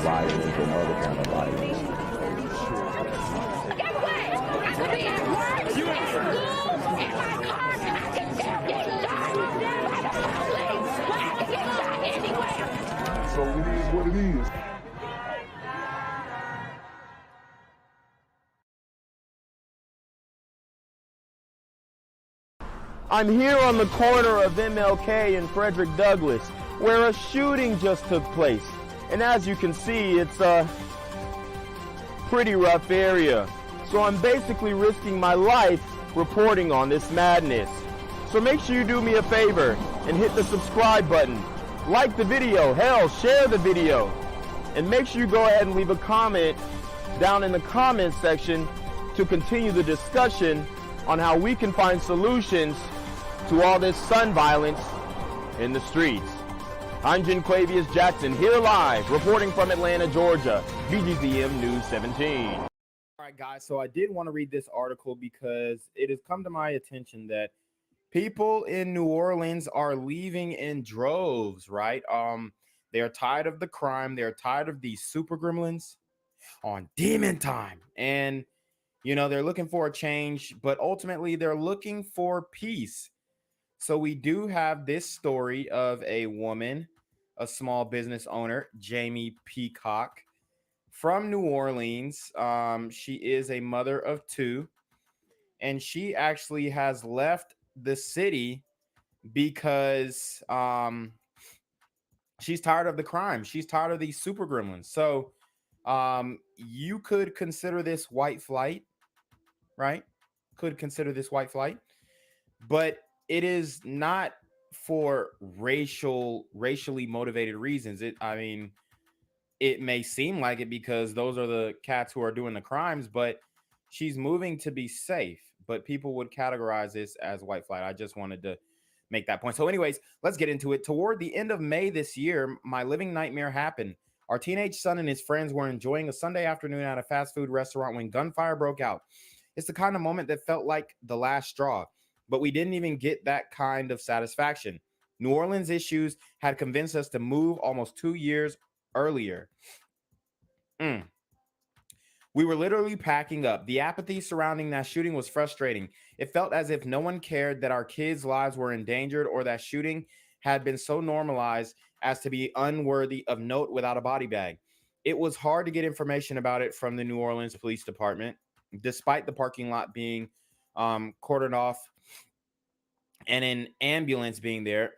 violence or no other kind of violence. Get away! I could be at work, at school, in my car, I can still get shot by the police. I can get shot anywhere. So it is what it is. I'm here on the corner of MLK and Frederick Douglass, where a shooting just took place. And as you can see, it's a pretty rough area. So I'm basically risking my life reporting on this madness. So make sure you do me a favor and hit the subscribe button. Like the video, hell, share the video. And make sure you go ahead and leave a comment down in the comments section to continue the discussion on how we can find solutions to all this son violence in the streets. I'm Janquavius Jackson, here live, reporting from Atlanta, Georgia, BGZM News 17. All right, guys, so I did want to read this article because it has come to my attention that people in New Orleans are leaving in droves, right? They are tired of the crime. They're tired of these super gremlins on demon time. And, you know, they're looking for a change, but ultimately they're looking for peace. So we do have this story of a woman, a small business owner, Jamie Peacock, from New Orleans. She is a mother of two, and she actually has left the city because she's tired of the crime. She's tired of these super gremlins. So you could consider this white flight, right? Could consider this white flight, but it is not for racially motivated reasons. It may seem like it because those are the cats who are doing the crimes, but she's moving to be safe. But people would categorize this as white flight. I just wanted to make that point. So anyways, let's get into it. Toward the end of May this year, my living nightmare happened. Our teenage son and his friends were enjoying a Sunday afternoon at a fast food restaurant when gunfire broke out. It's the kind of moment that felt like the last straw, but we didn't even get that kind of satisfaction. New Orleans issues had convinced us to move almost 2 years earlier. We were literally packing up. The apathy surrounding that shooting was frustrating. It felt as if no one cared that our kids' lives were endangered or that shooting had been so normalized as to be unworthy of note without a body bag. It was hard to get information about it from the New Orleans Police Department, despite the parking lot being cordoned off and an ambulance being there.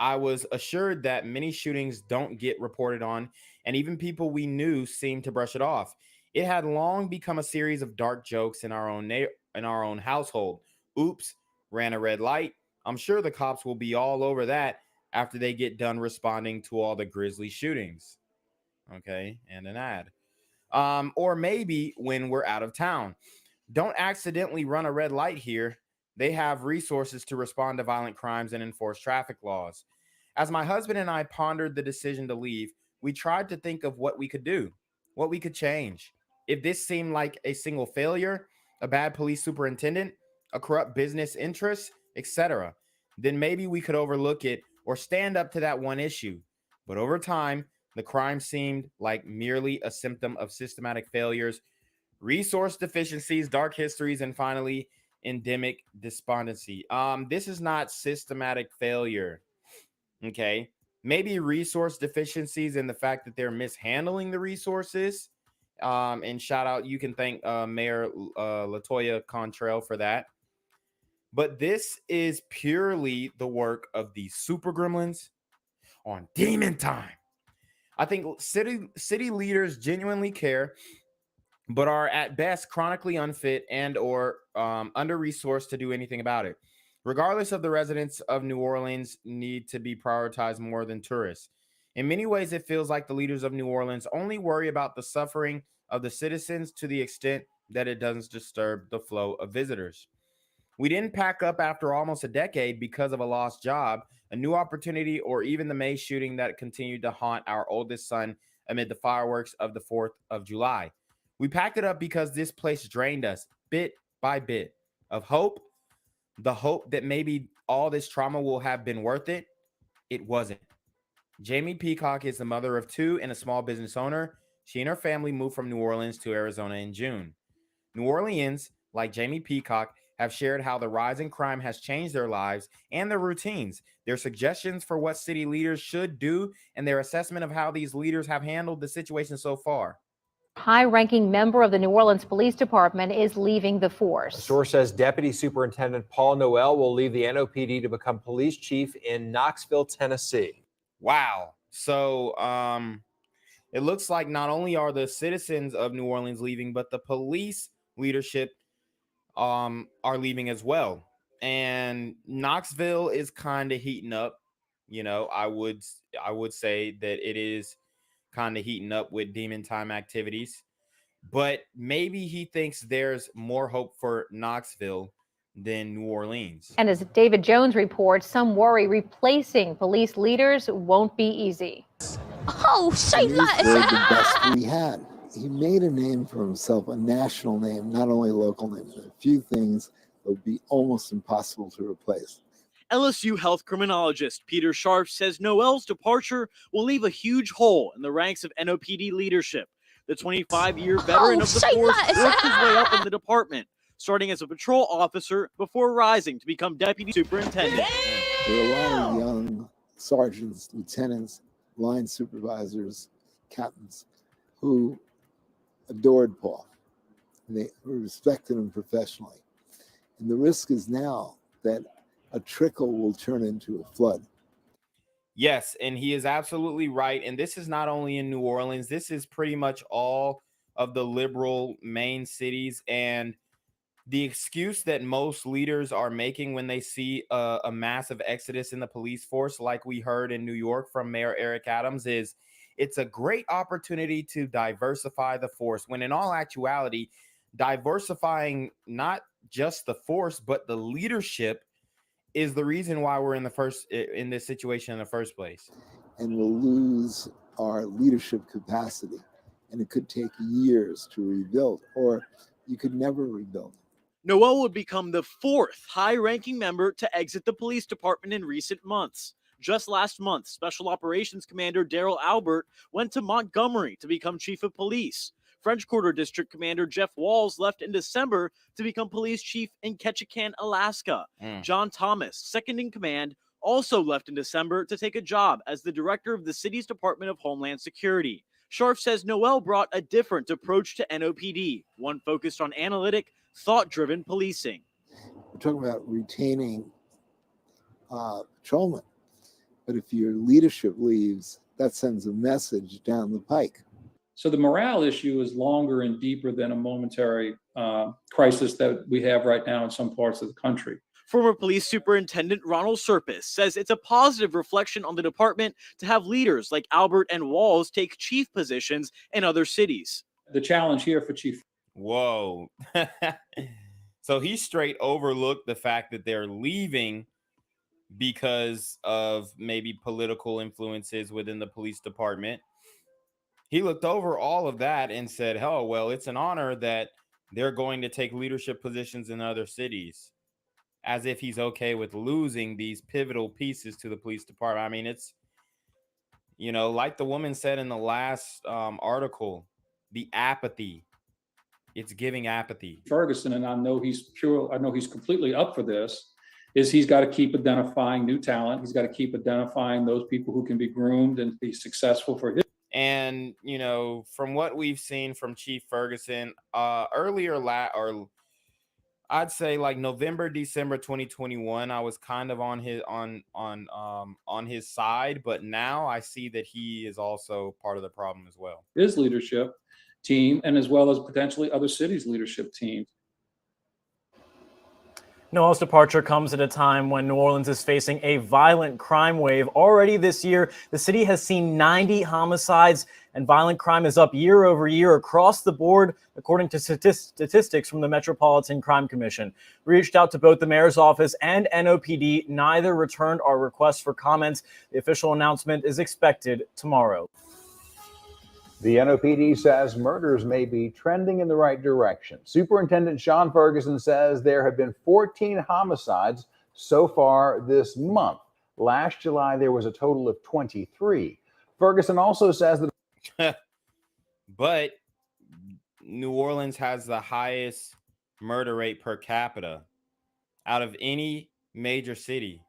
I was assured that many shootings don't get reported on, and even people we knew seemed to brush it off. It had long become a series of dark jokes in our own household. Oops, ran a red light. I'm sure the cops will be all over that after they get done responding to all the grisly shootings. Okay, and an ad. Or maybe when we're out of town. Don't accidentally run a red light here. They have resources to respond to violent crimes and enforce traffic laws. As my husband and I pondered the decision to leave, we tried to think of what we could do, what we could change. If this seemed like a single failure, a bad police superintendent, a corrupt business interest, etc., then maybe we could overlook it or stand up to that one issue. But over time, the crime seemed like merely a symptom of systematic failures, resource deficiencies, dark histories, and finally, endemic despondency. This is not systematic failure. Okay, maybe resource deficiencies in the fact that they're mishandling the resources. And shout out, you can thank Mayor Latoya Contrail for that. But this is purely the work of these super gremlins on demon time. I think city leaders genuinely care, but are at best chronically unfit and or under-resourced to do anything about it. Regardless of the residents of New Orleans need to be prioritized more than tourists. In many ways, it feels like the leaders of New Orleans only worry about the suffering of the citizens to the extent that it doesn't disturb the flow of visitors. We didn't pack up after almost a decade because of a lost job, a new opportunity, or even the May shooting that continued to haunt our oldest son amid the fireworks of the 4th of July. We packed it up because this place drained us bit by bit of hope, the hope that maybe all this trauma will have been worth it. It wasn't. Jamie Peacock is the mother of two and a small business owner. She and her family moved from New Orleans to Arizona in June. New Orleans, like Jamie Peacock, have shared how the rise in crime has changed their lives and their routines, their suggestions for what city leaders should do, and their assessment of how these leaders have handled the situation so far. High-ranking member of the New Orleans Police Department is leaving the force. The source says Deputy Superintendent Paul Noel will leave the NOPD to become police chief in Knoxville, Tennessee. Wow. So it looks like not only are the citizens of New Orleans leaving, but the police leadership are leaving as well. And Knoxville is kind of heating up. You know, I would say that it is kind of heating up with demon time activities. But maybe he thinks there's more hope for Knoxville than New Orleans. And as David Jones reports, some worry replacing police leaders won't be easy. Oh, say that. The best we had. He made a name for himself, a national name, not only local names. A few things that would be almost impossible to replace. LSU health criminologist Peter Sharp says Noel's departure will leave a huge hole in the ranks of NOPD leadership. The 25-year veteran of the force worked his way up in the department, starting as a patrol officer before rising to become deputy superintendent. There are a lot of young sergeants, lieutenants, line supervisors, captains who adored Paul. They respected him professionally. And the risk is now that a trickle will turn into a flood. Yes, and he is absolutely right. And this is not only in New Orleans, this is pretty much all of the liberal main cities. And the excuse that most leaders are making when they see a massive exodus in the police force, like we heard in New York from Mayor Eric Adams, is it's a great opportunity to diversify the force, when in all actuality, diversifying not just the force, but the leadership is the reason why we're in this situation in the first place. And we'll lose our leadership capacity. And it could take years to rebuild, or you could never rebuild. Noel would become the fourth high-ranking member to exit the police department in recent months. Just last month, Special Operations Commander Daryl Albert went to Montgomery to become chief of police. French Quarter District Commander Jeff Walls left in December to become police chief in Ketchikan, Alaska. John Thomas, second in command, also left in December to take a job as the director of the city's Department of Homeland Security. Scharf says Noel brought a different approach to NOPD, one focused on analytic, thought-driven policing. We're talking about retaining patrolmen. But if your leadership leaves, that sends a message down the pike. So the morale issue is longer and deeper than a momentary crisis that we have right now in some parts of the country. Former Police Superintendent Ronald Serpis says it's a positive reflection on the department to have leaders like Albert and Walls take chief positions in other cities. The challenge here for Chief. Whoa. So he straight overlooked the fact that they're leaving because of maybe political influences within the police department. He looked over all of that and said, oh, well, it's an honor that they're going to take leadership positions in other cities, as if he's okay with losing these pivotal pieces to the police department. I mean, it's, you know, like the woman said in the last article, the apathy. It's giving apathy. Ferguson, and I know he's completely up for this, is he's got to keep identifying new talent. He's got to keep identifying those people who can be groomed and be successful for his. And, you know, from what we've seen from Chief Ferguson earlier, or I'd say like November, December 2021, I was kind of on his side, but now I see that he is also part of the problem as well. His leadership team, and as well as potentially other cities' leadership teams. Noel's departure comes at a time when New Orleans is facing a violent crime wave. Already this year, the city has seen 90 homicides, and violent crime is up year over year across the board, according to statistics from the Metropolitan Crime Commission. We reached out to both the mayor's office and NOPD. Neither returned our requests for comments. The official announcement is expected tomorrow. The NOPD says murders may be trending in the right direction. Superintendent Sean Ferguson says there have been 14 homicides so far this month. Last July, there was a total of 23. Ferguson also says that. But New Orleans has the highest murder rate per capita out of any major city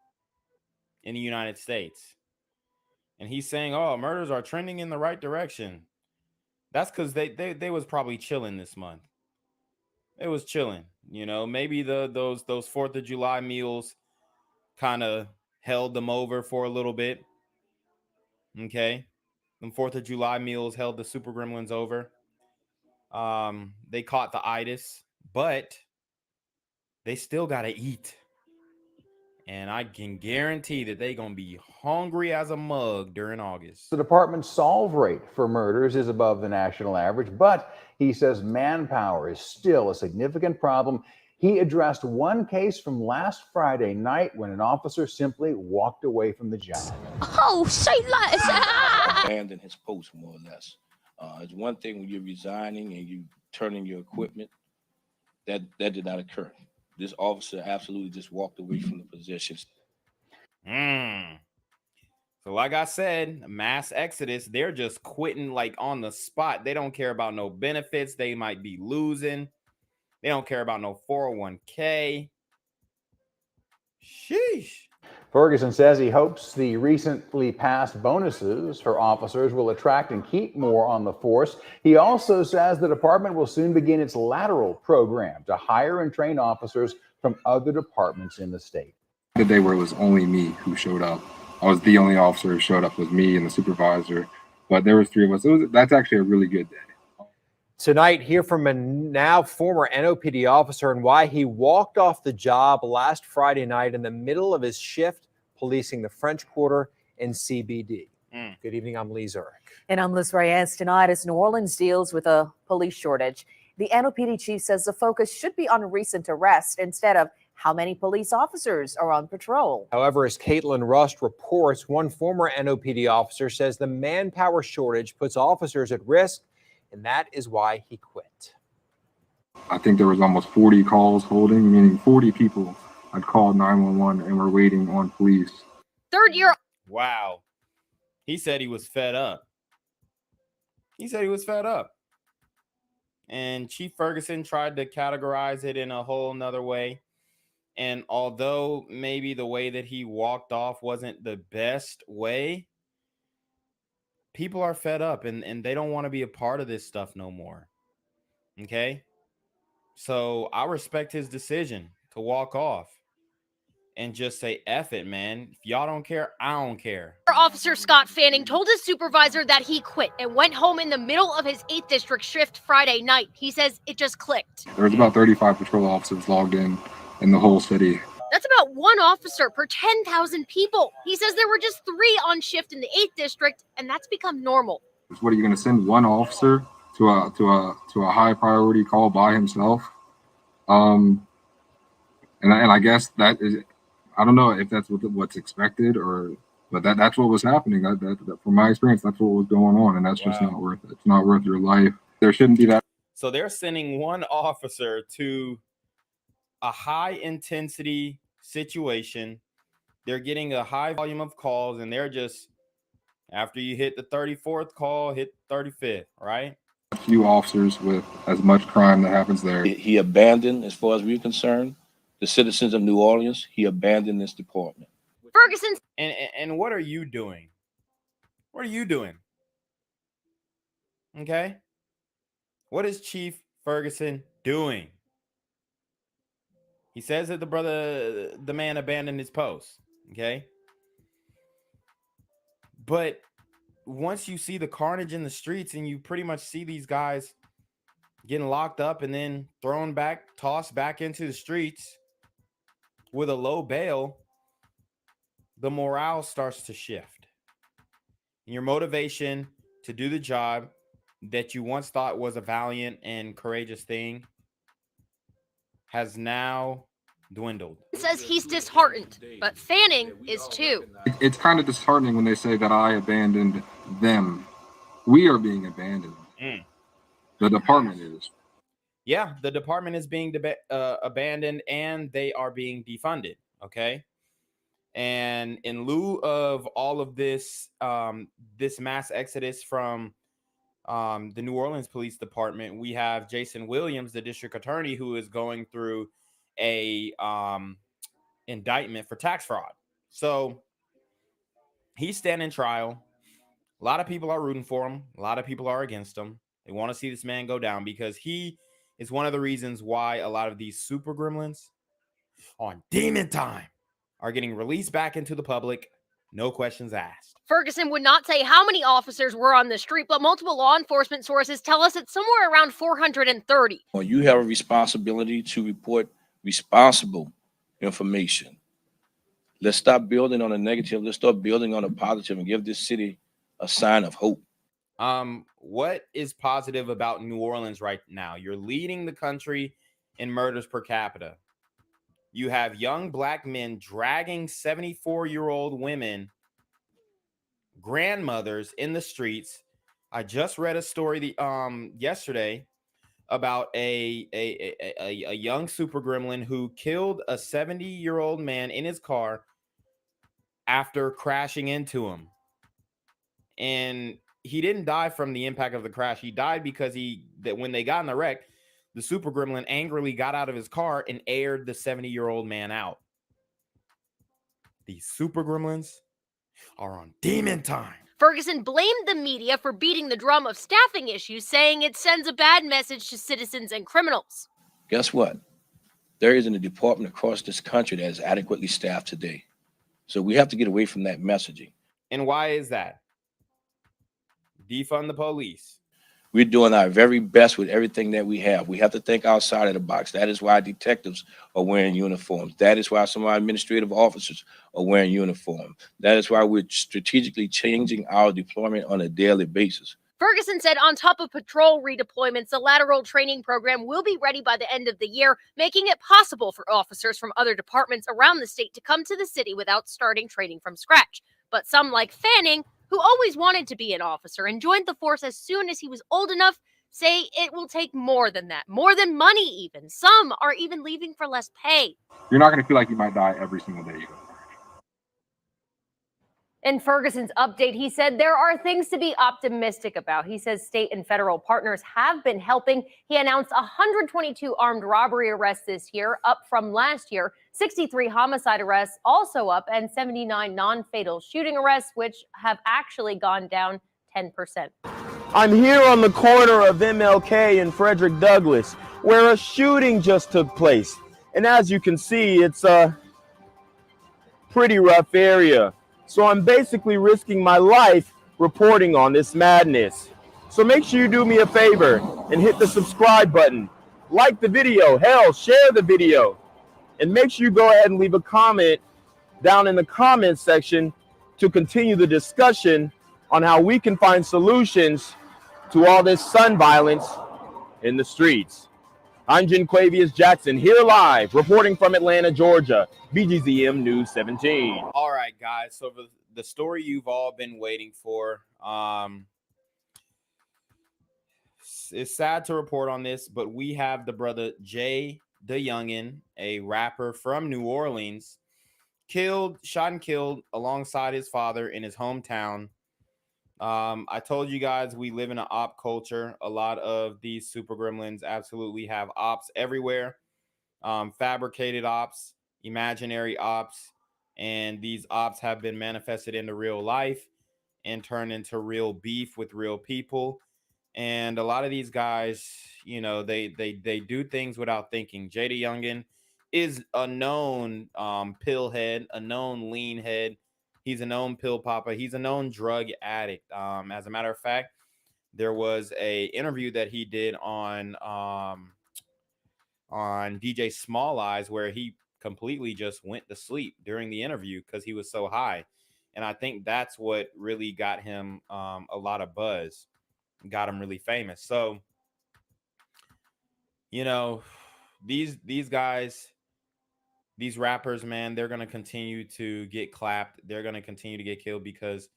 in the United States. And he's saying, oh, murders are trending in the right direction. That's because they was probably chilling this month. It was chilling. You know, maybe those 4th of July meals kind of held them over for a little bit. Okay. Them 4th of July meals held the super gremlins over. They caught the Odysse, but they still got to eat. And I can guarantee that they're going to be hungry as a mug during August. The department's solve rate for murders is above the national average, but he says manpower is still a significant problem. He addressed one case from last Friday night when an officer simply walked away from the job. Oh, say less. Abandon his post, more or less. It's one thing when you're resigning and you turning your equipment. That did not occur. This officer absolutely just walked away from the position. So like I said, mass exodus, they're just quitting like on the spot. They don't care about no benefits. They might be losing. They don't care about no 401k. Sheesh. Ferguson says he hopes the recently passed bonuses for officers will attract and keep more on the force. He also says the department will soon begin its lateral program to hire and train officers from other departments in the state. The day where it was only me who showed up. I was the only officer who showed up, was me and the supervisor, but there was 3 of us. That's actually a really good day. Tonight, hear from a now former NOPD officer and why he walked off the job last Friday night in the middle of his shift policing the French Quarter in CBD. Good evening, I'm Lee Zurich. And I'm Liz Reyes. Tonight, as New Orleans deals with a police shortage, the NOPD chief says the focus should be on recent arrests instead of how many police officers are on patrol. However, as Caitlin Rust reports, one former NOPD officer says the manpower shortage puts officers at risk, and that is why he quit. I think there was almost 40 calls holding, meaning 40 people had called 911 and were waiting on police. Third year. Wow. He said he was fed up. He said he was fed up. And Chief Ferguson tried to categorize it in a whole nother way. And although maybe the way that he walked off wasn't the best way, people are fed up and they don't want to be a part of this stuff no more. Okay? So I respect his decision to walk off and just say, F it, man. If y'all don't care, I don't care. Officer Scott Fanning told his supervisor that he quit and went home in the middle of his 8th District shift Friday night. He says it just clicked. There was about 35 patrol officers logged in the whole city. That's about 1 officer per 10,000 people. He says there were just 3 on shift in the 8th District, and that's become normal. What are you going to send one officer to a high priority call by himself? And I guess that is, I don't know if that's what's expected but that's what was happening. That from my experience, that's what was going on, and that's just not worth it. It's not worth your life. There shouldn't be that. So they're sending 1 officer to a high intensity situation. They're getting a high volume of calls, and they're just, after you hit the 34th call, hit 35th, right? A few officers with as much crime that happens there. He abandoned, as far as we're concerned, the citizens of New Orleans. He abandoned this department. Ferguson. And what are you doing? What are you doing? Okay? What is Chief Ferguson doing? He says that the man abandoned his post. Okay? But once you see the carnage in the streets and you pretty much see these guys getting locked up and then tossed back into the streets with a low bail, the morale starts to shift. And your motivation to do the job that you once thought was a valiant and courageous thing has now dwindled. Says he's disheartened, but Fanning is too. It's kind of disheartening when they say that I abandoned them. We are being abandoned. The department is. Yeah, the department is being abandoned and they are being defunded. Okay. And in lieu of all of this, this mass exodus from the New Orleans Police Department, we have Jason Williams, the district attorney, who is going through a indictment for tax fraud. So he's standing trial. A lot of people are rooting for him. A lot of people are against him. They want to see this man go down because he is one of the reasons why a lot of these super gremlins on demon time are getting released back into the public. No questions asked. Ferguson would not say how many officers were on the street, but multiple law enforcement sources tell us it's somewhere around 430. Well, you have a responsibility to report responsible information. Let's stop building on a negative. Let's start building on a positive and give this city a sign of hope. What is positive about New Orleans right now? You're leading the country in murders per capita. You have young black men dragging 74-year-old women, grandmothers, in the streets. I just read a story yesterday about a young super gremlin who killed a 70-year-old man in his car after crashing into him. And he didn't die from the impact of the crash. He died because when they got in the wreck, the super gremlin angrily got out of his car and aired the 70-year-old man out. These super gremlins are on demon time. Ferguson blamed the media for beating the drum of staffing issues, saying it sends a bad message to citizens and criminals. Guess what? There isn't a department across this country that is adequately staffed today. So we have to get away from that messaging. And why is that? Defund the police. We're doing our very best with everything that we have. We have to think outside of the box. That is why detectives are wearing uniforms. That is why some of our administrative officers are wearing uniforms. That is why we're strategically changing our deployment on a daily basis. Ferguson said on top of patrol redeployments, the lateral training program will be ready by the end of the year, making it possible for officers from other departments around the state to come to the city without starting training from scratch. But some, like Fanning, who always wanted to be an officer and joined the force as soon as he was old enough, say it will take more than that, more than money even. Some are even leaving for less pay. You're not going to feel like you might die every single day you go. In Ferguson's update, he said there are things to be optimistic about. He says state and federal partners have been helping. He announced 122 armed robbery arrests this year, up from last year, 63 homicide arrests also up, and 79 non-fatal shooting arrests, which have actually gone down 10%. I'm here on the corner of MLK and Frederick Douglass, where a shooting just took place. And as you can see, it's a pretty rough area. So I'm basically risking my life reporting on this madness. So make sure you do me a favor and hit the subscribe button. Like the video, hell, share the video. And make sure you go ahead and leave a comment down in the comment section to continue the discussion on how we can find solutions to all this son violence in the streets. I'm Janquavius Jackson, here live, reporting from Atlanta, Georgia, BGZM News 17. All right, guys. So the story you've all been waiting for. It's sad to report on this, but we have the brother Jay the Youngin, a rapper from New Orleans, shot and killed alongside his father in his hometown. I told you guys we live in an op culture. A lot of these super gremlins absolutely have ops everywhere, fabricated ops, imaginary ops, and these ops have been manifested into real life and turned into real beef with real people. And a lot of these guys, you know, they do things without thinking. Jada Youngin is a known pill head, a known lean head. He's a known pill popper. He's a known drug addict. As a matter of fact, there was a interview that he did on DJ Small Eyes where he completely just went to sleep during the interview because he was so high. And I think that's what really got him a lot of buzz, got him really famous. So, you know, these guys, these rappers, man, they're going to continue to get clapped. They're going to continue to get killed because,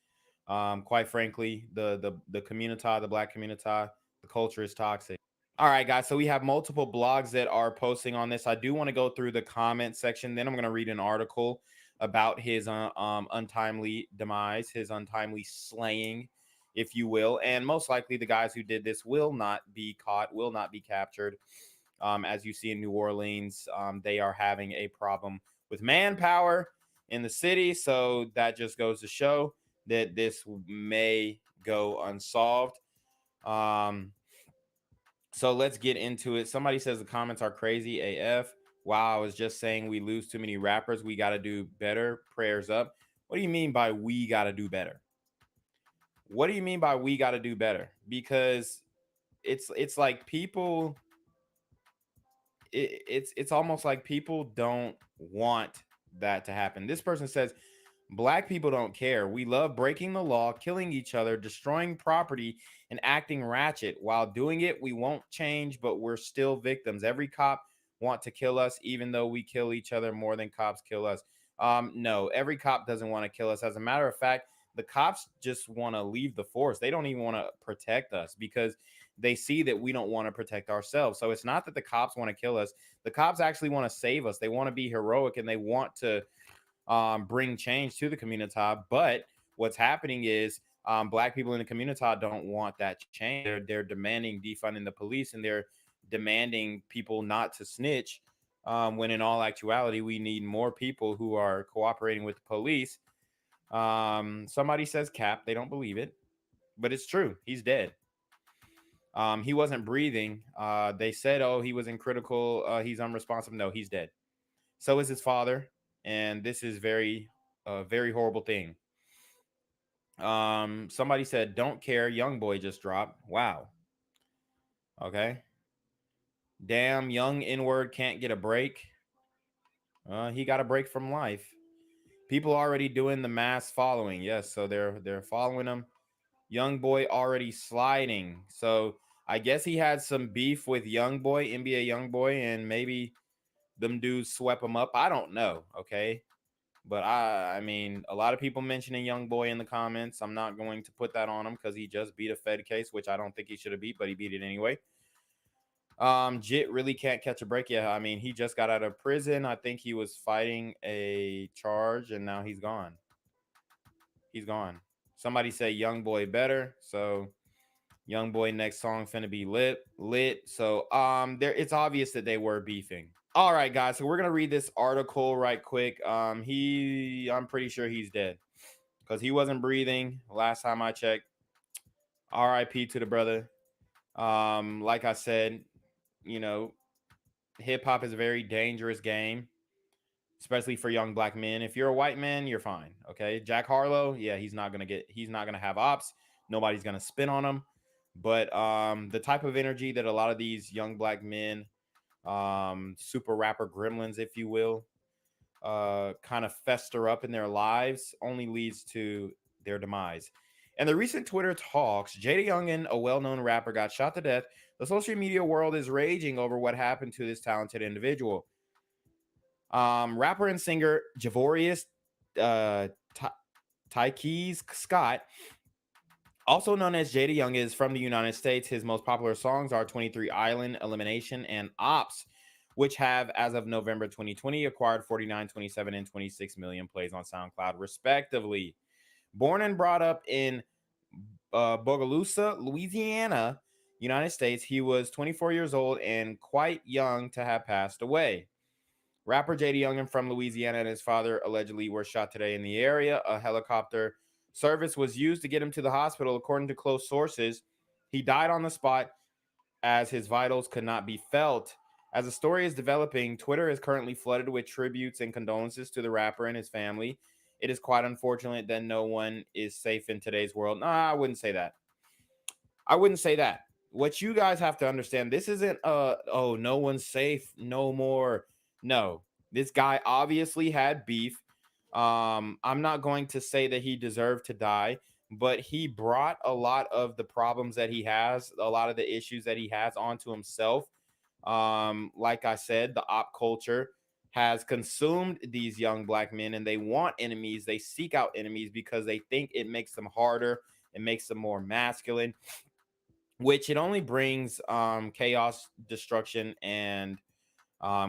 quite frankly, the community, the black community, the culture is toxic. All right, guys. So we have multiple blogs that are posting on this. I do want to go through the comment section. Then I'm going to read an article. about his untimely demise, his untimely slaying, if you will. And most likely the guys who did this will not be caught, will not be captured. As you see in New Orleans, they are having a problem with manpower in the city. So that just goes to show that this may go unsolved. So let's get into it. Somebody says the comments are crazy AF. Wow, I was just saying we lose too many rappers. We got to do better. Prayers up. What do you mean by we got to do better? What do you mean by we got to do better? Because it's like people it's almost like people don't want that to happen. This person says black people don't care. We love breaking the law, killing each other, destroying property, and acting ratchet. While doing it, we won't change, but we're still victims. Every cop want to kill us, even though we kill each other more than cops kill us. No, every cop doesn't want to kill us. As a matter of fact, the cops just want to leave the force. They don't even want to protect us because they see that we don't want to protect ourselves. So it's not that the cops want to kill us. The cops actually want to save us. They want to be heroic and they want to bring change to the community. But what's happening is black people in the community don't want that change. They're demanding defunding the police and they're demanding people not to snitch. When in all actuality, we need more people who are cooperating with the police. Somebody says Cap. They don't believe it, but it's true. He's dead. He wasn't breathing. They said, oh, he was in critical. He's unresponsive. No, he's dead. So is his father. And this is very horrible thing. Somebody said, don't care. Young boy just dropped. Wow. Okay. Damn, young N-word can't get a break. He got a break from life. People already doing the mass following. Yes, so they're following him. Young boy already sliding. So I guess he had some beef with Young Boy, NBA Young Boy, and maybe them dudes swept him up. I don't know. Okay. But I mean, a lot of people mentioning Young Boy in the comments. I'm not going to put that on him because he just beat a Fed case, which I don't think he should have beat, but he beat it anyway. Jit really can't catch a break. Yeah, I mean, he just got out of prison. I think he was fighting a charge, and now he's gone. He's gone. Somebody say Young Boy better. So Young Boy next song finna be lit. So it's obvious that they were beefing. All right, guys. So we're gonna read this article right quick. I'm pretty sure he's dead because he wasn't breathing last time I checked. R.I.P. to the brother. Like I said, you know, hip hop is a very dangerous game, especially for young black men. If you're a white man, you're fine. Okay, Jack Harlow, yeah, he's not gonna have ops. Nobody's gonna spin on him. But the type of energy that a lot of these young black men, super rapper gremlins, if you will, kind of fester up in their lives only leads to their demise. And the recent Twitter talks, Jada Youngin, a well-known rapper, got shot to death. The social media world is raging over what happened to this talented individual. Rapper and singer Javorius Tykees Scott, also known as Jada Young, is from the United States. His most popular songs are 23 Island, Elimination, and Ops, which have, as of November 2020, acquired 49, 27, and 26 million plays on SoundCloud, respectively. Born and brought up in Bogalusa, Louisiana, United States, he was 24 years old and quite young to have passed away. Rapper Jada Youngin from Louisiana and his father allegedly were shot today in the area. A helicopter service was used to get him to the hospital. According to close sources, he died on the spot as his vitals could not be felt. As the story is developing, Twitter is currently flooded with tributes and condolences to the rapper and his family. It is quite unfortunate that no one is safe in today's world. No, I wouldn't say that. What you guys have to understand, this isn't oh, no one's safe no more. No, this guy obviously had beef. I'm not going to say that he deserved to die, but he brought a lot of the problems that he has, a lot of the issues that he has onto himself. Like I said, the op culture has consumed these young black men and they want enemies. They seek out enemies because they think it makes them harder. It makes them more masculine, which it only brings chaos, destruction, and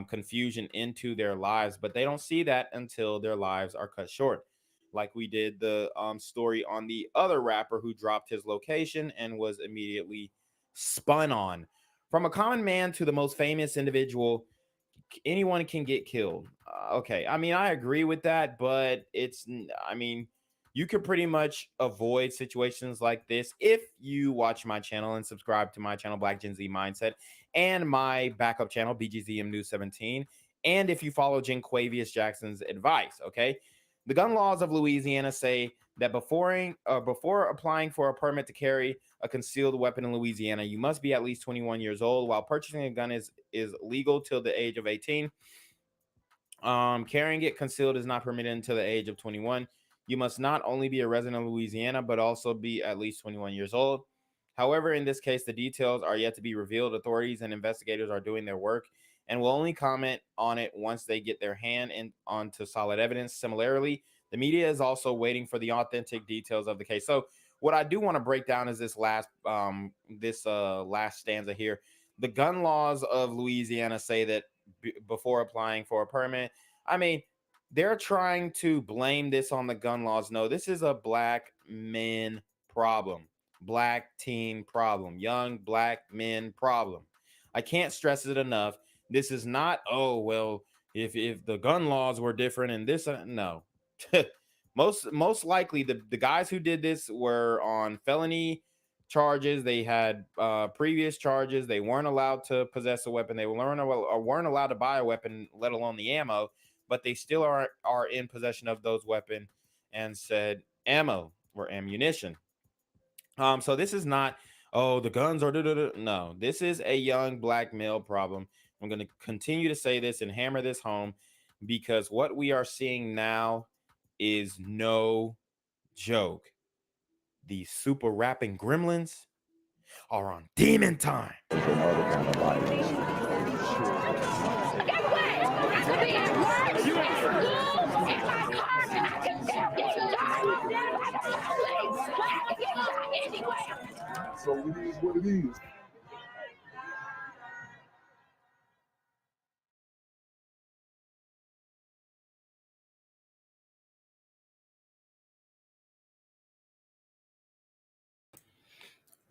confusion into their lives, but they don't see that until their lives are cut short. Like we did the story on the other rapper who dropped his location and was immediately spun on. From a common man to the most famous individual, anyone can get killed. Okay, I mean, I agree with that, but I mean, you could pretty much avoid situations like this if you watch my channel and subscribe to my channel, Black Gen Z Mindset, and my backup channel, BGZM News 17, and if you follow Quavius Jackson's advice. Okay, the gun laws of Louisiana say that before applying for a permit to carry a concealed weapon in Louisiana, you must be at least 21 years old. While purchasing a gun is legal till the age of 18, carrying it concealed is not permitted until the age of 21. You must not only be a resident of Louisiana, but also be at least 21 years old. However, in this case, the details are yet to be revealed. Authorities and investigators are doing their work and will only comment on it once they get their hand onto solid evidence. Similarly, the media is also waiting for the authentic details of the case. So what I do want to break down is this last stanza here. The gun laws of Louisiana say that before applying for a permit, I mean, they're trying to blame this on the gun laws. No, this is a black men problem, black teen problem, young black men problem. I can't stress it enough. This is not, oh, well, if the gun laws were different and this, no. most likely the guys who did this were on felony charges. They had previous charges. They weren't allowed to possess a weapon. They weren't allowed to buy a weapon, let alone the ammo, but they still are in possession of those weapons and said ammo or ammunition. So this is not, oh, the guns are no, this is a young black male problem. I'm going to continue to say this and hammer this home because what we are seeing now is no joke. These super rapping gremlins are on demon time. So it is what it is.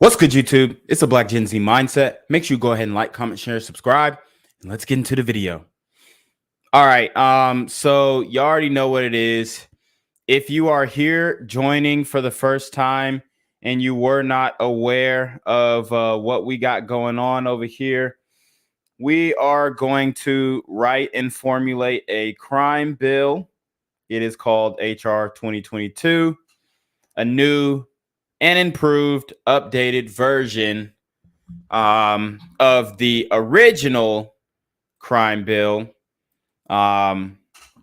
What's good, YouTube? It's a Black Gen Z Mindset. Make sure you go ahead and like, comment, share, subscribe, and let's get into the video. All right. So you already know what it is. If you are here joining for the first time and you were not aware of what we got going on over here, we are going to write and formulate a crime bill. It is called HR 2022, a new and improved, updated version of the original crime bill,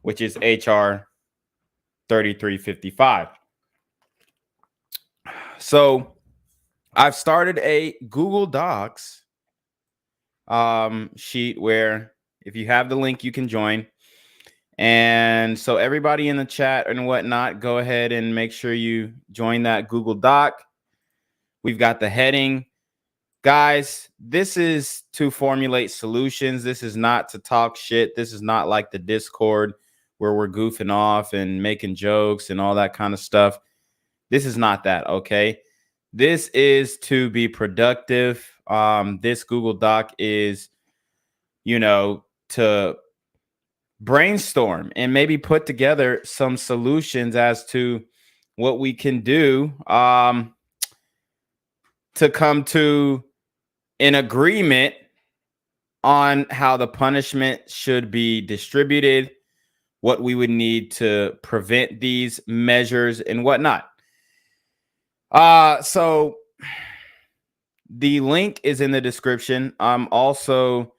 which is HR 3355. So I've started a Google Docs sheet where if you have the link, you can join. And so everybody in the chat and whatnot, go ahead and make sure you join that Google Doc. We've got the heading. Guys, this is to formulate solutions. This is not to talk shit. This is not like the Discord where we're goofing off and making jokes and all that kind of stuff. This is not that, okay? This is to be productive. This Google Doc is, to brainstorm and maybe put together some solutions as to what we can do to come to an agreement on how the punishment should be distributed, what we would need to prevent these measures and whatnot. So the link is in the description. I'm also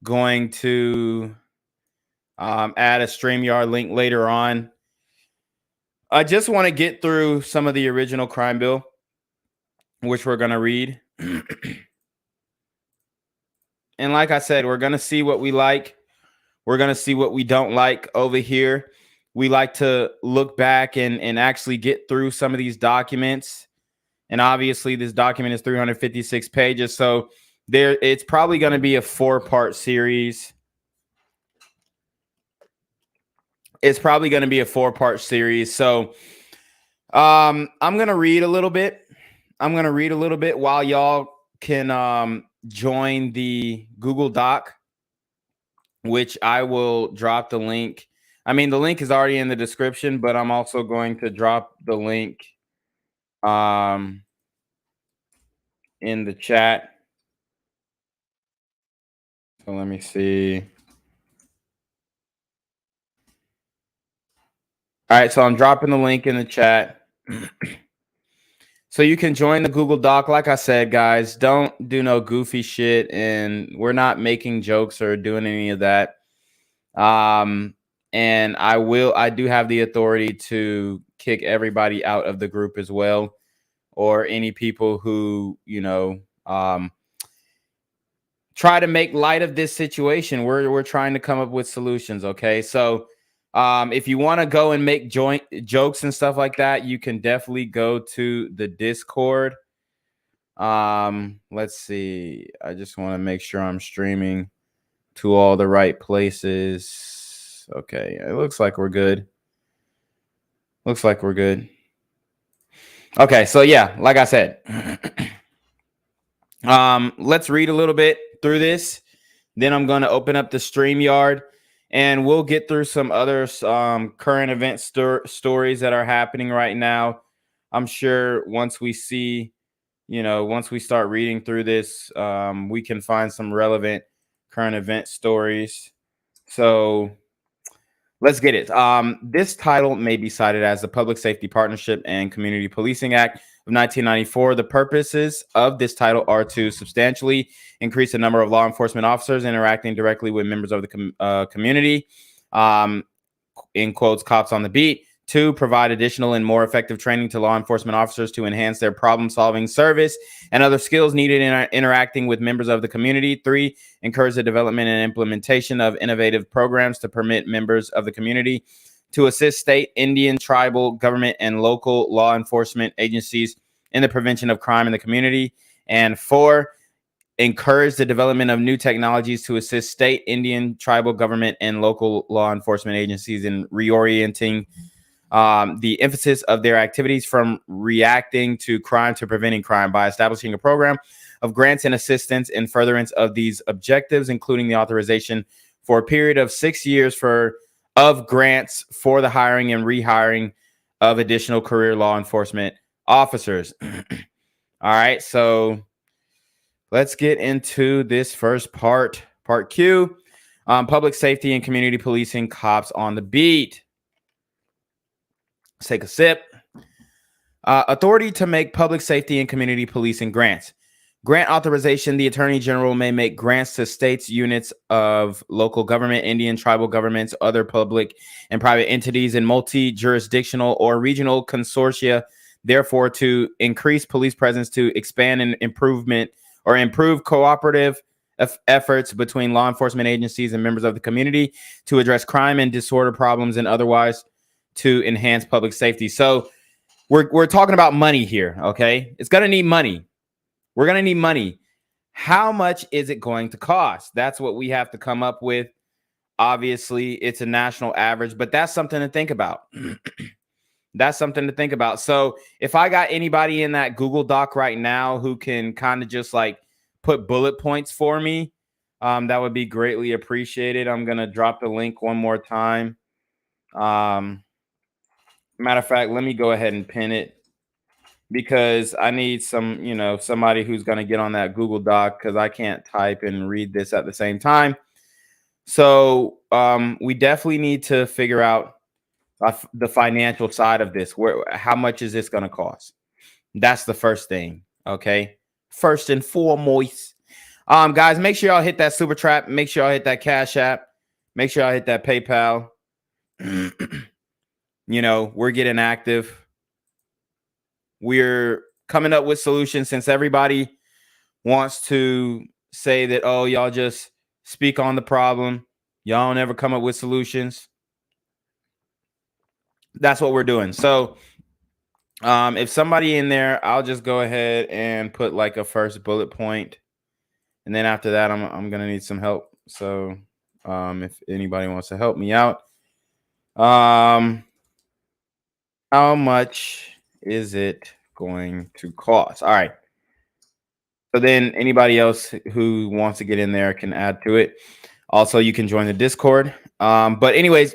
going to add a StreamYard link later on. I just want to get through some of the original crime bill, which we're going to read. And like I said, we're going to see what we like. We're going to see what we don't like over here. We like to look back and actually get through some of these documents. And obviously, this document is 356 pages. So it's probably going to be a 4-part series. It's probably going to be a 4-part series. So I'm going to read a little bit. I'm going to read a little bit while y'all can join the Google Doc, which I will drop the link. I mean, the link is already in the description, but I'm also going to drop the link in the chat. So let me see. All right, so I'm dropping the link in the chat. So you can join the Google Doc. Like I said, guys, don't do no goofy shit, and we're not making jokes or doing any of that. And I do have the authority to kick everybody out of the group as well, or any people who, try to make light of this situation. We're trying to come up with solutions. Okay. So if you want to go and make joint jokes and stuff like that, you can definitely go to the Discord. Let's see. I just want to make sure I'm streaming to all the right places. Okay. It looks like we're good. Looks like we're good. Okay. So yeah, like I said, let's read a little bit through this. Then I'm going to open up the StreamYard, and we'll get through some other current event stories that are happening right now. I'm sure once we see, once we start reading through this, we can find some relevant current event stories. So let's get it. This title may be cited as the Public Safety Partnership and Community Policing Act of 1994. The purposes of this title are to substantially increase the number of law enforcement officers interacting directly with members of the community, in quotes, cops on the beat. 2, provide additional and more effective training to law enforcement officers to enhance their problem-solving service and other skills needed in interacting with members of the community. 3, encourage the development and implementation of innovative programs to permit members of the community to assist state, Indian, tribal, government, and local law enforcement agencies in the prevention of crime in the community. And 4, encourage the development of new technologies to assist state, Indian, tribal, government, and local law enforcement agencies in reorienting the emphasis of their activities from reacting to crime to preventing crime by establishing a program of grants and assistance in furtherance of these objectives, including the authorization for a period of 6 years of grants for the hiring and rehiring of additional career law enforcement officers. All right, so let's get into this first part Q, public safety and community policing, cops on the beat. Let's take a sip. Authority to make public safety and community policing grants. Grant authorization. The Attorney General may make grants to states, units of local government, Indian tribal governments, other public and private entities, and multi-jurisdictional or regional consortia, therefore, to increase police presence, to expand and improve cooperative efforts between law enforcement agencies and members of the community, to address crime and disorder problems, and otherwise to enhance public safety. So we're talking about money here, okay? It's going to need money. We're going to need money. How much is it going to cost? That's what we have to come up with. Obviously, it's a national average, but that's something to think about. That's something to think about. So if I got anybody in that Google Doc right now who can kind of just like put bullet points for me, that would be greatly appreciated. I'm going to drop the link one more time. Matter of fact, let me go ahead and pin it, because I need somebody who's going to get on that Google Doc, because I can't type and read this at the same time. So we definitely need to figure out the financial side of this. How much is this going to cost? That's the first thing. Okay. First and foremost, guys, make sure y'all hit that super trap. Make sure y'all hit that Cash App. Make sure y'all hit that PayPal. We're getting active. We're coming up with solutions, since everybody wants to say that, oh, y'all just speak on the problem. Y'all never come up with solutions. That's what we're doing. So if somebody in there, I'll just go ahead and put like a first bullet point. And then after that, I'm going to need some help. So if anybody wants to help me out, How much is it going to cost? All right. So then anybody else who wants to get in there can add to it. Also, you can join the Discord. But anyways,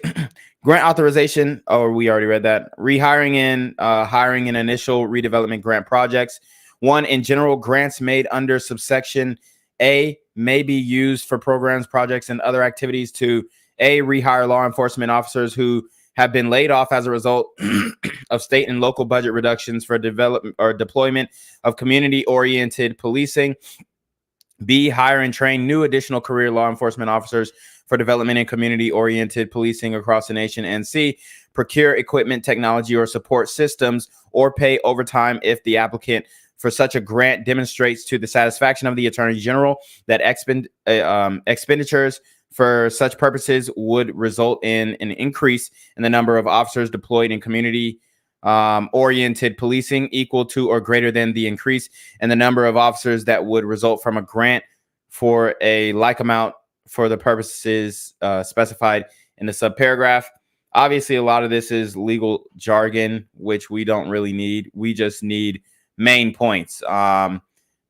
grant authorization. Oh, we already read that. Rehiring and hiring in initial redevelopment grant projects. One, in general, grants made under subsection A may be used for programs, projects, and other activities to A, rehire law enforcement officers who have been laid off as a result of state and local budget reductions for development or deployment of community-oriented policing. B, hire and train new additional career law enforcement officers for development and community-oriented policing across the nation. And C, procure equipment, technology, or support systems, or pay overtime if the applicant for such a grant demonstrates to the satisfaction of the Attorney General that expenditures for such purposes would result in an increase in the number of officers deployed in community oriented policing equal to or greater than the increase in the number of officers that would result from a grant for a like amount for the purposes specified in the subparagraph. Obviously, a lot of this is legal jargon, which we don't really need. We just need main points. But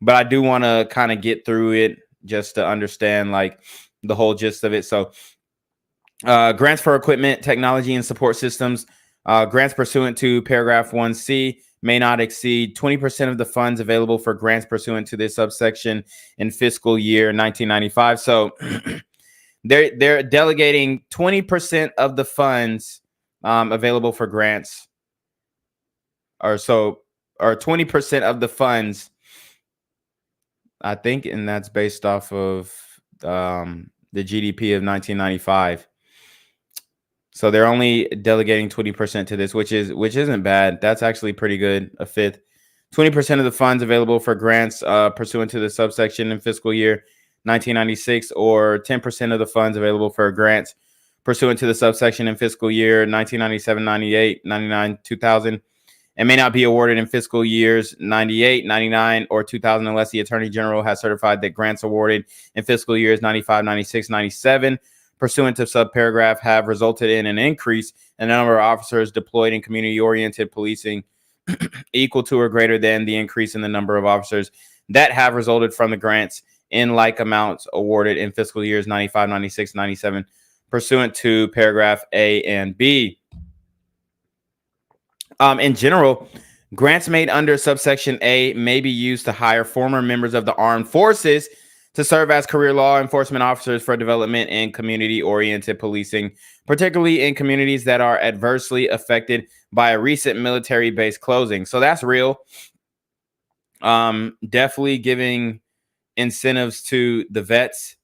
I do want to kind of get through it just to understand like the whole gist of it. So grants for equipment, technology, and support systems. Grants pursuant to paragraph 1C may not exceed 20% of the funds available for grants pursuant to this subsection in fiscal year 1995. So they're delegating 20% of the funds available for grants, or 20% of the funds, I think, and that's based off of the GDP of 1995. So they're only delegating 20% to this, which isn't bad. That's actually pretty good. A fifth. 20% of the funds available for grants pursuant to the subsection in fiscal year 1996, or 10% of the funds available for grants pursuant to the subsection in fiscal year 1997, 98, 99, 2000, and may not be awarded in fiscal years 98, 99, or 2000 unless the Attorney General has certified that grants awarded in fiscal years 95, 96, 97 pursuant to subparagraph have resulted in an increase in the number of officers deployed in community-oriented policing equal to or greater than the increase in the number of officers that have resulted from the grants in like amounts awarded in fiscal years 95, 96, 97 pursuant to paragraph A and B. In general, grants made under subsection A may be used to hire former members of the armed forces to serve as career law enforcement officers for development and community-oriented policing, particularly in communities that are adversely affected by a recent military base closing. So that's real. Definitely giving incentives to the vets,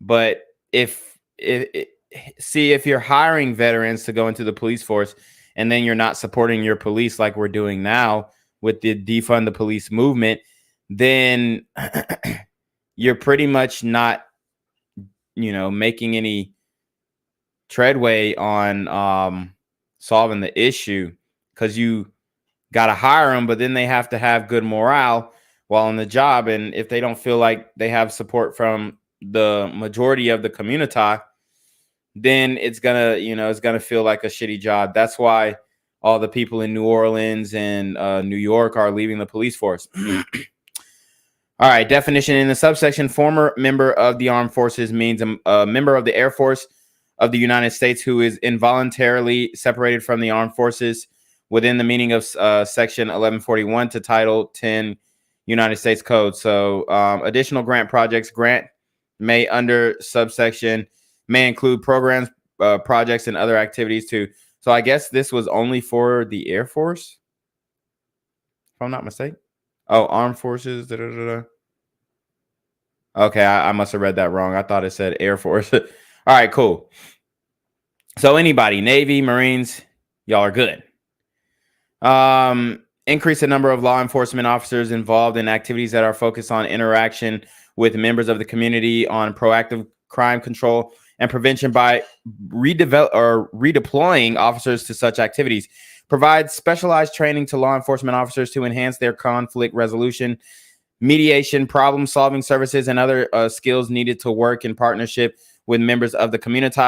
but if you're hiring veterans to go into the police force and then you're not supporting your police like we're doing now with the defund the police movement, then you're pretty much not, making any treadway on solving the issue, because you got to hire them, but then they have to have good morale while on the job. And if they don't feel like they have support from the majority of the community, then it's gonna feel like a shitty job. That's why all the people in New Orleans and New York are leaving the police force. All right, definition in the subsection: former member of the armed forces means a member of the Air Force of the United States who is involuntarily separated from the armed forces within the meaning of section 1141 to Title 10 United States Code. So additional grant projects, grant may under subsection may include programs, projects, and other activities too. So I guess this was only for the Air Force, if I'm not mistaken. Oh, armed forces. Okay, I must have read that wrong. I thought it said Air Force. All right, cool. So anybody, Navy, Marines, y'all are good. Increase the number of law enforcement officers involved in activities that are focused on interaction with members of the community on proactive crime control and prevention by redeploying officers to such activities. Provide specialized training to law enforcement officers to enhance their conflict resolution, mediation, problem-solving services, and other skills needed to work in partnership with members of the community.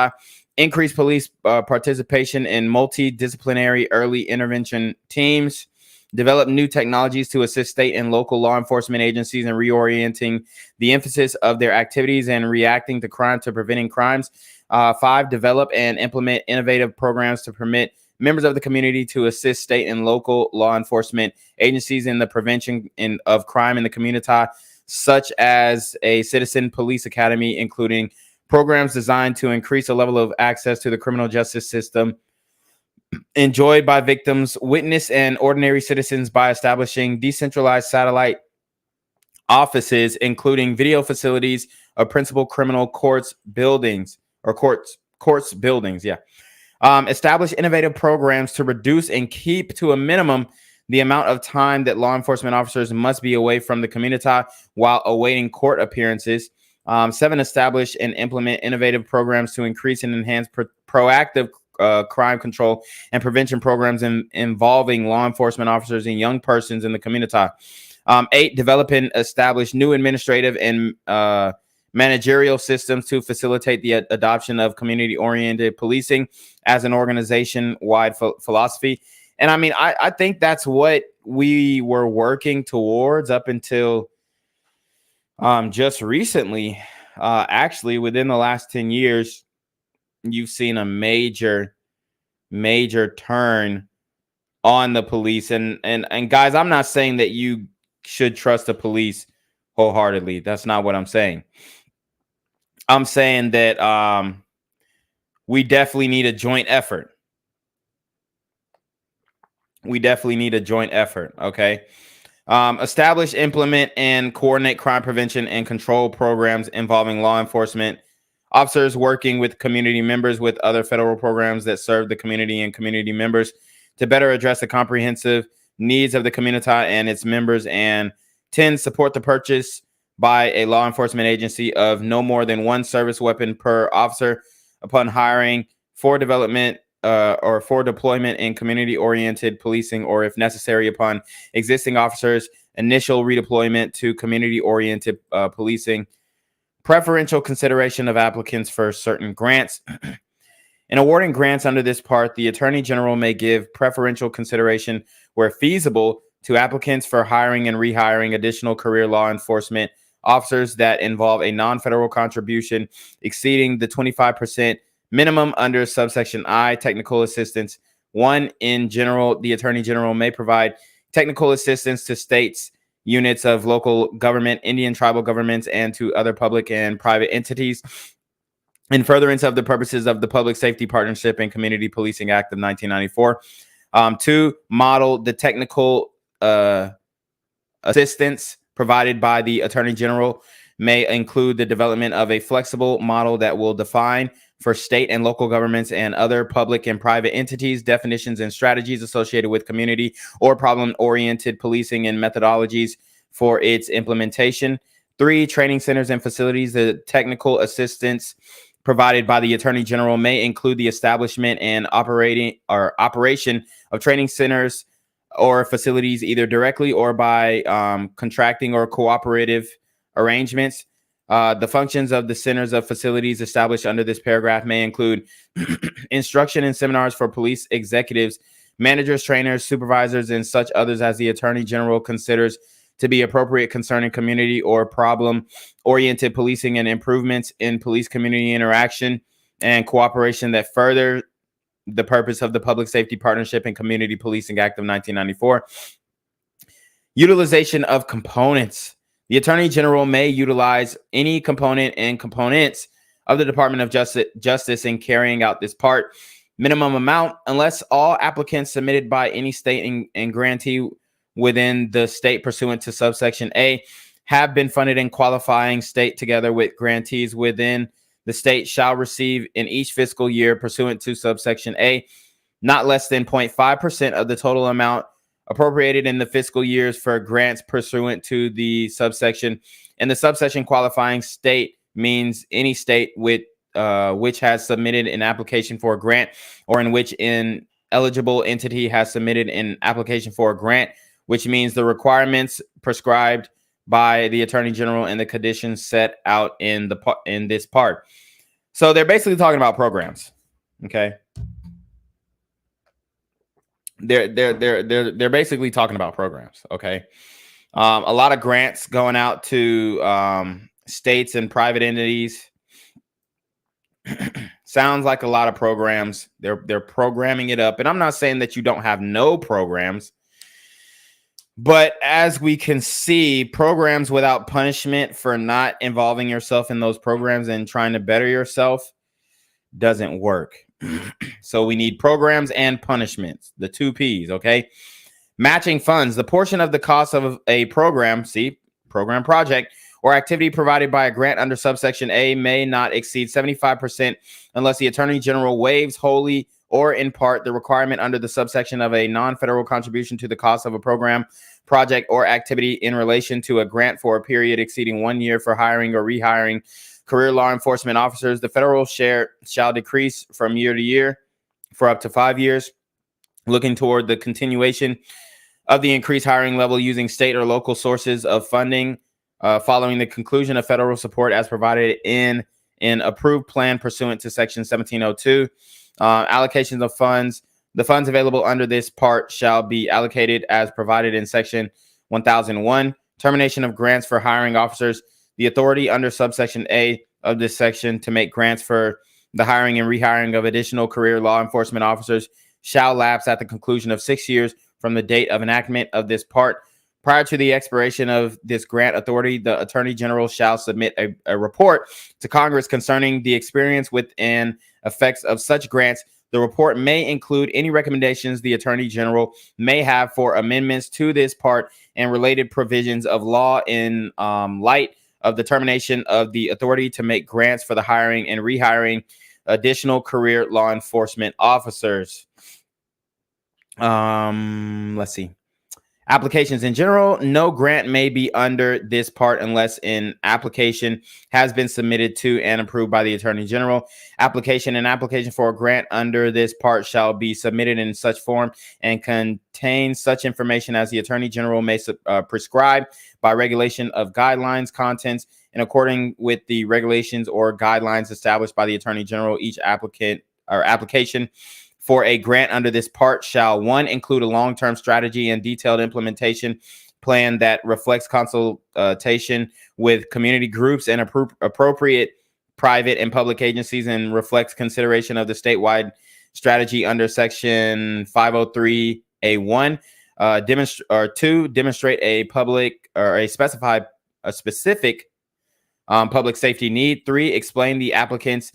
increase police participation in multidisciplinary early intervention teams, develop new technologies to assist state and local law enforcement agencies in reorienting the emphasis of their activities and reacting to crime to preventing crimes. 5, develop and implement innovative programs to permit members of the community to assist state and local law enforcement agencies in the prevention of crime in the community, such as a citizen police academy, including programs designed to increase the level of access to the criminal justice system enjoyed by victims, witness, and ordinary citizens by establishing decentralized satellite offices, including video facilities of principal criminal courts buildings or courts buildings. Establish innovative programs to reduce and keep to a minimum the amount of time that law enforcement officers must be away from the community while awaiting court appearances. 7, establish and implement innovative programs to increase and enhance proactive crime control and prevention programs involving law enforcement officers and young persons in the community. 8, develop and establish new administrative and managerial systems to facilitate the adoption of community-oriented policing as an organization-wide philosophy. And I mean, I think that's what we were working towards up until just recently. Actually, within the last 10 years, you've seen a major turn on the police. And guys, I'm not saying that you should trust the police wholeheartedly. That's not what I'm saying. I'm saying that we definitely need a joint effort. Okay. Establish, implement, and coordinate crime prevention and control programs involving law enforcement officers working with community members with other federal programs that serve the community and community members to better address the comprehensive needs of the community and its members. And 10, support the purchase by a law enforcement agency of no more than one service weapon per officer upon hiring for development or for deployment in community-oriented policing, or if necessary upon existing officers' initial redeployment to community-oriented policing. Preferential consideration of applicants for certain grants. In awarding grants under this part, the Attorney General may give preferential consideration where feasible to applicants for hiring and rehiring additional career law enforcement officers that involve a non-federal contribution exceeding the 25% minimum under subsection I. Technical assistance. 1, in general, the Attorney General may provide technical assistance to states, units of local government, Indian tribal governments, and to other public and private entities in furtherance of the purposes of the Public Safety Partnership and Community Policing Act of 1994. 2, model the technical assistance provided by the Attorney General may include the development of a flexible model that will define for state and local governments and other public and private entities definitions and strategies associated with community or problem-oriented policing and methodologies for its implementation. 3, training centers and facilities. The technical assistance provided by the Attorney General may include the establishment and operation of training centers or facilities either directly or by contracting or cooperative arrangements. The functions of the centers of facilities established under this paragraph may include instruction and seminars for police executives, managers, trainers, supervisors, and such others as the Attorney General considers to be appropriate concerning community or problem-oriented policing and improvements in police community interaction and cooperation that further the purpose of the Public Safety Partnership and Community Policing Act of 1994. Utilization of components. The Attorney General may utilize any component and components of the Department of Justice in carrying out this part. Minimum amount, unless all applicants submitted by any state and grantee within the state pursuant to subsection A have been funded in qualifying state together with grantees within the state shall receive in each fiscal year pursuant to subsection A, not less than 0.5% of the total amount appropriated in the fiscal years for grants pursuant to the subsection. And the subsection qualifying state means any state with which has submitted an application for a grant or in which an eligible entity has submitted an application for a grant, which means the requirements prescribed by the Attorney General and the conditions set out in this part. So they're basically talking about programs. Okay. They're basically talking about programs. Okay. A lot of grants going out to states and private entities. Sounds like a lot of programs. They're programming it up. And I'm not saying that you don't have no programs, but as we can see, programs without punishment for not involving yourself in those programs and trying to better yourself doesn't work. So we need programs and punishments, the 2 P's, okay? Matching funds, the portion of the cost of a program, program project, or activity provided by a grant under subsection A may not exceed 75% unless the Attorney General waives wholly or in part the requirement under the subsection of a non-federal contribution to the cost of a program, project, or activity in relation to a grant for a period exceeding 1 year for hiring or rehiring career law enforcement officers. The federal share shall decrease from year to year for up to 5 years, looking toward the continuation of the increased hiring level using state or local sources of funding following the conclusion of federal support as provided in an approved plan pursuant to Section 1702. Allocations of funds. The funds available under this part shall be allocated as provided in Section 1001. Termination of grants for hiring officers. The authority under subsection A of this section to make grants for the hiring and rehiring of additional career law enforcement officers shall lapse at the conclusion of 6 years from the date of enactment of this part. Prior to the expiration of this grant authority, the Attorney General shall submit a report to Congress concerning the experience with and effects of such grants. The report may include any recommendations the Attorney General may have for amendments to this part and related provisions of law in light of the termination of the authority to make grants for the hiring and rehiring additional career law enforcement officers. Let's see. Applications in general, no grant may be under this part unless an application has been submitted to and approved by the Attorney General. Application for a grant under this part shall be submitted in such form and contain such information as the Attorney General may prescribe by regulation of guidelines, contents, and according with the regulations or guidelines established by the Attorney General. Each applicant or application for a grant under this part shall, 1, include a long-term strategy and detailed implementation plan that reflects consultation with community groups and appropriate private and public agencies and reflects consideration of the statewide strategy under Section 503A1. 2, demonstrate a public or a specific public safety need. 3, explain the applicant's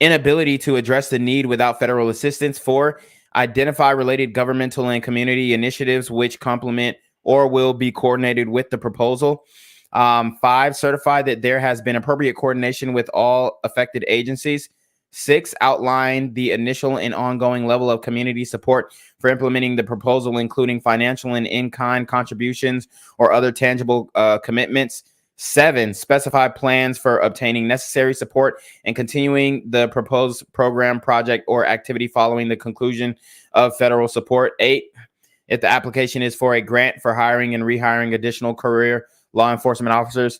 inability to address the need without federal assistance. 4, identify related governmental and community initiatives which complement or will be coordinated with the proposal. 5, certify that there has been appropriate coordination with all affected agencies. 6, outline the initial and ongoing level of community support for implementing the proposal, including financial and in-kind contributions or other tangible commitments. 7, specify plans for obtaining necessary support and continuing the proposed program, project, or activity following the conclusion of federal support. 8, if the application is for a grant for hiring and rehiring additional career law enforcement officers,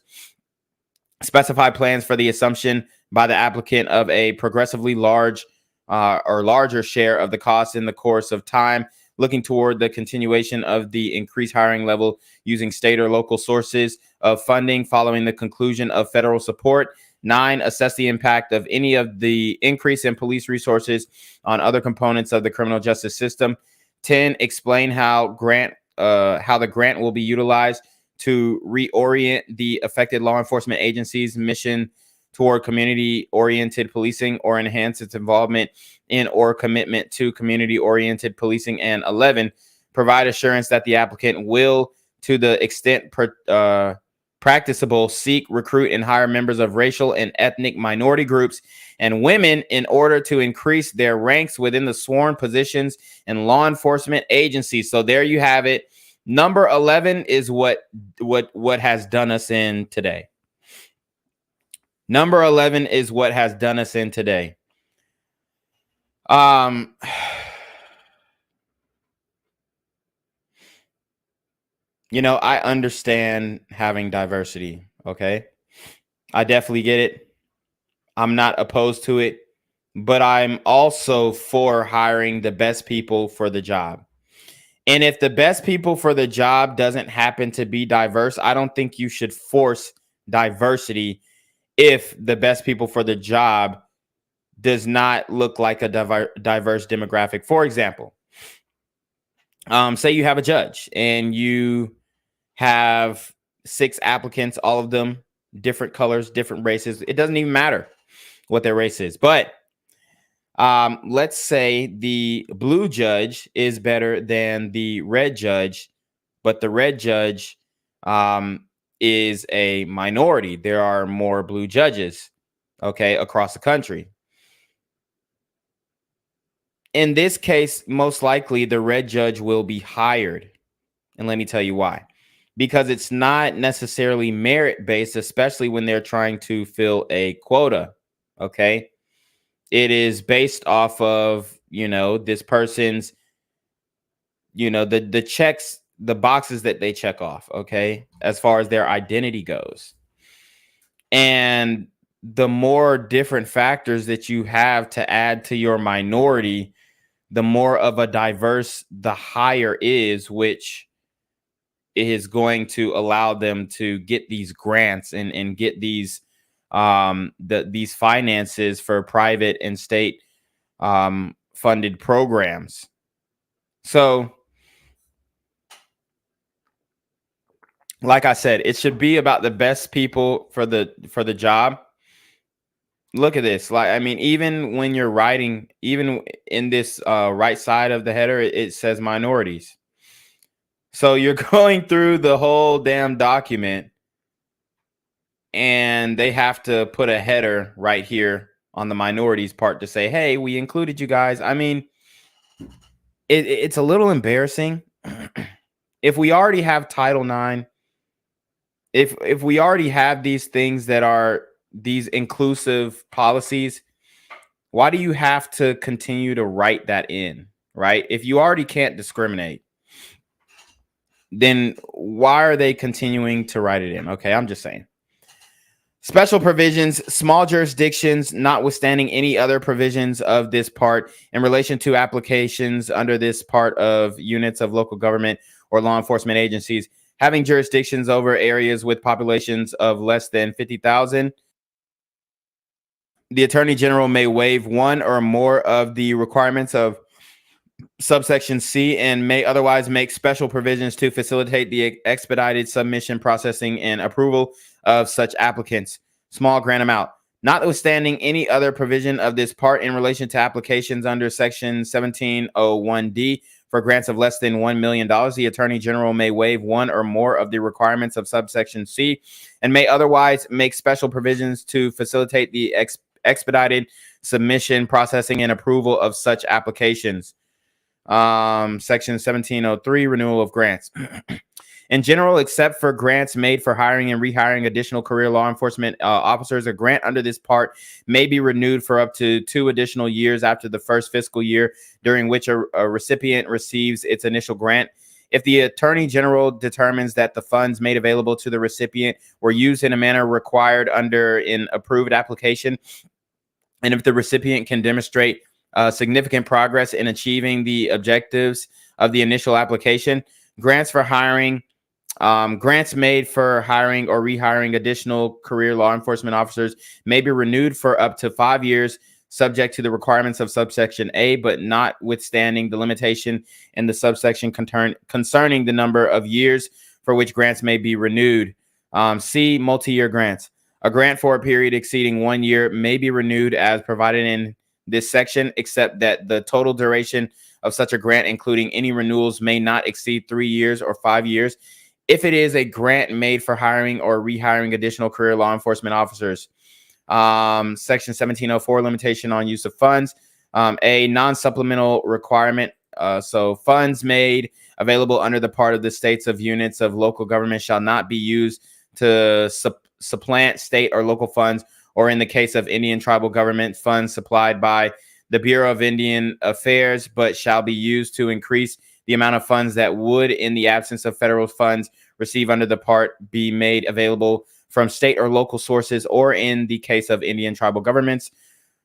specify plans for the assumption by the applicant of a progressively large or larger share of the cost in the course of time, looking toward the continuation of the increased hiring level using state or local sources of funding following the conclusion of federal support. 9, assess the impact of any of the increase in police resources on other components of the criminal justice system. 10, explain how the grant will be utilized to reorient the affected law enforcement agency's mission toward community-oriented policing or enhance its involvement in or commitment to community-oriented policing. And 11, provide assurance that the applicant will, to the extent practicable, seek, recruit, and hire members of racial and ethnic minority groups and women in order to increase their ranks within the sworn positions in law enforcement agencies. So there you have it. Number 11 is what has done us in today. Number 11 is what has done us in today. I understand having diversity, okay? I definitely get it. I'm not opposed to it. but I'm also for hiring the best people for the job. And if the best people for the job doesn't happen to be diverse, I don't think you should force diversity if the best people for the job does not look like a diverse demographic. For example, say you have a judge and you have 6 applicants, all of them different colors, different races. It doesn't even matter what their race is. But let's say the blue judge is better than the red judge, but the red judge is a minority. There are more blue judges, okay, across the country. In this case, most likely the red judge will be hired. And let me tell you why. Because it's not necessarily merit-based, especially when they're trying to fill a quota, okay? It is based off of, this person's, the checks, the boxes that they check off, okay? As far as their identity goes. And the more different factors that you have to add to your minority, the more of a diverse the hire is, which is going to allow them to get these grants and get these these finances for private and state funded programs. So, like I said, it should be about the best people for the job. Look at this. Like, I mean, even when you're writing, even in this right side of the header, it says minorities. So you're going through the whole damn document and they have to put a header right here on the minorities part to say, hey, we included you guys. I mean, it's a little embarrassing. If we already have Title IX, if we already have these things that are these inclusive policies, why do you have to continue to write that in, right? If you already can't discriminate, then why are they continuing to write it in? Okay, I'm just saying. Special provisions, small jurisdictions, notwithstanding any other provisions of this part in relation to applications under this part of units of local government or law enforcement agencies, having jurisdictions over areas with populations of less than 50,000. The Attorney General may waive one or more of the requirements of subsection C and may otherwise make special provisions to facilitate the expedited submission, processing, and approval of such applicants. Small grant amount. Notwithstanding any other provision of this part in relation to applications under section 1701D for grants of less than $1 million, the Attorney General may waive one or more of the requirements of subsection C and may otherwise make special provisions to facilitate the expedited submission, processing, and approval of such applications. Section 1703, renewal of grants. In general, except for grants made for hiring and rehiring additional career law enforcement officers, a grant under this part may be renewed for up to 2 additional years after the first fiscal year during which a recipient receives its initial grant. If the Attorney General determines that the funds made available to the recipient were used in a manner required under an approved application, and if the recipient can demonstrate significant progress in achieving the objectives of the initial application, grants made for hiring or rehiring additional career law enforcement officers may be renewed for up to 5 years, subject to the requirements of subsection A, but notwithstanding the limitation in the subsection concerning the number of years for which grants may be renewed. C, multi-year grants. A grant for a period exceeding 1 year may be renewed as provided in this section, except that the total duration of such a grant, including any renewals, may not exceed 3 years or 5 years. If it is a grant made for hiring or rehiring additional career law enforcement officers. Section 1704, limitation on use of funds. A non-supplemental requirement. So funds made available under the part of the states of units of local government shall not be used to supplant state or local funds, or in the case of Indian tribal government, funds supplied by the Bureau of Indian Affairs, but shall be used to increase the amount of funds that would, in the absence of federal funds, receive under the part be made available from state or local sources, or in the case of Indian tribal governments.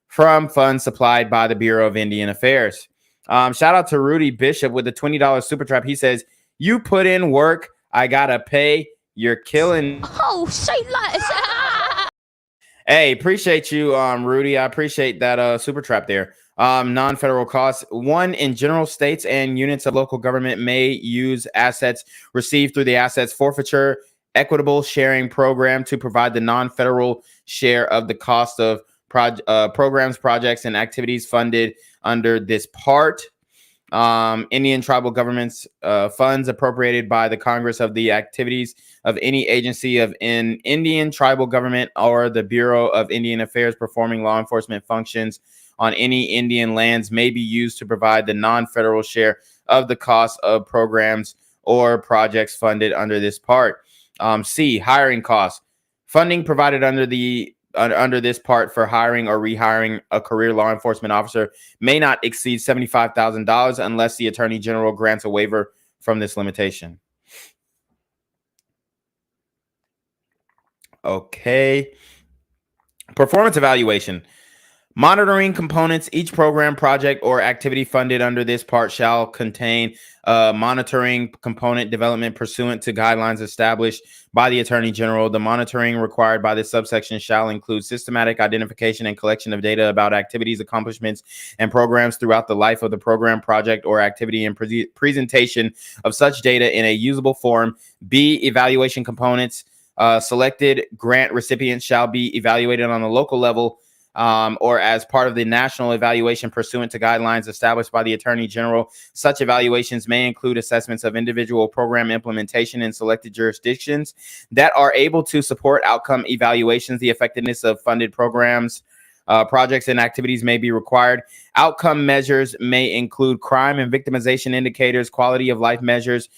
from funds supplied by the Bureau of Indian Affairs. Shout out to Rudy Bishop with the $20 super trap. He says, "You put in work, I gotta pay. You're killing." Oh, say less. Hey, appreciate you, Rudy. I appreciate that super trap there. Non-federal costs. One, in general, states and units of local government may use assets received through the assets forfeiture equitable sharing program to provide the non-federal share of the cost of programs, projects, and activities funded under this part. Indian tribal governments funds appropriated by the Congress of the activities of any agency of an Indian tribal government or the Bureau of Indian Affairs performing law enforcement functions on any Indian lands may be used to provide the non-federal share of the cost of programs or projects funded under this part. C, hiring costs. Funding provided under this part for hiring or rehiring a career law enforcement officer may not exceed $75,000 unless the Attorney General grants a waiver from this limitation. Okay. Performance evaluation. Monitoring components. Each program, project, or activity funded under this part shall contain monitoring component development pursuant to guidelines established by the Attorney General. The monitoring required by this subsection shall include systematic identification and collection of data about activities, accomplishments, and programs throughout the life of the program, project, or activity, and presentation of such data in a usable form. B, evaluation components. Selected grant recipients shall be evaluated on a local level or as part of the national evaluation pursuant to guidelines established by the Attorney General. Such evaluations may include assessments of individual program implementation in selected jurisdictions that are able to support outcome evaluations. The effectiveness of funded programs, projects, and activities may be required. Outcome measures may include crime and victimization indicators, quality of life measures,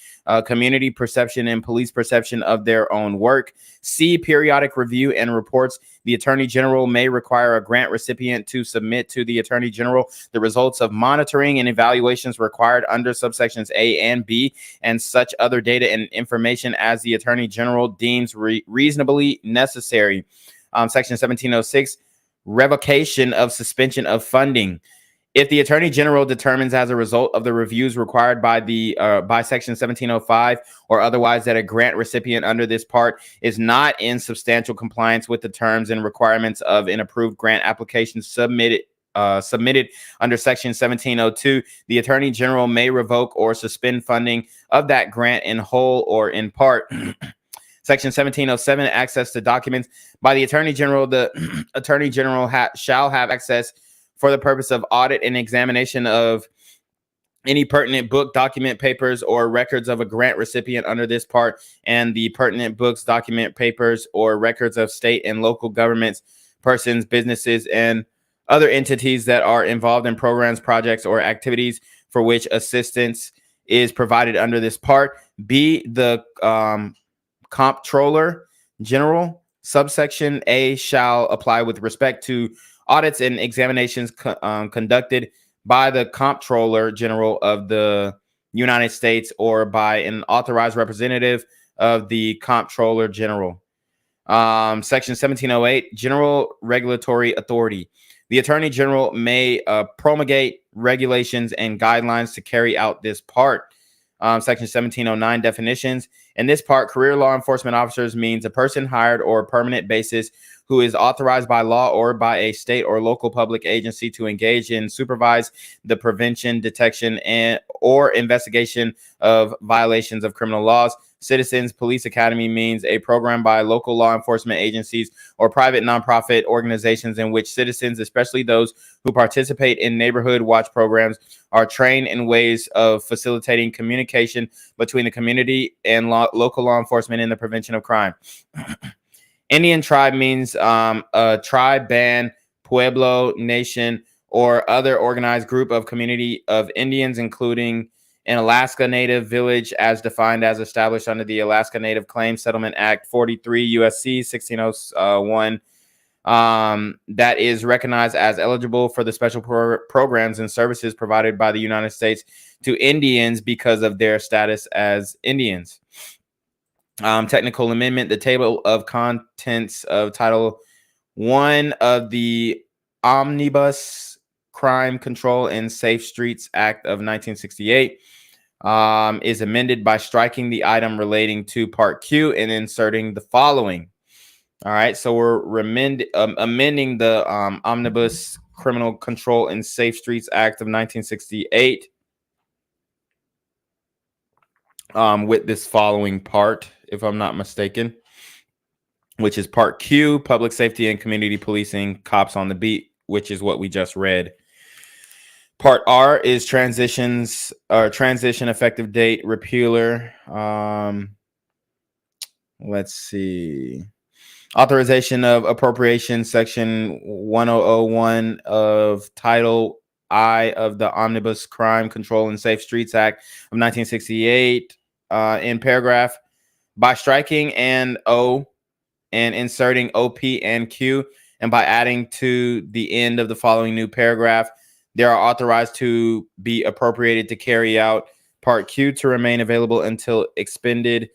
community perception, and police perception of their own work. C, periodic review and reports. The Attorney General may require a grant recipient to submit to the Attorney General the results of monitoring and evaluations required under subsections A and B, and such other data and information as the Attorney General deems reasonably necessary. Section 1706, revocation of suspension of funding. If the Attorney General determines as a result of the reviews required by Section 1705 or otherwise that a grant recipient under this part is not in substantial compliance with the terms and requirements of an approved grant application submitted under Section 1702, the Attorney General may revoke or suspend funding of that grant in whole or in part. Section 1707, access to documents. By the Attorney General, the Attorney General shall have access for the purpose of audit and examination of any pertinent book, document, papers, or records of a grant recipient under this part, and the pertinent books, document, papers, or records of state and local governments, persons, businesses, and other entities that are involved in programs, projects, or activities for which assistance is provided under this part. B, the Comptroller General, subsection A, shall apply with respect to audits and examinations conducted by the Comptroller General of the United States or by an authorized representative of the Comptroller General. Section 1708, General Regulatory Authority. The Attorney General may promulgate regulations and guidelines to carry out this part. Section 1709, definitions. In this part, career law enforcement officers means a person hired or a permanent basis who is authorized by law or by a state or local public agency to engage in, supervise the prevention, detection, and or investigation of violations of criminal laws. Citizens Police Academy means a program by local law enforcement agencies or private nonprofit organizations in which citizens, especially those who participate in neighborhood watch programs, are trained in ways of facilitating communication between the community and local law enforcement in the prevention of crime. Indian tribe means a tribe, band, pueblo, nation, or other organized group of community of Indians, including an Alaska Native village as defined as established under the Alaska Native Claims Settlement Act 43 USC 1601, that is recognized as eligible for the special programs and services provided by the United States to Indians because of their status as Indians. Technical amendment, the table of contents of Title I of the Omnibus Crime Control and Safe Streets Act of 1968 is amended by striking the item relating to Part Q and inserting the following. All right, so we're amending the Omnibus Criminal Control and Safe Streets Act of 1968 with this following part, if I'm not mistaken, which is Part Q, Public Safety and Community Policing, Cops on the Beat, which is what we just read. Part R is transition effective date repealer. Let's see. Authorization of appropriation, section 1001 of Title I of the Omnibus Crime Control and Safe Streets Act of 1968 in paragraph by striking and O and inserting OP and Q, and by adding to the end of the following new paragraph, they are authorized to be appropriated to carry out Part Q to remain available until expended.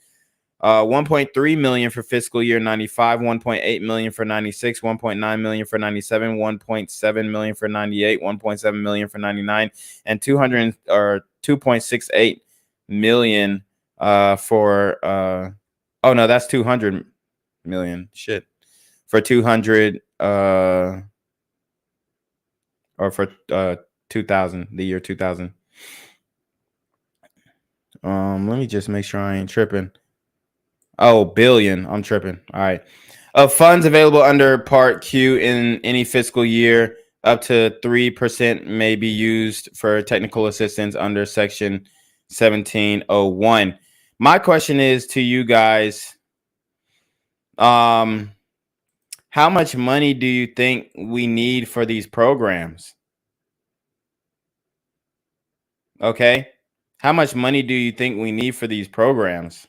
1.3 million for fiscal year 95, 1.8 million for 96, 1.9 million for 97, 1.7 million for 98, 1.7 million for 99, and 2.68 million for oh no, that's 200 million. Shit. For 200 or for 2000, the year 2000. Let me just make sure I ain't tripping. Oh, billion. I'm tripping. All right. Of funds available under Part Q in any fiscal year, up to 3% may be used for technical assistance under Section 1701. My question is to you guys, how much money do you think we need for these programs? Okay. How much money do you think we need for these programs?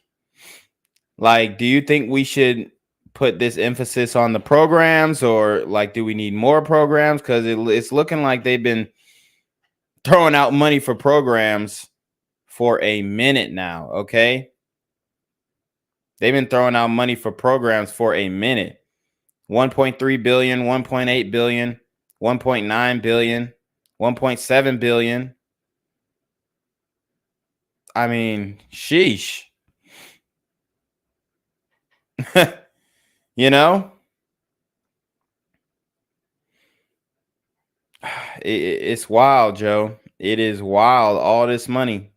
Like, do you think we should put this emphasis on the programs, or like, do we need more programs? Because it's looking like they've been throwing out money for programs for a minute now. Okay. They've been throwing out money for programs for a minute. 1.3 billion, 1.8 billion, 1.9 billion, 1.7 billion. I mean, sheesh. You know, it's wild, Joe. It is wild. All this money.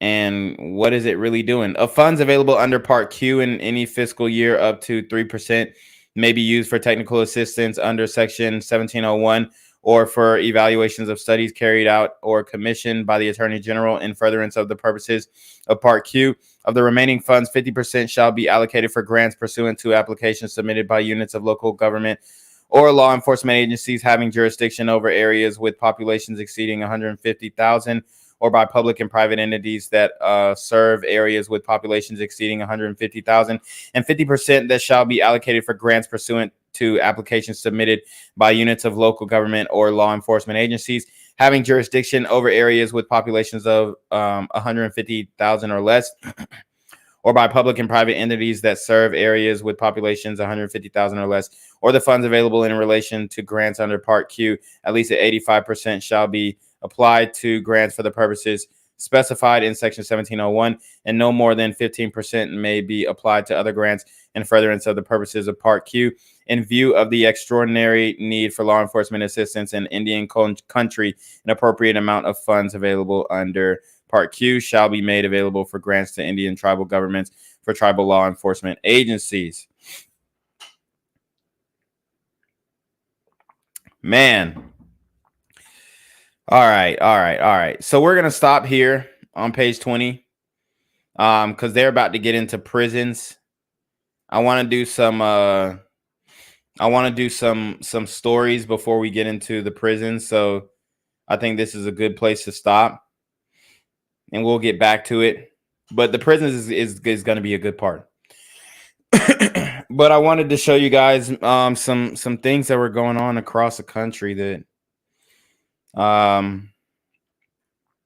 And what is it really doing? Of funds available under Part Q in any fiscal year, up to 3% may be used for technical assistance under Section 1701 or for evaluations of studies carried out or commissioned by the Attorney General in furtherance of the purposes of Part Q. Of the remaining funds, 50% shall be allocated for grants pursuant to applications submitted by units of local government or law enforcement agencies having jurisdiction over areas with populations exceeding 150,000, or by public and private entities that serve areas with populations exceeding 150,000, and 50% that shall be allocated for grants pursuant to applications submitted by units of local government or law enforcement agencies having jurisdiction over areas with populations of 150,000 or less, or by public and private entities that serve areas with populations 150,000 or less, or the funds available in relation to grants under Part Q, at least 85% shall be applied to grants for the purposes specified in Section 1701, and no more than 15% may be applied to other grants in furtherance of the purposes of Part Q. In view of the extraordinary need for law enforcement assistance in Indian country, an appropriate amount of funds available under Part Q shall be made available for grants to Indian tribal governments for tribal law enforcement agencies. Man. All right. So we're going to stop here on page 20 because they're about to get into prisons. I want to do some stories before we get into the prisons. So I think this is a good place to stop, and we'll get back to it. But the prisons is going to be a good part. But I wanted to show you guys some things that were going on across the country that I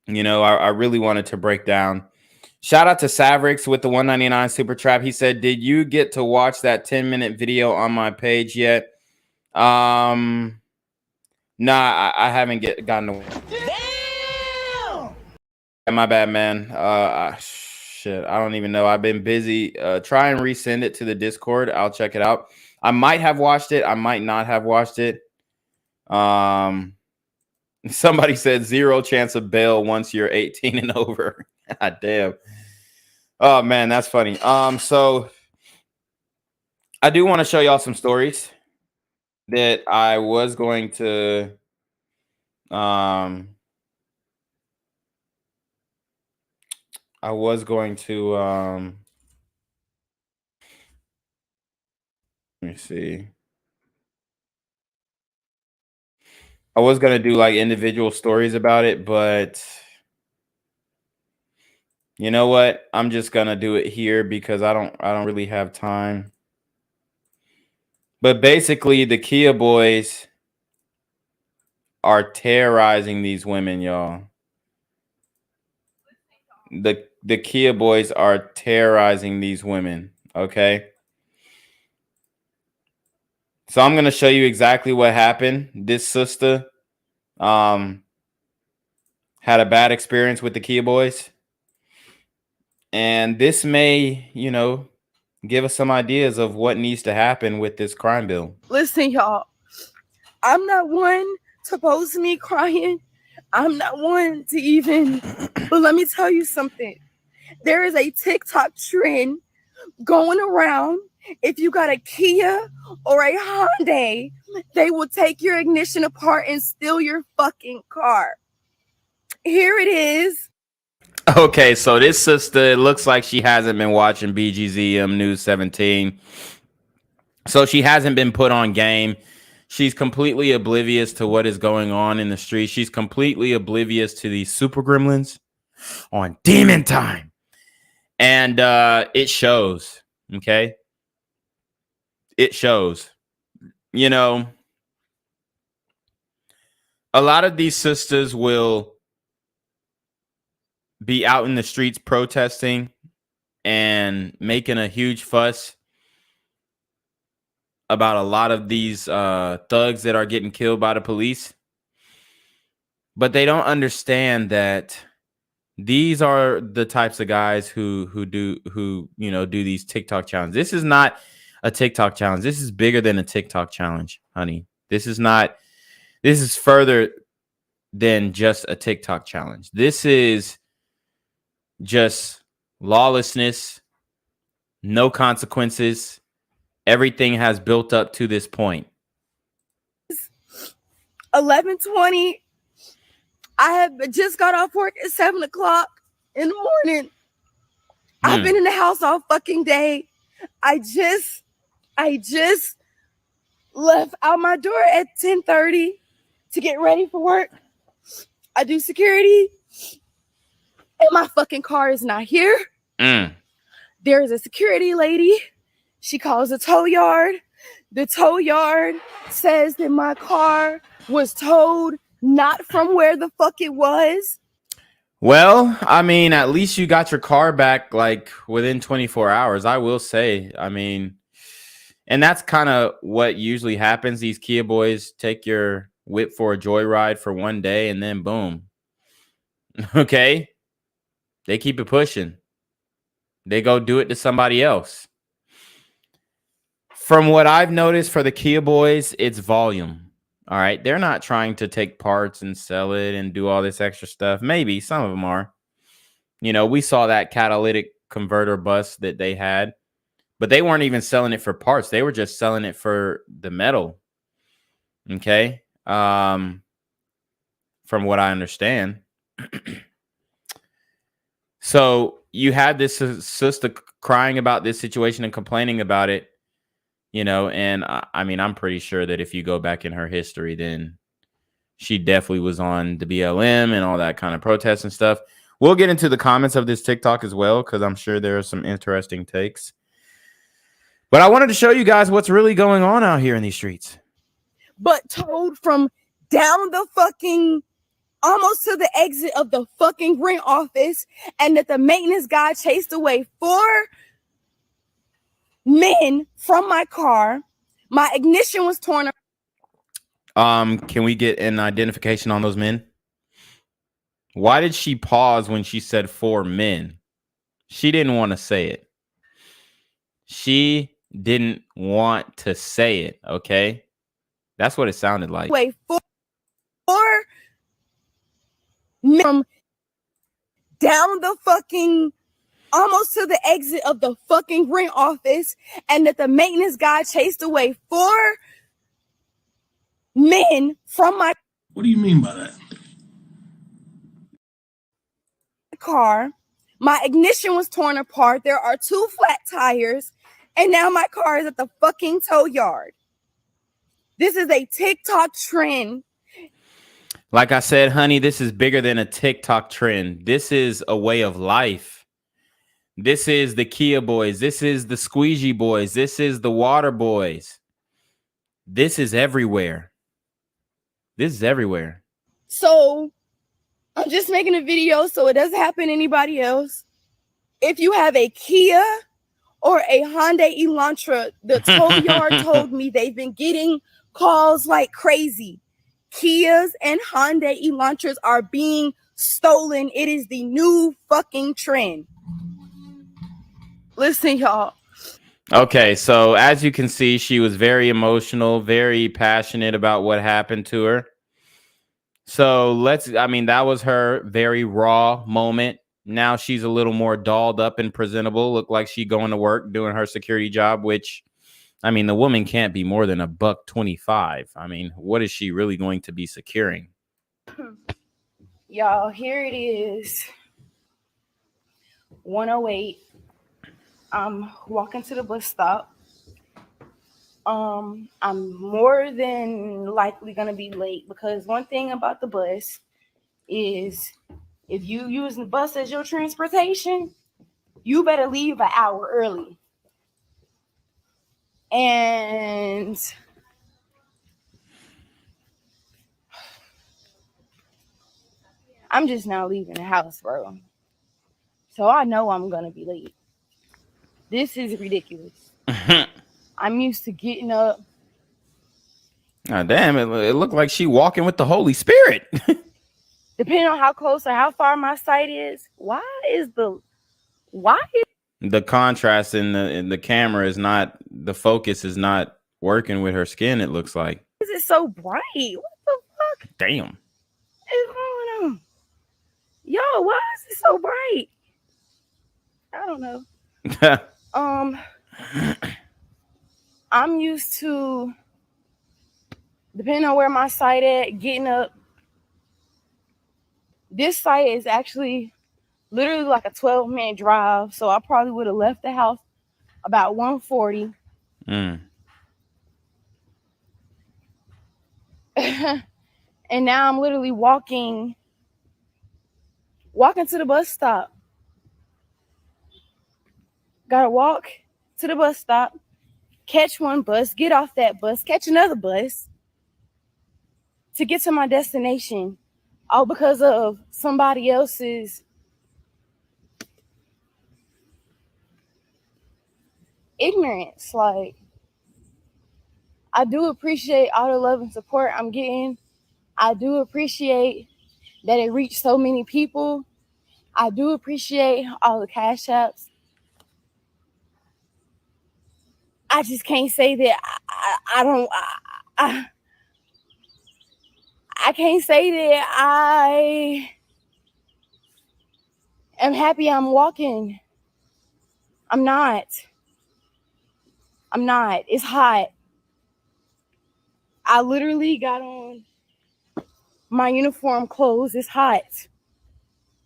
really wanted to break down. Shout out to Savrix with the 199 super trap. He said, "Did you get to watch that 10-minute video on my page yet?" Nah, I haven't gotten away. My bad, man. Shit, I don't even know. I've been busy. Try and resend it to the Discord. I'll check it out. I might have watched it. I might not have watched it. Somebody said 0 chance of bail once you're 18 and over. God damn. Oh man, that's funny. So I do want to show y'all some stories that I was going to let me see. I was gonna do like individual stories about it, but you know what? I'm just gonna do it here because I don't really have time. But basically, the Kia boys are terrorizing these women, y'all. The Kia boys are terrorizing these women, okay? So I'm gonna show you exactly what happened. This sister had a bad experience with the Kia boys. And this may, give us some ideas of what needs to happen with this crime bill. Listen, y'all, I'm not one to post me crying. I'm not one to even, but let me tell you something. There is a TikTok trend going around. If you got a Kia or a Hyundai, they will take your ignition apart and steal your fucking car. Here it is. Okay, so this sister, it looks like she hasn't been watching BGZM News 17. So she hasn't been put on game. She's completely oblivious to what is going on in the street. She's completely oblivious to these super gremlins on Demon Time. And it shows, okay? It shows. A lot of these sisters will be out in the streets protesting and making a huge fuss about a lot of these thugs that are getting killed by the police. But they don't understand that these are the types of guys who do these TikTok challenges. This is not a TikTok challenge. This is bigger than a TikTok challenge, honey. This is further than just a TikTok challenge. This is just lawlessness, no consequences. Everything has built up to this point. 11:20. I have just got off work at 7 o'clock in the morning. I've been in the house all fucking day. I just left out my door at 10:30 to get ready for work. I do security, and my fucking car is not here. There is a security lady. She calls the tow yard. The tow yard says that my car was towed not from where the fuck it was. Well, I mean, at least you got your car back like within 24 hours, I will say. I mean, and that's kind of what usually happens. These Kia boys take your whip for a joyride for one day and then boom. Okay. They keep it pushing. They go do it to somebody else. From what I've noticed for the Kia boys, it's volume. All right. They're not trying to take parts and sell it and do all this extra stuff. Maybe some of them are. We saw that catalytic converter bus that they had, but they weren't even selling it for parts. They were just selling it for the metal. Okay. From what I understand. So you had this sister crying about this situation and complaining about it. And I mean, I'm pretty sure that if you go back in her history, then she definitely was on the BLM and all that kind of protests and stuff. We'll get into the comments of this TikTok as well, because I'm sure there are some interesting takes. But I wanted to show you guys what's really going on out here in these streets. But towed from down the fucking, almost to the exit of the fucking rent office, and that the maintenance guy chased away 4 men from my car. My ignition was torn up. Can we get an identification on those men? Why did she pause when she said 4 men? She didn't want to say it. She didn't want to say it, okay? That's what it sounded like. Wait, 4 men down the fucking almost to the exit of the fucking rent office, and that the maintenance guy chased away 4 men from my What do you mean by that? car. My ignition was torn apart. There are 2 flat tires, and now my car is at the fucking tow yard. This is a TikTok trend. Like I said, honey, this is bigger than a TikTok trend. This is a way of life. This is the Kia boys. This is the squeegee boys. This is the water boys. This is everywhere. This is everywhere. So I'm just making a video so it doesn't happen to anybody else. If you have a Kia or a Hyundai Elantra, the tow yard told me they've been getting calls like crazy. Kias and Hyundai Elantras are being stolen. It is the new fucking trend. Listen, y'all. Okay, so as you can see, she was very emotional, very passionate about what happened to her. So that was her very raw moment. Now she's a little more dolled up and presentable. Look like she going to work, doing her security job, which, the woman can't be more than $125. What is she really going to be securing? Y'all, here it is. 108. I'm walking to the bus stop. I'm more than likely gonna be late because one thing about the bus is if you use the bus as your transportation, you better leave an hour early. And I'm just now leaving the house, bro. So I know I'm gonna be late. This is ridiculous. I'm used to getting up. Oh, damn, it looked like she walking with the Holy Spirit. Depending on how close or how far my sight is, The contrast in the camera is not, the focus is not working with her skin, it looks like. is it so bright? What the fuck Damn. is going on? Yo, why is it so bright? I don't know. I'm used to, depending on where my site at, getting up. This site is actually literally like a 12-minute drive, so I probably would have left the house about 1:40. And now I'm literally walking to the bus stop. Gotta walk to the bus stop, catch one bus, get off that bus, catch another bus to get to my destination, all because of somebody else's ignorance. Like, I do appreciate all the love and support I'm getting. I do appreciate that it reached so many people. I do appreciate all the cash apps. I just can't say that I can't say that I am happy I'm walking. I'm not. It's hot. I literally got on my uniform clothes. It's hot.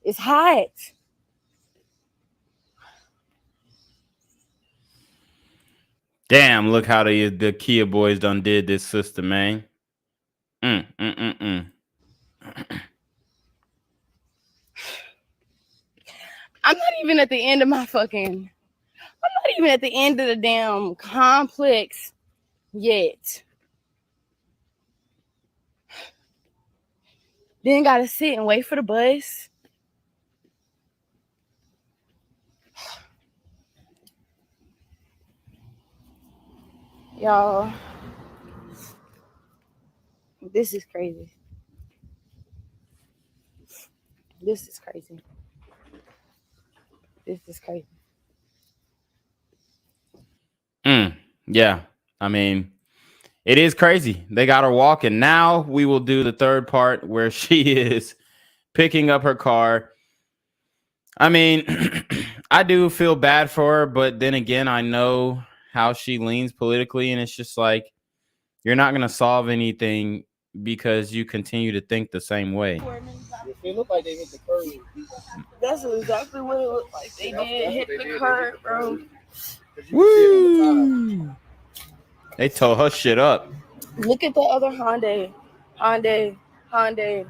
It's hot. Damn, look how the Kia boys done did this sister, man. I'm not even at the end of I'm not even at the end of the damn complex yet. Then gotta sit and wait for the bus. Y'all, This is crazy. This is crazy. This is crazy. Yeah. I mean, it is crazy. They got her walking. Now we will do the third part where she is picking up her car. I mean, I do feel bad for her, but then again, I know how she leans politically, and it's just like, you're not going to solve anything because you continue to think the same way. It looked like they hit the curb. That's exactly what it looked like. They did hit the curb, bro. Woo! They tore her shit up. Look at the other Hyundai.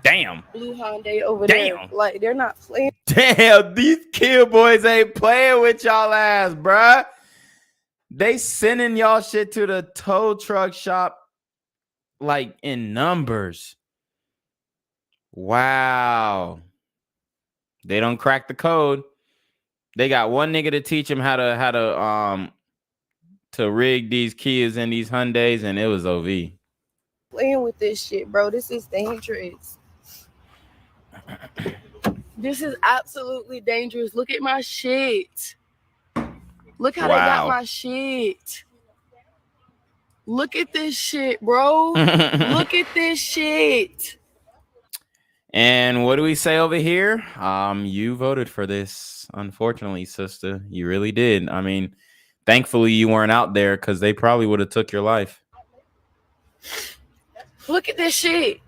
Damn. Blue Hyundai over there. Like, they're not playing. Damn, these kill boys ain't playing with y'all ass, bruh. They sending y'all shit to the tow truck shop like in numbers. Wow. They don't crack the code. They got one nigga to teach them how to rig these Kias and these Hyundais, and it was OV. Playing with this shit, bro. This is dangerous. This is absolutely dangerous. Look at my shit. Look how they got my shit. Look at this shit, bro. Look at this shit. And what do we say over here? You voted for this, unfortunately, sister. You really did. I mean, thankfully you weren't out there because they probably would have took your life. Look at this shit.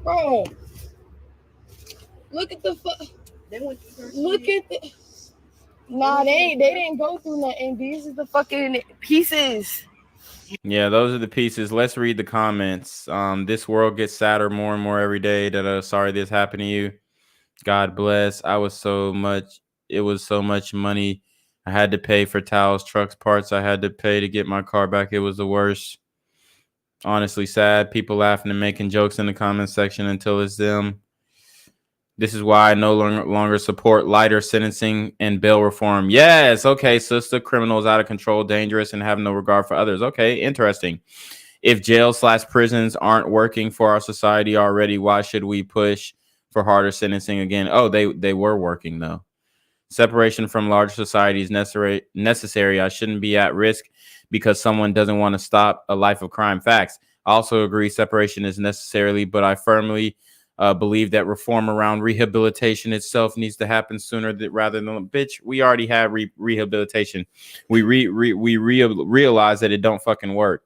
Bro. Look at the look at the Nah, they didn't go through nothing. These are the fucking pieces. Yeah, those are the pieces. Let's read the comments. This world gets sadder more and more every day. Sorry this happened to you. God bless. It was so much money I had to pay for towels, trucks, parts. I had to pay to get my car back. It was the worst. Honestly sad. People laughing and making jokes in the comment section until it's them. This is why I no longer support lighter sentencing and bail reform. Yes. Okay, sister. Criminals out of control, dangerous, and have no regard for others. Okay, interesting. If jails/prisons aren't working for our society already, why should we push for harder sentencing again? Oh, they were working, though. Separation from large society is necessary. I shouldn't be at risk because someone doesn't want to stop a life of crime. Facts. I also agree separation is necessary, but I firmly believe that reform around rehabilitation itself needs to happen sooner rather than bitch. We already have rehabilitation. We realize that it don't fucking work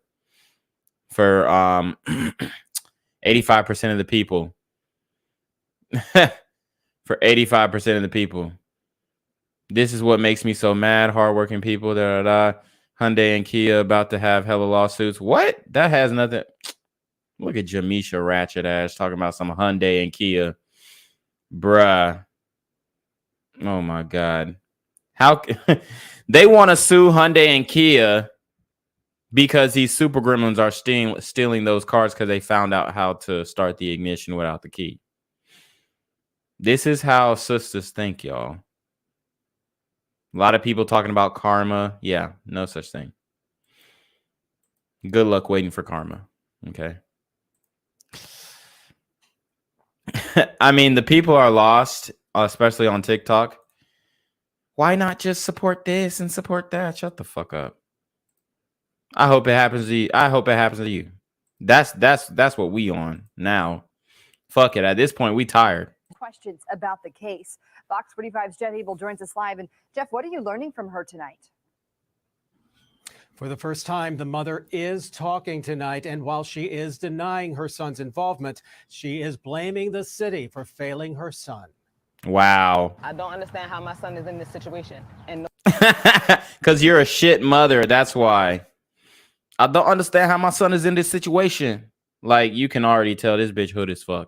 for 85% of the people. For 85% of the people. This is what makes me so mad. Hardworking people. Hyundai and Kia about to have hella lawsuits. What? That has nothing. Look at Jamisha Ratchet ass talking about some Hyundai and Kia. Bruh. Oh my God. How they want to sue Hyundai and Kia because these super gremlins are stealing those cars because they found out how to start the ignition without the key. This is how sisters think, y'all. A lot of people talking about karma. Yeah, no such thing. Good luck waiting for karma. Okay. I mean, the people are lost, especially on TikTok. Why not just support this and support that? Shut the fuck up. I hope it happens to you. I hope it happens to you. That's what we on now. Fuck it. At this point, we tired. Questions about the case. Fox 45's Jeff Abel joins us live. And Jeff, what are you learning from her tonight? For the first time, the mother is talking tonight, and while she is denying her son's involvement, she is blaming the city for failing her son. Wow. I don't understand how my son is in this situation. And because you're a shit mother. That's why. I don't understand how my son is in this situation. Like, you can already tell this bitch hood as fuck.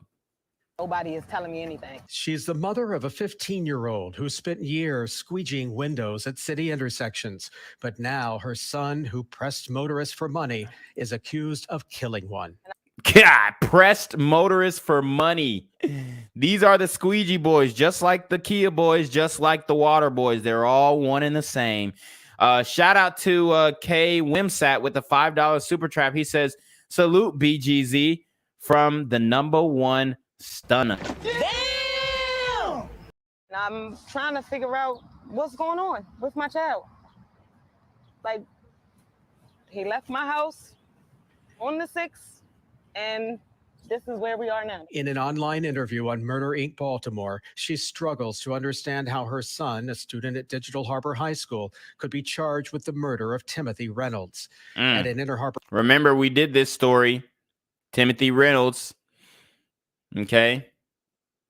Nobody is telling me anything. She's the mother of a 15-year-old who spent years squeegeeing windows at city intersections. But now her son, who pressed motorists for money, is accused of killing one. God, pressed motorists for money. These are the squeegee boys, just like the Kia boys, just like the water boys. They're all one and the same. Shout out to K Wimsat with the $5 super trap. He says, Salute BGZ from the #1 stunner. Damn! I'm trying to figure out what's going on with my child. Like, he left my house on the 6th, and this is where we are now. In an online interview on Murder Inc. Baltimore, she struggles to understand how her son, a student at Digital Harbor High School, could be charged with the murder of Timothy Reynolds. At an Inner Harbor. Remember, we did this story. Timothy Reynolds. Okay.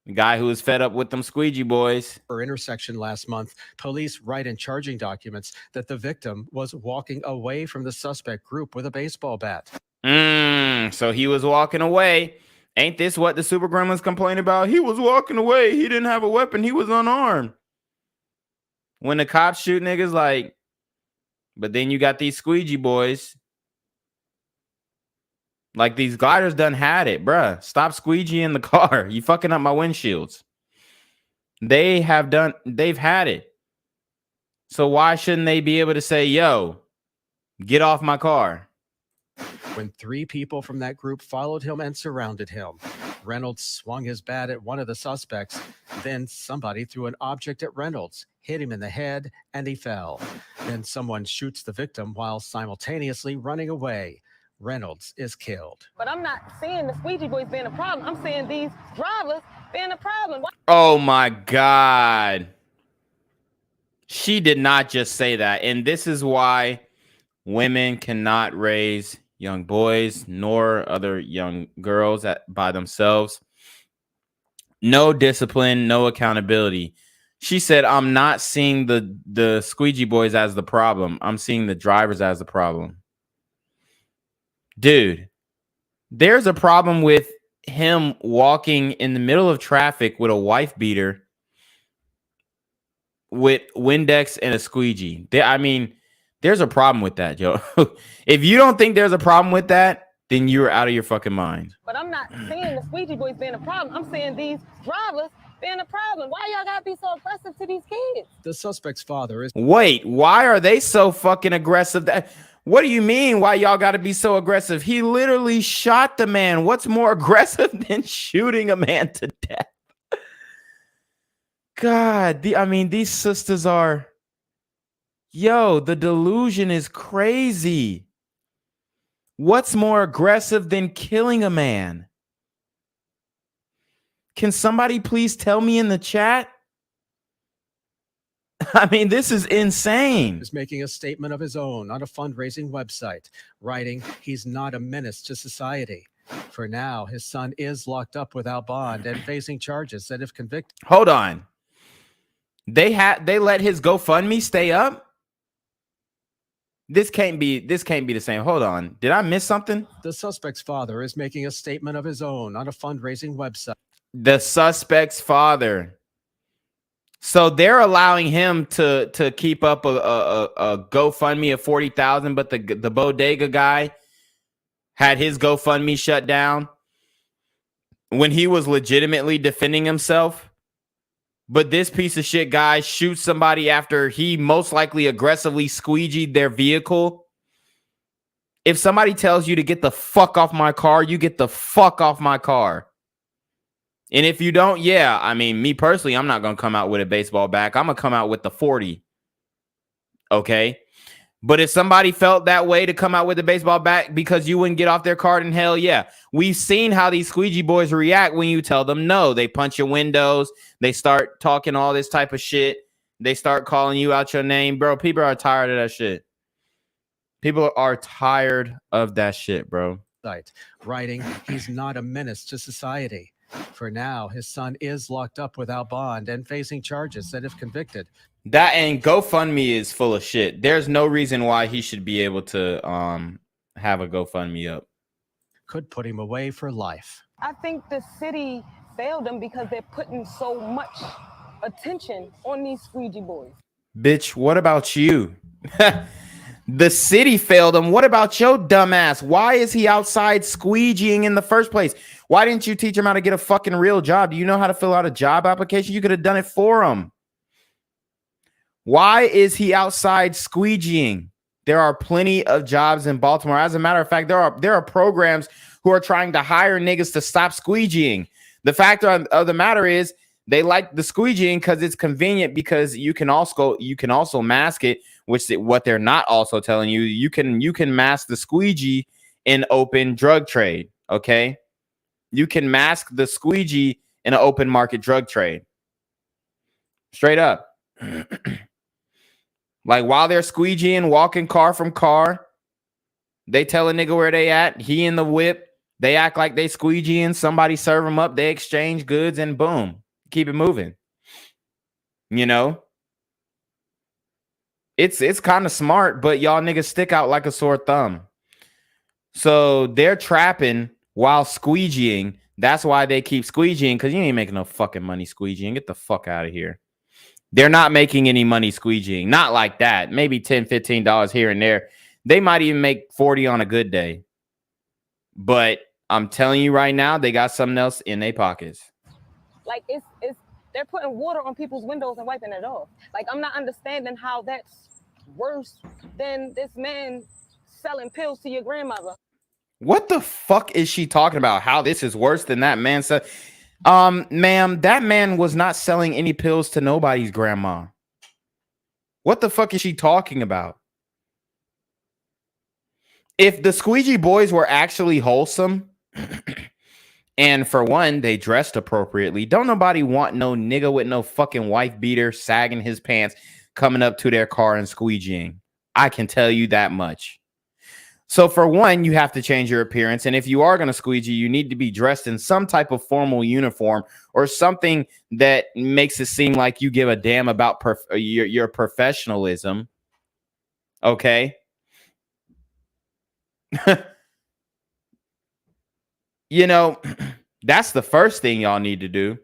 The guy who was fed up with them squeegee boys. Intersection last month, police write in charging documents that the victim was walking away from the suspect group with a baseball bat. So he was walking away. Ain't this what the Super Gremlins complain about? He was walking away. He didn't have a weapon. He was unarmed. When the cops shoot niggas, like, but then you got these squeegee boys. Like, these gliders done had it, bruh. Stop squeegeeing the car. You fucking up my windshields. They've had it. So why shouldn't they be able to say, yo, get off my car? When 3 people from that group followed him and surrounded him, Reynolds swung his bat at one of the suspects. Then somebody threw an object at Reynolds, hit him in the head, and he fell. Then someone shoots the victim while simultaneously running away. Reynolds is killed. But I'm not seeing the squeegee boys being a problem. I'm seeing these drivers being a problem. Oh my God. She did not just say that. And this is why women cannot raise young boys nor other young girls by themselves. No discipline, no accountability. She said, I'm not seeing the squeegee boys as the problem. I'm seeing the drivers as the problem. Dude, there's a problem with him walking in the middle of traffic with a wife beater with Windex and a squeegee. There's a problem with that, yo. If you don't think there's a problem with that, then you're out of your fucking mind. But I'm not seeing the squeegee boys being a problem. I'm seeing these drivers being a problem. Why y'all gotta be so aggressive to these kids? The suspect's father is. Wait, why are they so fucking aggressive? What do you mean? Why y'all got to be so aggressive? He literally shot the man. What's more aggressive than shooting a man to death? God, these sisters are. Yo, the delusion is crazy. What's more aggressive than killing a man? Can somebody please tell me in the chat? This is insane. Is making a statement of his own on a fundraising website, writing, he's not a menace to society. For now, his son is locked up without bond and facing charges that, if convicted. Hold on. They let his GoFundMe stay up? This can't be the same. Hold on. Did I miss something? The suspect's father is making a statement of his own on a fundraising website. The suspect's father. So they're allowing him to keep up a GoFundMe of 40,000, but the bodega guy had his GoFundMe shut down when he was legitimately defending himself. But this piece of shit guy shoots somebody after he most likely aggressively squeegeed their vehicle. If somebody tells you to get the fuck off my car, you get the fuck off my car. And if you don't, me personally, I'm not going to come out with a baseball bat. I'm going to come out with the 40. Okay? But if somebody felt that way to come out with a baseball bat because you wouldn't get off their car, then hell yeah. We've seen how these squeegee boys react when you tell them no. They punch your windows. They start talking all this type of shit. They start calling you out your name. Bro, people are tired of that shit. People are tired of that shit, bro. Writing, he's not a menace to society. For now, his son is locked up without bond and facing charges that, if convicted. That and GoFundMe is full of shit. There's no reason why he should be able to have a GoFundMe up. Could put him away for life. I think the city failed them because they're putting so much attention on these squeegee boys. Bitch, what about you? The city failed him. What about your dumb ass? Why is he outside squeegeeing in the first place? Why didn't you teach him how to get a fucking real job? Do you know how to fill out a job application? You could have done it for him. Why is he outside squeegeeing? There are plenty of jobs in Baltimore. As a matter of fact, there are programs who are trying to hire niggas to stop squeegeeing. The fact of the matter is they like the squeegeeing because it's convenient, because you can also mask it, which what they're not also telling you. You can mask the squeegee in open drug trade. Okay. You can mask the squeegee in an open market drug trade. Straight up. Like while they're squeegeeing, walking car from car, they tell a nigga where they at. He in the whip. They act like they squeegeeing. Somebody serve them up. They exchange goods and boom, keep it moving. You know, it's kind of smart, but y'all niggas stick out like a sore thumb. So they're trapping while squeegeeing. That's why they keep squeegeeing, because you ain't making no fucking money squeegeeing. Get the fuck out of here. They're not making any money squeegeeing. Not like that. Maybe $10, $15 here and there. They might even make 40 on a good day. But I'm telling you right now, they got something else in their pockets. Like it's they're putting water on people's windows and wiping it off. Like I'm not understanding how that's worse than this man selling pills to your grandmother. What the fuck is she talking about? How this is worse than that man said? Ma'am, that man was not selling any pills to nobody's grandma. What the fuck is she talking about? If the squeegee boys were actually wholesome, and for one, they dressed appropriately, don't nobody want no nigga with no fucking wife beater sagging his pants coming up to their car and squeegeeing. I can tell you that much. So for one, you have to change your appearance. And if you are going to squeegee, you need to be dressed in some type of formal uniform or something that makes it seem like you give a damn about your professionalism. Okay. You know, that's the first thing y'all need to do.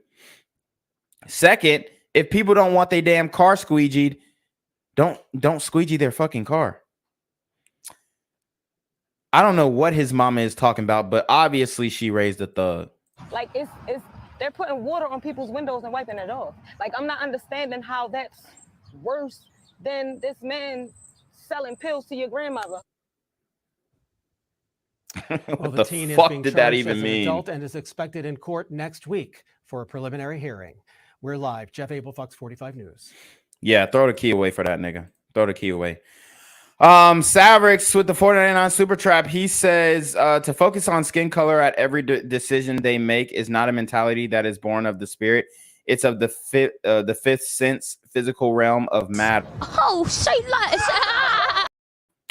Second, if people don't want their damn car squeegeed, don't squeegee their fucking car. I don't know what his mama is talking about, but obviously she raised a thug. Like it's they're putting water on people's windows and wiping it off. Like I'm not understanding how that's worse than this man selling pills to your grandmother. Well, the teen fuck is being did that charged even as an mean? adult and is expected in court next week for a preliminary hearing. We're live. Jeff Abel, Fox 45 News. Yeah, throw the key away for that nigga. Throw the key away. Savrix with the 499 Super Trap. He says to focus on skin color at every decision they make is not a mentality that is born of the spirit. It's of the fifth sense, physical realm of matter. Oh, say less.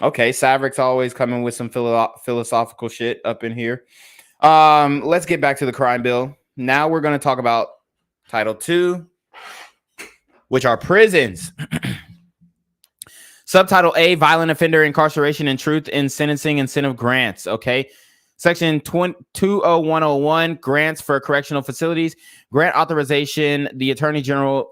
Okay, Savrix always coming with some philosophical shit up in here. Let's get back to the crime bill. Now we're going to talk about Title II, which are prisons. Subtitle A, Violent Offender Incarceration and Truth in Sentencing Incentive Grants. Okay. Section 20101, Grants for Correctional Facilities. Grant authorization. The Attorney General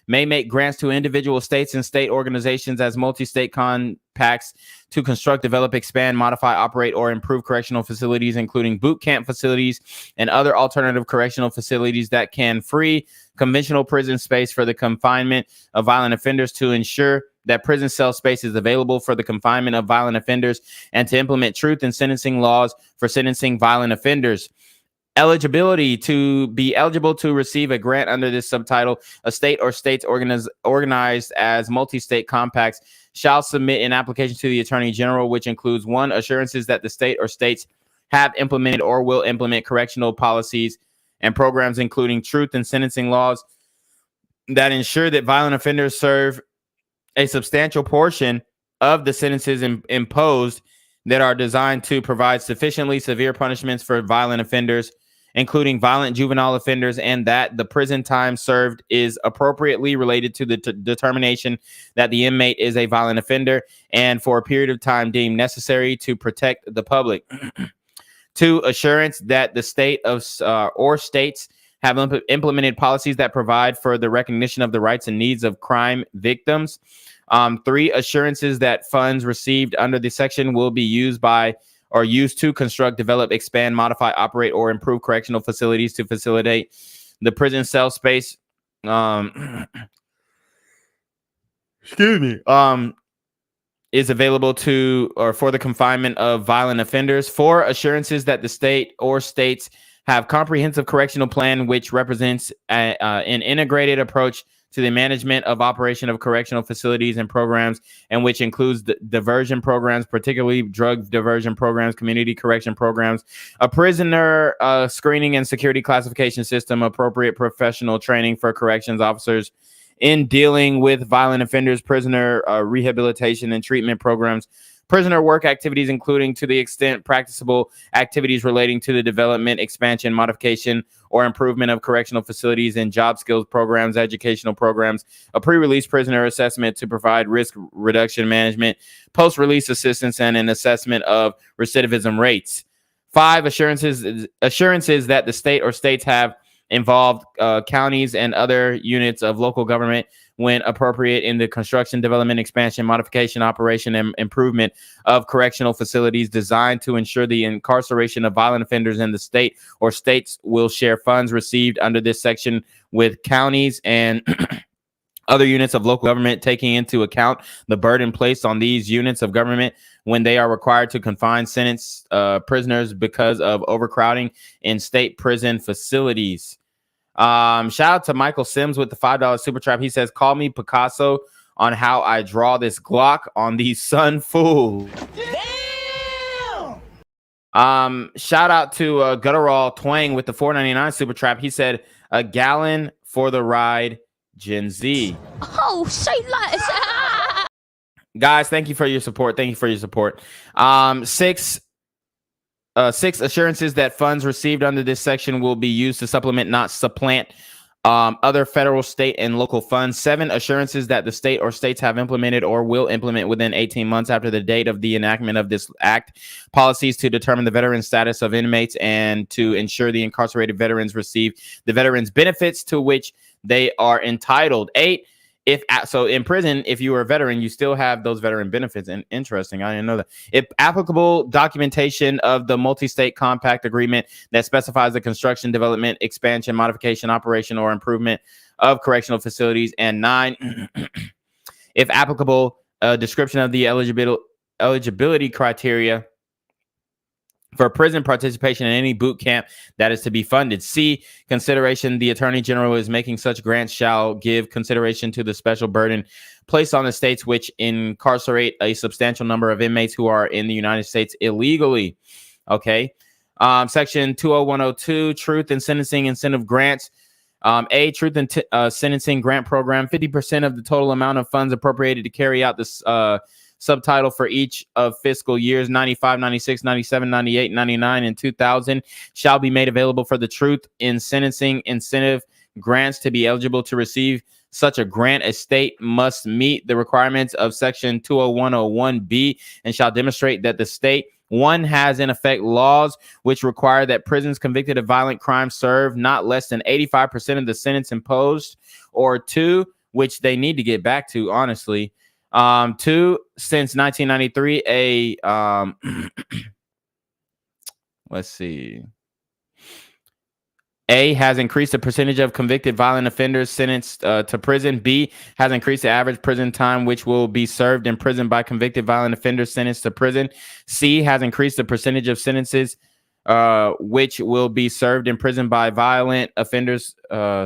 may make grants to individual states and state organizations as multi-state compacts to construct, develop, expand, modify, operate, or improve correctional facilities, including boot camp facilities and other alternative correctional facilities that can free conventional prison space for the confinement of violent offenders, to ensure that prison cell space is available for the confinement of violent offenders, and to implement truth in sentencing laws for sentencing violent offenders. Eligibility: to be eligible to receive a grant under this subtitle, a state or states organized as multi-state compacts shall submit an application to the Attorney General, which includes 1, assurances that the state or states have implemented or will implement correctional policies and programs, including truth in sentencing laws that ensure that violent offenders serve a substantial portion of the sentences imposed that are designed to provide sufficiently severe punishments for violent offenders, including violent juvenile offenders, and that the prison time served is appropriately related to the determination that the inmate is a violent offender and for a period of time deemed necessary to protect the public. 2, assurance that the state or states have implemented policies that provide for the recognition of the rights and needs of crime victims. 3, assurances that funds received under this section will be used to construct, develop, expand, modify, operate, or improve correctional facilities to facilitate the prison cell space. Excuse me. is available to or for the confinement of violent offenders. 4, assurances that the state or states have comprehensive correctional plan, which represents an integrated approach to the management of operation of correctional facilities and programs, and which includes the diversion programs, particularly drug diversion programs, community correction programs, a prisoner screening and security classification system, appropriate professional training for corrections officers in dealing with violent offenders, prisoner rehabilitation and treatment programs, prisoner work activities, including to the extent practicable activities relating to the development, expansion, modification, or improvement of correctional facilities and job skills programs, educational programs, a pre-release prisoner assessment to provide risk reduction management, post-release assistance, and an assessment of recidivism rates. 5, assurances that the state or states have involved counties and other units of local government when appropriate in the construction, development, expansion, modification, operation, and improvement of correctional facilities designed to ensure the incarceration of violent offenders in the state or states will share funds received under this section with counties and other units of local government, taking into account the burden placed on these units of government when they are required to confine sentenced prisoners because of overcrowding in state prison facilities. Shout out to Michael Sims with the $5 super trap. He says, call me Picasso on how I draw this Glock on these sun fools. Shout out to Guttural Twang with the $4.99 super trap. He said, a gallon for the ride, Gen Z. Oh, say less. Guys, thank you for your support. Thank you for your support. 6 assurances that funds received under this section will be used to supplement, not supplant, other federal, state, and local funds. 7 assurances that the state or states have implemented or will implement within 18 months after the date of the enactment of this act policies to determine the veteran status of inmates and to ensure the incarcerated veterans receive the veterans benefits to which they are entitled. 8, so in prison, if you were a veteran, you still have those veteran benefits. And interesting, I didn't know that. If applicable, documentation of the multi-state compact agreement that specifies the construction, development, expansion, modification, operation, or improvement of correctional facilities. And 9, if applicable, a description of the eligibility criteria for prison participation in any boot camp that is to be funded. C, consideration the Attorney General is making such grants shall give consideration to the special burden placed on the states which incarcerate a substantial number of inmates who are in the United States illegally. Okay. Section 20102, Truth in Sentencing Incentive Grants. A, Truth in Sentencing Grant Program, 50% of the total amount of funds appropriated to carry out this subtitle for each of fiscal years 95, 96, 97, 98, 99, and 2000 shall be made available for the Truth in Sentencing Incentive Grants. To be eligible to receive such a grant, a state must meet the requirements of Section 20101B and shall demonstrate that the state, 1, has in effect laws which require that prisons convicted of violent crimes serve not less than 85% of the sentence imposed, or 2, which they need to get back to, honestly. 2, since 1993, let's see. A, has increased the percentage of convicted violent offenders sentenced to prison. B, has increased the average prison time which will be served in prison by convicted violent offenders sentenced to prison. C, has increased the percentage of sentences which will be served in prison by violent offenders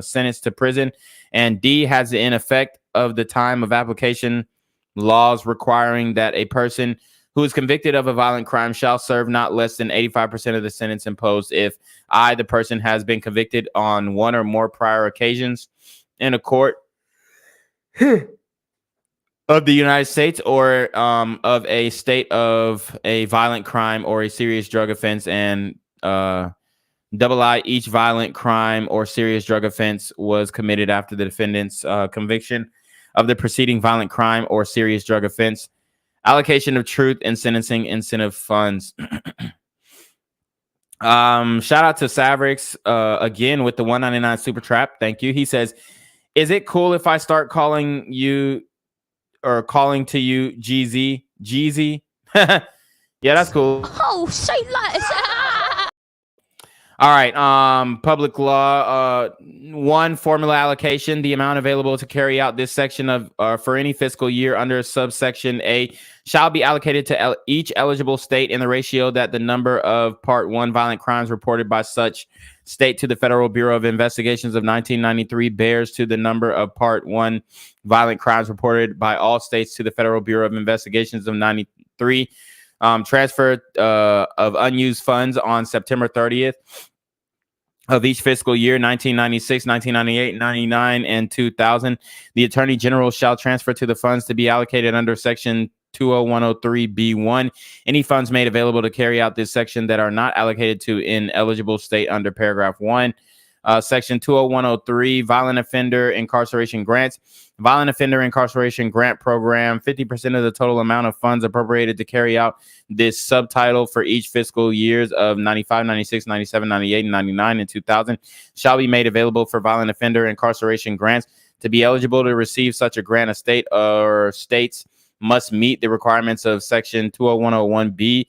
sentenced to prison. And D, has the in effect of the time of application laws requiring that a person who is convicted of a violent crime shall serve not less than 85% of the sentence imposed if I, the person, has been convicted on 1 or more prior occasions in a court of the United States or of a state of a violent crime or a serious drug offense, and I, each violent crime or serious drug offense was committed after the defendant's conviction of the preceding violent crime or serious drug offense. Allocation of Truth and Sentencing Incentive Funds. Shout out to Savrix again with the $1.99 super trap. Thank you. He says, is it cool if I start calling you or calling to you GZ? GZ? Yeah, that's cool. Oh, say less. All right. Public law 1, formula allocation. The amount available to carry out this section of for any fiscal year under subsection A shall be allocated to each eligible state in the ratio that the number of Part 1 violent crimes reported by such state to the Federal Bureau of Investigations of 1993 bears to the number of Part 1 violent crimes reported by all states to the Federal Bureau of Investigations of 93. Transfer of unused funds on September 30th of each fiscal year, 1996, 1998, 99, and 2000. The Attorney General shall transfer to the funds to be allocated under Section 20103B1 any funds made available to carry out this section that are not allocated to an eligible state under paragraph 1. Section 20103, violent offender incarceration grants. Violent offender incarceration grant program, 50% of the total amount of funds appropriated to carry out this subtitle for each fiscal years of 95, 96, 97, 98, 99, and 2000 shall be made available for violent offender incarceration grants. To be eligible to receive such a grant, a state or states must meet the requirements of Section 20101B.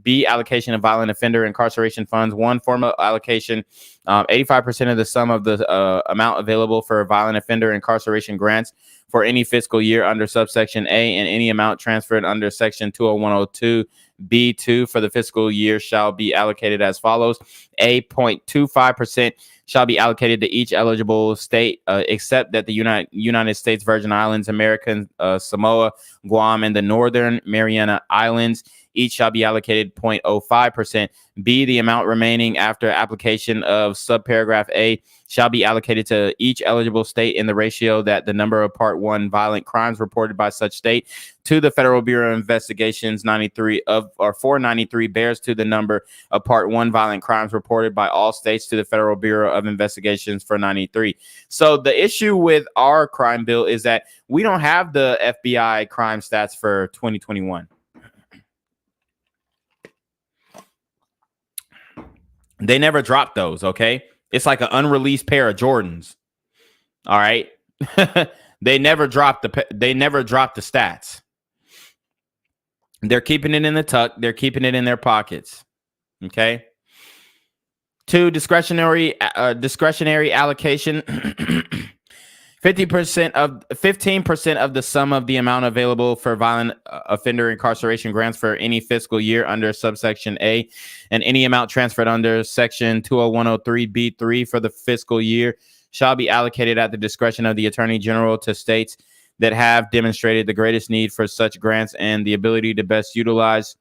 B, allocation of violent offender incarceration funds. 1, formal allocation, 85% of the sum of the amount available for violent offender incarceration grants for any fiscal year under subsection A, and any amount transferred under Section 20102 B2 for the fiscal year shall be allocated as follows. A, 0.25% shall be allocated to each eligible state, except that the United States Virgin Islands, American Samoa, Guam, and the Northern Mariana Islands. Each shall be allocated 0.05%. B, the amount remaining after application of subparagraph A shall be allocated to each eligible state in the ratio that the number of Part 1 violent crimes reported by such state to the Federal Bureau of Investigations 493 bears to the number of Part 1 violent crimes reported by all states to the Federal Bureau of Investigations for 93. So the issue with our crime bill is that we don't have the FBI crime stats for 2021. They never dropped those, okay? It's like an unreleased pair of Jordans. All right. They never dropped the stats. They're keeping it in the tuck. They're keeping it in their pockets. Okay. 2, discretionary allocation. 15% of the sum of the amount available for violent offender incarceration grants for any fiscal year under subsection A, and any amount transferred under section 20103B3 for the fiscal year shall be allocated at the discretion of the Attorney General to states that have demonstrated the greatest need for such grants and the ability to best utilize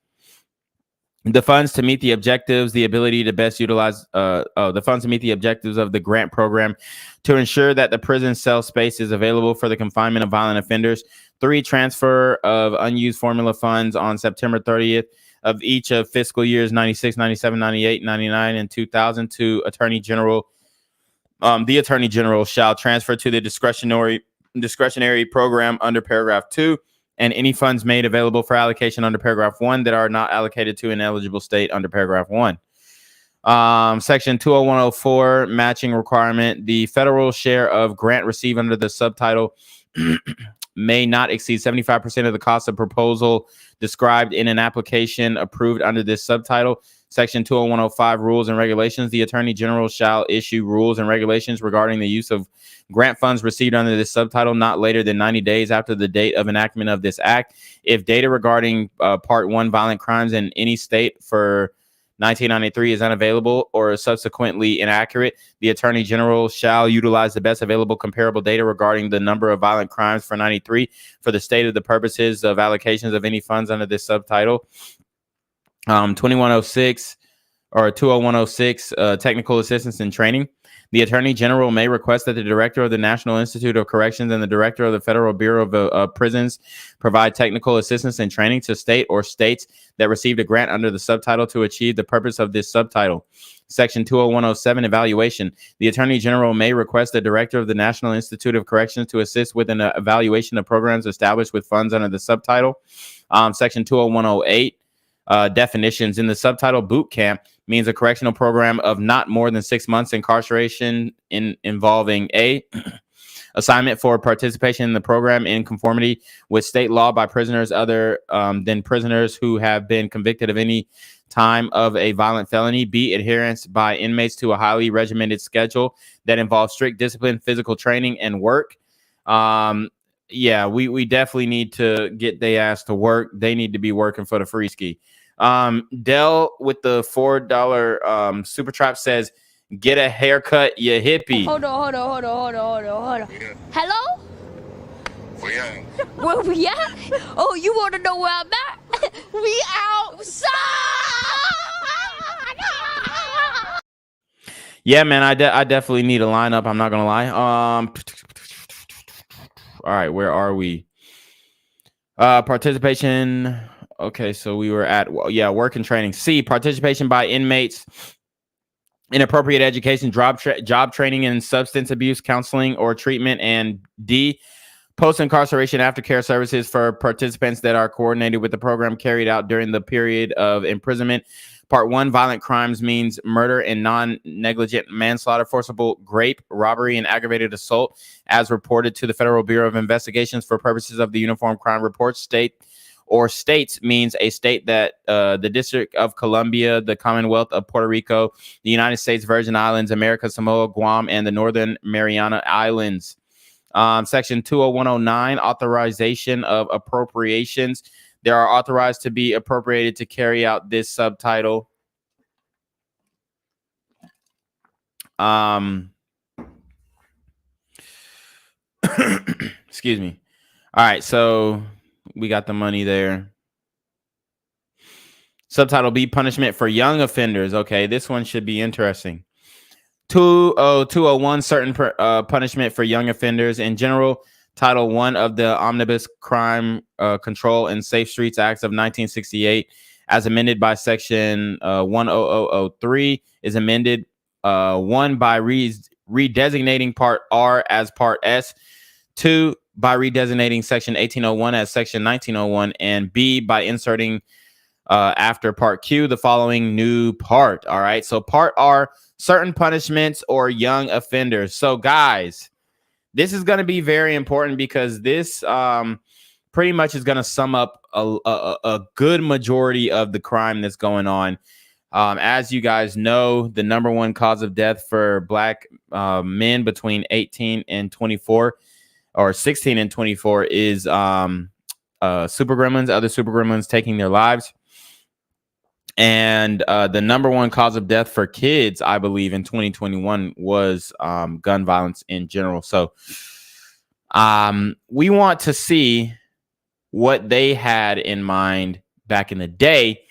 the funds to meet the objectives, the ability to best utilize the funds to meet the objectives of the grant program to ensure that the prison cell space is available for the confinement of violent offenders. 3, transfer of unused formula funds on September 30th of each of fiscal years 96, 97, 98, 99, and 2000 to Attorney General. The Attorney General shall transfer to the discretionary program under paragraph 2, and any funds made available for allocation under paragraph 1 that are not allocated to an eligible state under paragraph 1. Section 20104, matching requirement. The federal share of grant received under the subtitle may not exceed 75% of the cost of proposal described in an application approved under this subtitle. Section 20105, rules and regulations. The Attorney General shall issue rules and regulations regarding the use of grant funds received under this subtitle not later than 90 days after the date of enactment of this act. If data regarding Part 1 violent crimes in any state for 1993 is unavailable or subsequently inaccurate, the Attorney General shall utilize the best available comparable data regarding the number of violent crimes for 93 for the state of the purposes of allocations of any funds under this subtitle. 2106 or 20106, technical assistance and training. The Attorney General may request that the Director of the National Institute of Corrections and the Director of the Federal Bureau of Prisons provide technical assistance and training to state or states that received a grant under the subtitle to achieve the purpose of this subtitle. Section 20107, evaluation. The Attorney General may request the Director of the National Institute of Corrections to assist with an evaluation of programs established with funds under the subtitle. Section 20108, definitions. In the subtitle, boot camp means a correctional program of not more than 6 months incarceration involving A, assignment for participation in the program in conformity with state law by prisoners other than prisoners who have been convicted of any time of a violent felony. B, adherence by inmates to a highly regimented schedule that involves strict discipline, physical training, and work. yeah, we definitely need to get their ass to work. They need to be working for the free ski. Dell with the $4 super trap says, "Get a haircut, you hippie." Hold on. Hello? Where we at? Oh, you want to know where I'm at? We outside! Yeah, man, I definitely need a lineup. I'm not gonna lie. All right, where are we? Participation. Okay, so we were at work and training. C, participation by inmates in appropriate education, job training, and substance abuse counseling or treatment. And D, post-incarceration aftercare services for participants that are coordinated with the program carried out during the period of imprisonment. Part 1, violent crimes means murder and non-negligent manslaughter, forcible rape, robbery, and aggravated assault, as reported to the Federal Bureau of Investigations for purposes of the Uniform Crime Report. State or states means a state that the District of Columbia, the Commonwealth of Puerto Rico, the United States Virgin Islands, America, Samoa, Guam, and the Northern Mariana Islands. Section 20109, authorization of appropriations. They are authorized to be appropriated to carry out this subtitle. Excuse me. All right, so we got the money there. Subtitle B, punishment for young offenders. Okay, this one should be interesting. 20201, certain punishment for young offenders in general. Title 1 of the Omnibus Crime Control and Safe Streets Act of 1968, as amended by Section 10003, is amended 1 by redesignating Part R as Part S, 2 by redesignating Section 1801 as Section 1901, and B by inserting after Part Q the following new part. All right, so Part R, certain punishments or young offenders. So guys, this is going to be very important because this pretty much is going to sum up a good majority of the crime that's going on. As you guys know, the number one cause of death for Black men between 18 and 24 or 16 and 24 is super gremlins, other super gremlins taking their lives. And the number one cause of death for kids, I believe, in 2021 was gun violence in general. So we want to see what they had in mind back in the day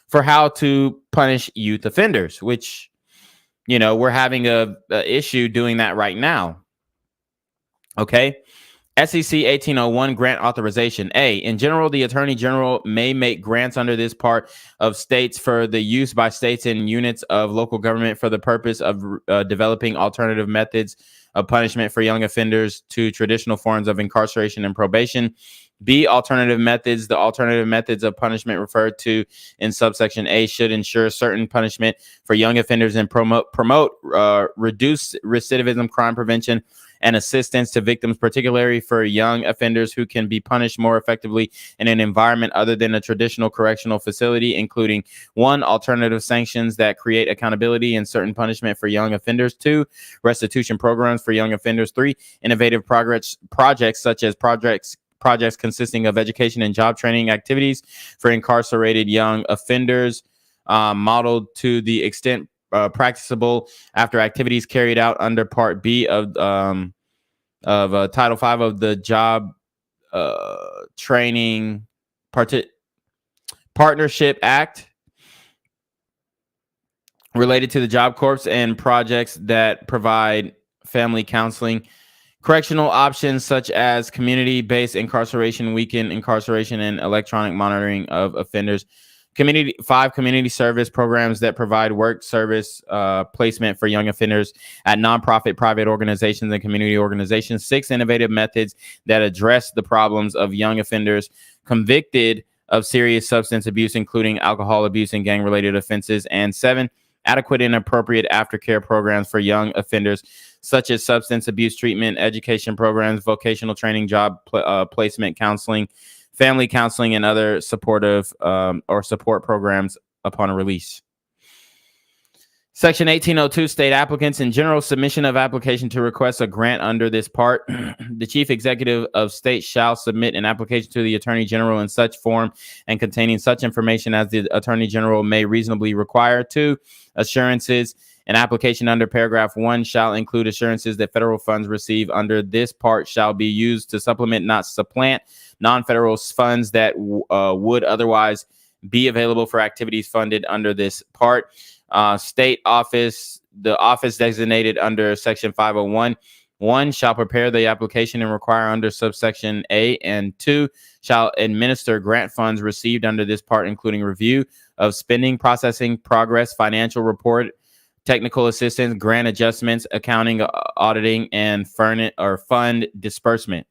for how to punish youth offenders, which, you know, we're having a issue doing that right now. Okay. SEC 1801, grant authorization. A, in general, the Attorney General may make grants under this part of states for the use by states and units of local government for the purpose of developing alternative methods of punishment for young offenders to traditional forms of incarceration and probation. B, alternative methods. The alternative methods of punishment referred to in subsection A should ensure certain punishment for young offenders and promote reduce recidivism, crime prevention, and assistance to victims, particularly for young offenders who can be punished more effectively in an environment other than a traditional correctional facility, including 1, alternative sanctions that create accountability and certain punishment for young offenders. 2, restitution programs for young offenders. 3, innovative projects such as projects consisting of education and job training activities for incarcerated young offenders, modeled to the extent practicable after activities carried out under Part B of Title 5 of the Job Training Partnership Act related to the Job Corps, and projects that provide family counseling. Correctional options such as community-based incarceration, weekend incarceration, and electronic monitoring of offenders. 5, community service programs that provide work service placement for young offenders at nonprofit, private organizations, and community organizations. 6, innovative methods that address the problems of young offenders convicted of serious substance abuse, including alcohol abuse and gang-related offenses. And 7, adequate and appropriate aftercare programs for young offenders, such as substance abuse treatment, education programs, vocational training, job placement counseling, family counseling, and other supportive or support programs upon a release. Section 1802, state applicants in general, submission of application to request a grant under this part. The chief executive of state shall submit an application to the attorney general in such form and containing such information as the attorney general may reasonably require. 2, assurances. An application under paragraph 1 shall include assurances that federal funds received under this part shall be used to supplement, not supplant, non-federal funds that would otherwise be available for activities funded under this part. State office, the office designated under section 501, 1 shall prepare the application and require under subsection A, and 2 shall administer grant funds received under this part, including review of spending, processing, progress, financial report, technical assistance, grant adjustments, accounting, auditing, and fund disbursement.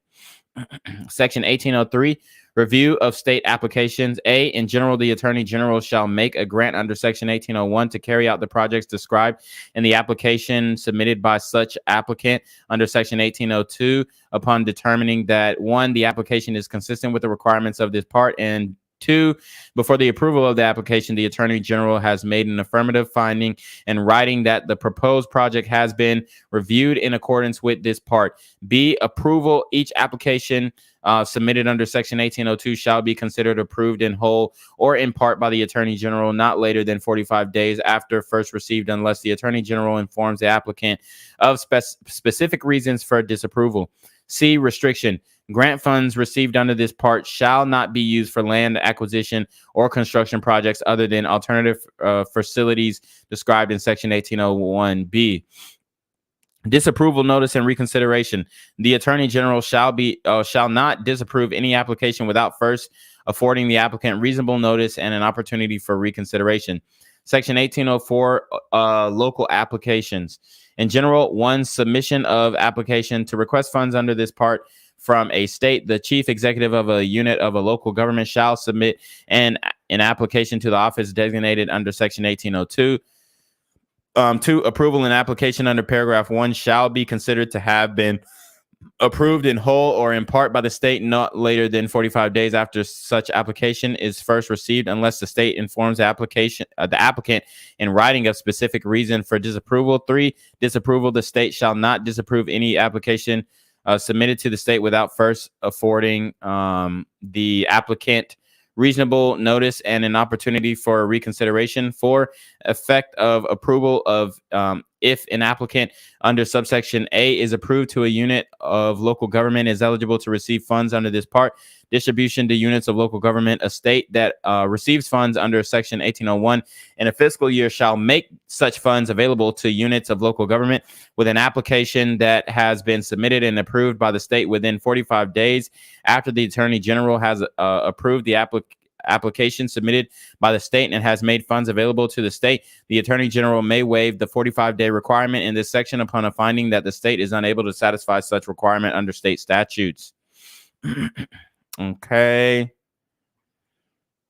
Section 1803, review of state applications. A, in general, the attorney general shall make a grant under section 1801 to carry out the projects described in the application submitted by such applicant under section 1802 upon determining that 1, the application is consistent with the requirements of this part, and 2, before the approval of the application, the attorney general has made an affirmative finding in writing that the proposed project has been reviewed in accordance with this part. B, approval. Each application submitted under section 1802 shall be considered approved in whole or in part by the attorney general not later than 45 days after first received, unless the attorney general informs the applicant of specific reasons for disapproval. C, restriction. Grant funds received under this part shall not be used for land acquisition or construction projects other than alternative facilities described in section 1801B. Disapproval notice and reconsideration. The attorney general shall not disapprove any application without first affording the applicant reasonable notice and an opportunity for reconsideration. Section 1804, local applications. In general, 1, submission of application to request funds under this part from a state. The chief executive of a unit of a local government shall submit an application to the office designated under section 1802. 2, approval and application under paragraph 1 shall be considered to have been approved in whole or in part by the state not later than 45 days after such application is first received, unless the state informs the applicant in writing of specific reason for disapproval. 3, disapproval. The state shall not disapprove any application submitted to the state without first affording the applicant reasonable notice and an opportunity for reconsideration. 4, effect of approval of if an applicant under subsection A is approved to a unit of local government is eligible to receive funds under this part. Distribution to units of local government. A state that receives funds under section 1801 in a fiscal year shall make such funds available to units of local government with an application that has been submitted and approved by the state within 45 days after the attorney general has approved the application submitted by the state and has made funds available to the state. The attorney general may waive the 45-day requirement in this section upon a finding that the state is unable to satisfy such requirement under state statutes. Okay.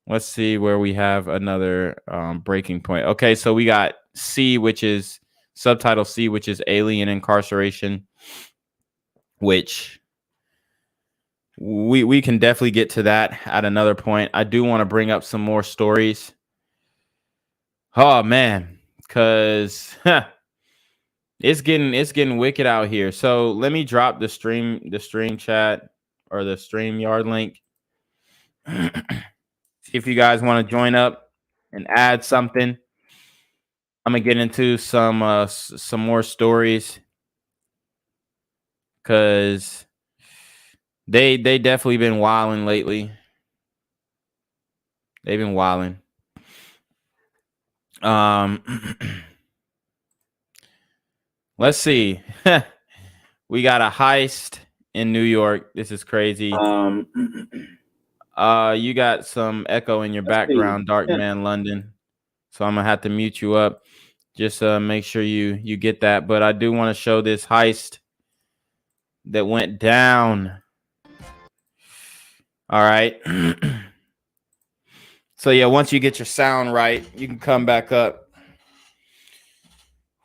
Let's see where we have another breaking point. Okay, so we got C, which is subtitle C, which is alien incarceration, which we can definitely get to that at another point. I do want to bring up some more stories. Oh man, because it's getting wicked out here. So let me drop the stream chat or the StreamYard link. See if you guys want to join up and add something. I'm gonna get into some more stories because they definitely been wilding lately. They've been wilding. Let's see. We got a heist in New York. This is crazy. You got some echo in your background, Dark Man London. So I'm gonna have to mute you up. Just make sure you get that. But I do want to show this heist that went down. All right. So yeah, once you get your sound right, you can come back up.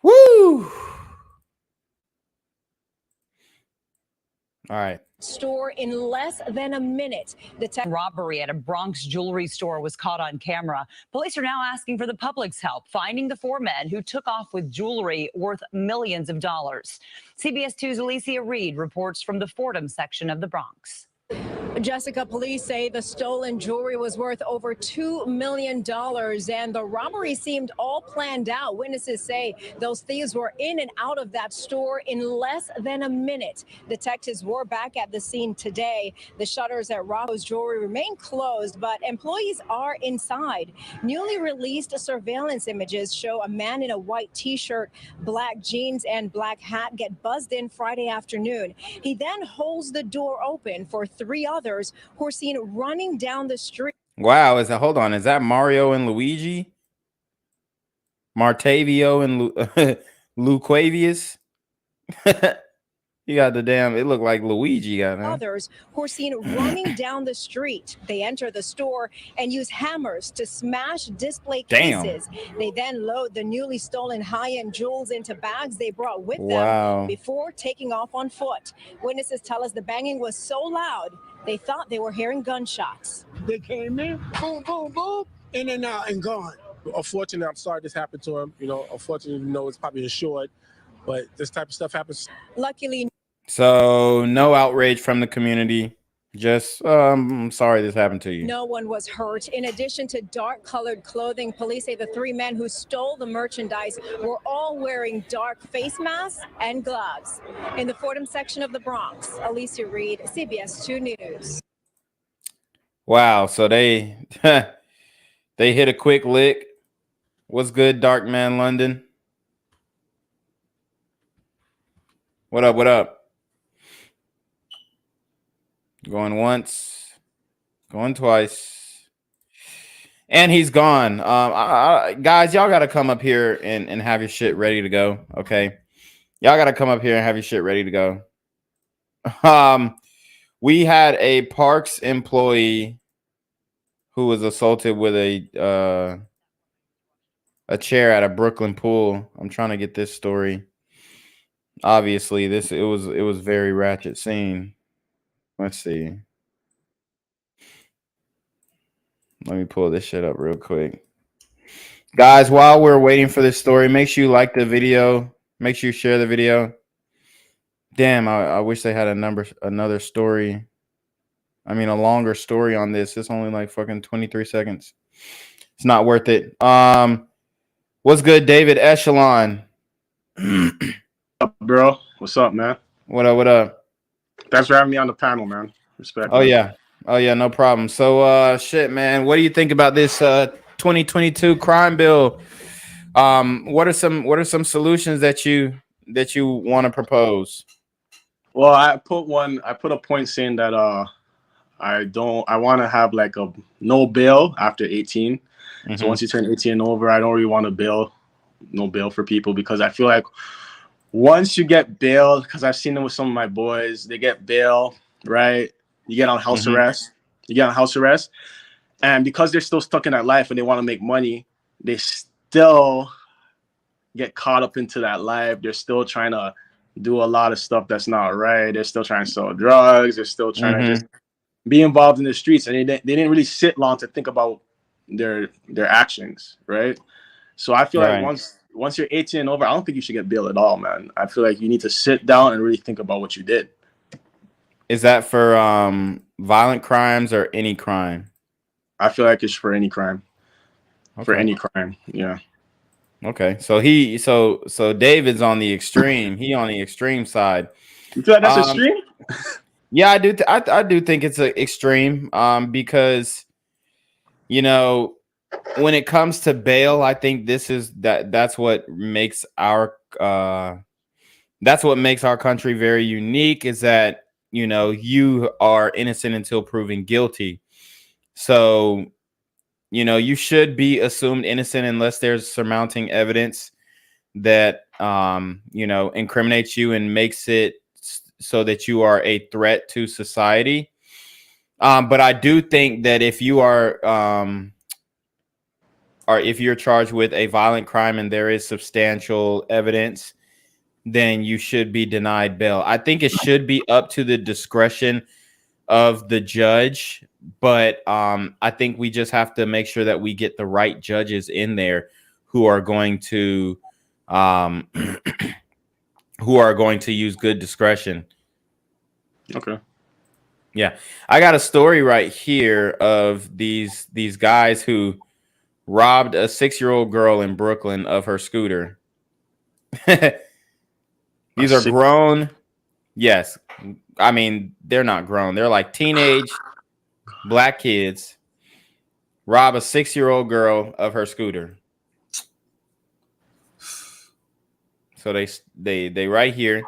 Woo! All right. store in less than a minute. The robbery at a Bronx jewelry store was caught on camera. Police are now asking for the public's help, finding the 4 men who took off with jewelry worth millions of dollars. CBS 2's Alicia Reed reports from the Fordham section of the Bronx. Jessica, police say the stolen jewelry was worth over $2 million, and the robbery seemed all planned out. Witnesses say those thieves were in and out of that store in less than a minute. Detectives were back at the scene today. The shutters at Rocco's Jewelry remain closed, but employees are inside. Newly released surveillance images show a man in a white t-shirt, black jeans, and black hat get buzzed in Friday afternoon. He then holds the door open for 3 others who are seen running down the street. Wow, hold on, is that Mario and Luigi? Martavio and Luquavius? You got the damn, it looked like Luigi got him. Others who are seen running down the street. They enter the store and use hammers to smash display cases. They then load the newly stolen high-end jewels into bags they brought with them before taking off on foot. Witnesses tell us the banging was so loud they thought they were hearing gunshots. They came in, boom, boom, boom, in and out and gone. Unfortunately, I'm sorry this happened to him. You know, unfortunately, it's probably insured, but this type of stuff happens. Luckily. So no outrage from the community. Just I'm sorry this happened to you. No one was hurt. In addition to dark-colored clothing, police say the 3 men who stole the merchandise were all wearing dark face masks and gloves. In the Fordham section of the Bronx, Alicia Reed, CBS 2 News. Wow, so they they hit a quick lick. What's good, Dark Man London? What up, what up? Going once, going twice, and he's gone. Guys, y'all got to come up here and have your shit ready to go, okay? Y'all got to come up here and have your shit ready to go. We had a Parks employee who was assaulted with a chair at a Brooklyn pool. I'm trying to get this story. Obviously, it was very ratchet scene. Let's see. Let me pull this shit up real quick. Guys, while we're waiting for this story, make sure you like the video. Make sure you share the video. Damn, I wish they had another story. I mean, a longer story on this. It's only like fucking 23 seconds. It's not worth it. What's good, David Echelon? Bro, what's up, man? What up, what up? Thanks for having me on the panel, man. Respect. Oh, man. Yeah, no problem. So shit, man, what do you think about this 2022 crime bill? What are some solutions that you want to propose? Well, I put a point saying that I want to have like a no bail after 18. So once you turn 18 and over, I don't really want no bail for people, because I feel like once you get bail, because I've seen it with some of my boys, they get bail, right? You get on house arrest. You get on house arrest. And because they're still stuck in that life and they want to make money, they still get caught up into that life. They're still trying to do a lot of stuff that's not right. They're still trying to sell drugs. They're still trying to just be involved in the streets. And they didn't really sit long to think about their actions, right? So I feel like once you're 18 and over, I don't think you should get bail at all, man. I feel like you need to sit down and really think about what you did. Is that for violent crimes or any crime? I feel like it's for any crime. Okay. For any crime, yeah. Okay, so so David's on the extreme. He on the extreme side. You feel like that's extreme? Yeah, I do. I do think it's an extreme. Because when it comes to bail, I think that's what makes our country very unique, is that you are innocent until proven guilty. So you should be assumed innocent unless there's surmounting evidence that incriminates you and makes it so that you are a threat to society. But I do think that if you are or if you're charged with a violent crime and there is substantial evidence then you should be denied bail. I think it should be up to the discretion of the judge, but I think we just have to make sure that we get the right judges in there who are going to use good discretion. Okay. Yeah, I got a story right here of these guys who robbed a 6-year-old girl in Brooklyn of her scooter. These are grown. Yes. I mean, they're not grown. They're like teenage black kids rob a 6-year-old girl of her scooter. So they right here.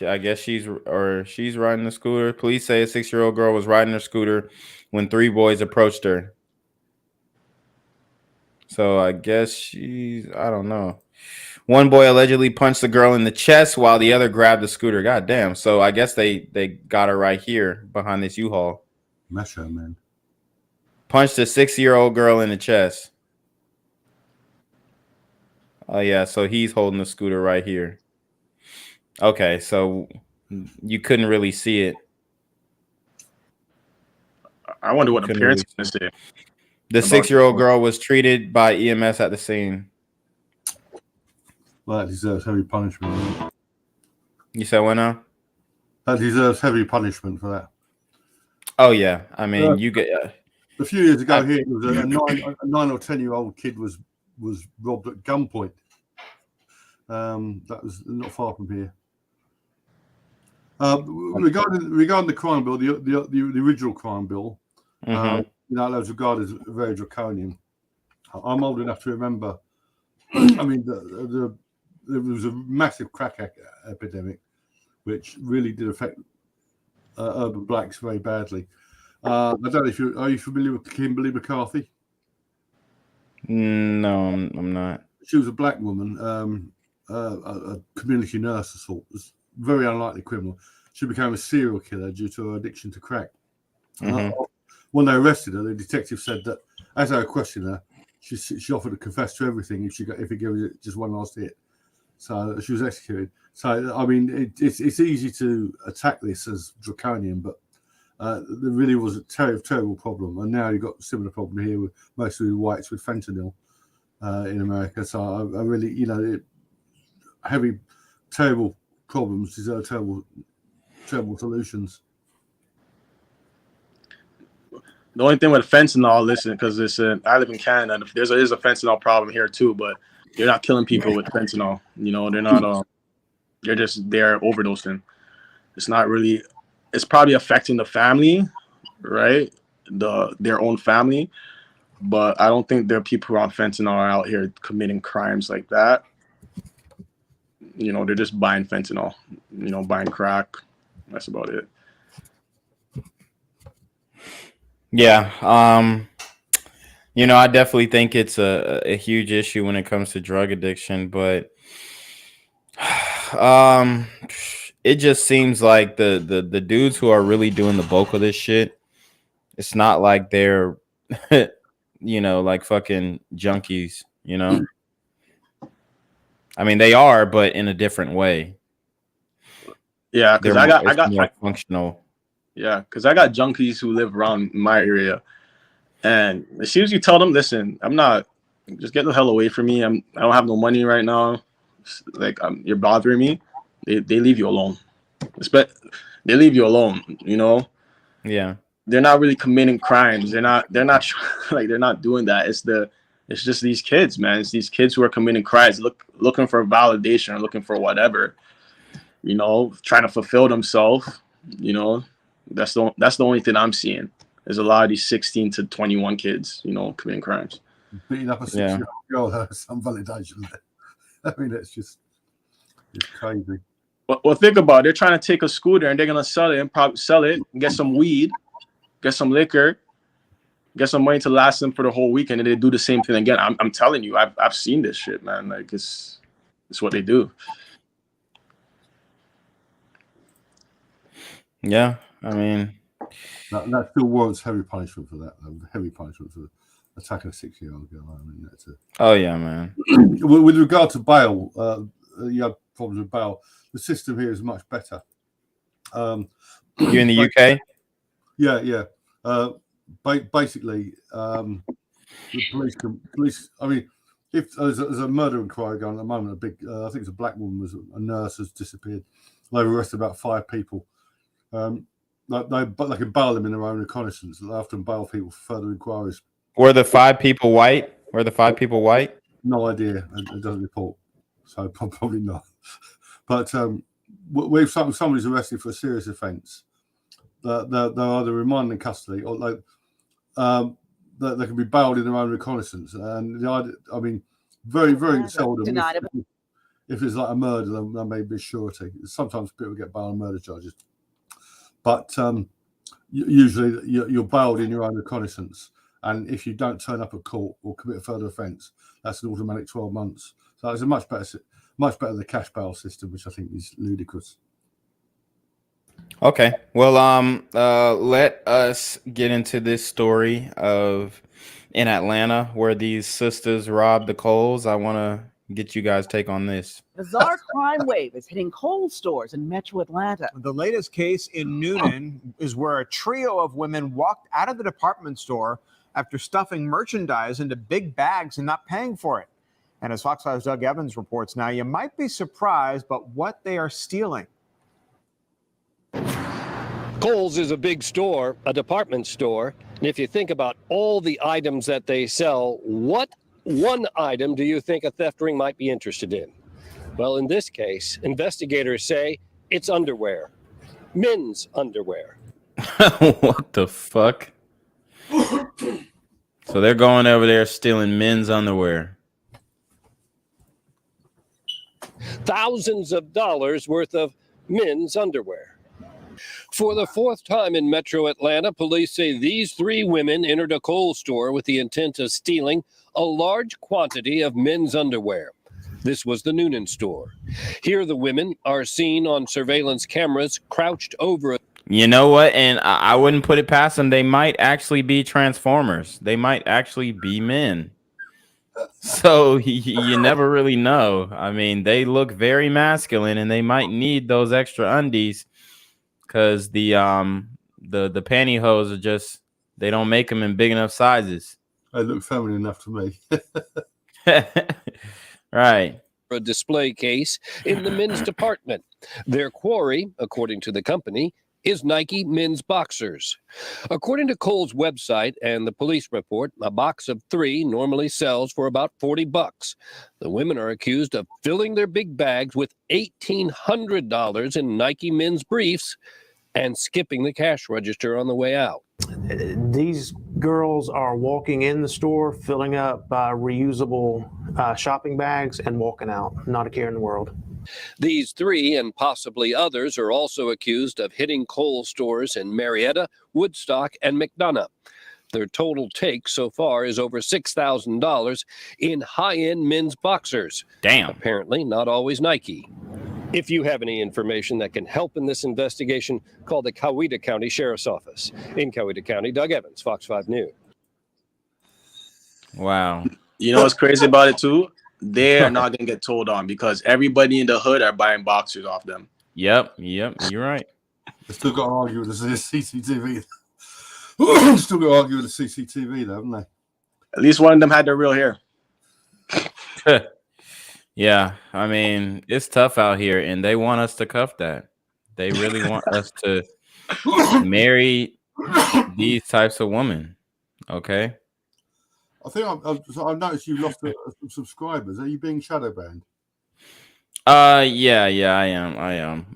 I guess she's riding the scooter. Police say a 6-year-old girl was riding her scooter when 3 boys approached her. So I guess I don't know. One boy allegedly punched the girl in the chest while the other grabbed the scooter. God damn. So I guess they got her right here behind this U-Haul. Mesho, man. Punched a 6-year-old girl in the chest. Oh, yeah. So he's holding the scooter right here. Okay. So you couldn't really see it. I wonder what the parents are going to say. The 6-year-old girl was treated by EMS at the scene. Well, that deserves heavy punishment. You said what now? That deserves heavy punishment for that. Oh, yeah. I mean, you get... a few years ago here, there was a 9 or 10-year-old kid was robbed at gunpoint. That was not far from here. Regarding the crime bill, the original crime bill, that was regarded as very draconian. I'm old enough to remember. I mean, there was a massive crack epidemic, which really did affect urban blacks very badly. I don't know if are you familiar with Kimberly McCarthy? No, I'm not. She was a black woman, a community nurse of sorts, very unlikely criminal. She became a serial killer due to her addiction to crack. When they arrested her, the detective said that as they were questioning her, she offered to confess to everything if he gave it just one last hit. So she was executed. So I mean, it's easy to attack this as draconian, but there really was a terrible problem. And now you've got a similar problem here with mostly whites with fentanyl in America. So I really, heavy, terrible problems deserve terrible solutions. The only thing with fentanyl, listen, because I live in Canada, and there is a fentanyl problem here too, but you're not killing people with fentanyl. They're not. They're overdosing. It's not really. It's probably affecting the family, right? Their own family, but I don't think there are people who are on fentanyl are out here committing crimes like that. They're just buying fentanyl. Buying crack. That's about it. Yeah. I definitely think it's a huge issue when it comes to drug addiction, but it just seems like the dudes who are really doing the bulk of this shit, it's not like they're like fucking junkies, I mean, they are, but in a different way. Yeah, because I got more functional. Yeah, because I got junkies who live around my area, and as soon as you tell them, listen, just get the hell away from me. I don't have no money right now. You're bothering me. They leave you alone. They leave you alone. Yeah. They're not really committing crimes. They're not they're not doing that. It's just these kids, man. It's these kids who are committing crimes, looking for validation or looking for whatever. Trying to fulfill themselves. That's the only thing I'm seeing. There's a lot of these 16 to 21 kids, committing crimes. Beating up a 6-year-old girl has some validation there. I mean, it's crazy. Well, think about it. They're trying to take a scooter and they're gonna sell it and probably sell it, get some weed, get some liquor, get some money to last them for the whole weekend, and they do the same thing again. I'm telling you, I've seen this shit, man. Like it's what they do. Yeah, I mean, That still warrants heavy punishment for that. Heavy punishment for attacking a 6-year-old girl. I mean, that's Oh yeah, man. With regard to bail, you have problems with bail. The system here is much better. You in the UK? Yeah. Basically, the police. I mean, if there's a murder inquiry going at the moment, I think it's a black woman, a nurse, has disappeared. They've arrested about 5 people. But they can bail them in their own reconnaissance. They often bail people for further inquiries. Were the 5 people white? Were the 5 people white? No idea. It doesn't report, so probably not. But if somebody's arrested for a serious offence, they're either remanded in custody or they can be bailed in their own reconnaissance. And the idea, I mean, very seldom. If it's like a murder, then may be surety. Sometimes people get bailed on murder charges, but usually you're bailed in your own reconnaissance. And if you don't turn up at court or commit a further offence, that's an automatic 12 months. So it's a much better than the cash bail system, which I think is ludicrous. Okay. Well, let us get into this story in Atlanta where these sisters robbed the Kohl's. I want to get you guys' take on this. Bizarre crime wave is hitting Kohl's stores in Metro Atlanta. The latest case in Noonan is where a trio of women walked out of the department store after stuffing merchandise into big bags and not paying for it. And as Fox 5's Doug Evans reports now, you might be surprised by what they are stealing. Kohl's is a big store, a department store. And if you think about all the items that they sell, what one item do you think a theft ring might be interested in? Well, in this case, investigators say it's underwear, men's underwear. What the fuck? So they're going over there stealing men's underwear. Thousands of dollars worth of men's underwear. For the 4th time in Metro Atlanta, police say these 3 women entered a Kohl's store with the intent of stealing a large quantity of men's underwear. This was the Noonan store. Here the women are seen on surveillance cameras crouched over. You know what? And I wouldn't put it past them. They might actually be Transformers. They might actually be men. So you never really know. I mean, they look very masculine and they might need those extra undies because the pantyhose are just, they don't make them in big enough sizes. They look feminine enough to me. Right. A display case in the men's department. Their quarry, according to the company, is Nike men's boxers. According to Kohl's website and the police report, a box of 3 normally sells for about $40. The women are accused of filling their big bags with $1,800 in Nike men's briefs and skipping the cash register on the way out. These girls are walking in the store, filling up reusable shopping bags and walking out. Not a care in the world. These 3 and possibly others are also accused of hitting Kohl's stores in Marietta, Woodstock, and McDonough. Their total take so far is over $6,000 in high-end men's boxers. Damn. Apparently not always Nike. If you have any information that can help in this investigation, call the Coweta County Sheriff's Office. In Coweta County, Doug Evans, Fox 5 News. Wow. You know what's crazy about it too? They're not gonna get told on because everybody in the hood are buying boxers off them. Yep, you're right. They still got to argue with the CCTV. Still got to argue with the CCTV, though, haven't they? At least one of them had their real hair. Yeah, I mean, it's tough out here, and they want us to cuff that. They really want us to marry these types of women. Okay. I think I've noticed you lost some subscribers. Are you being shadow banned? Yeah, I am.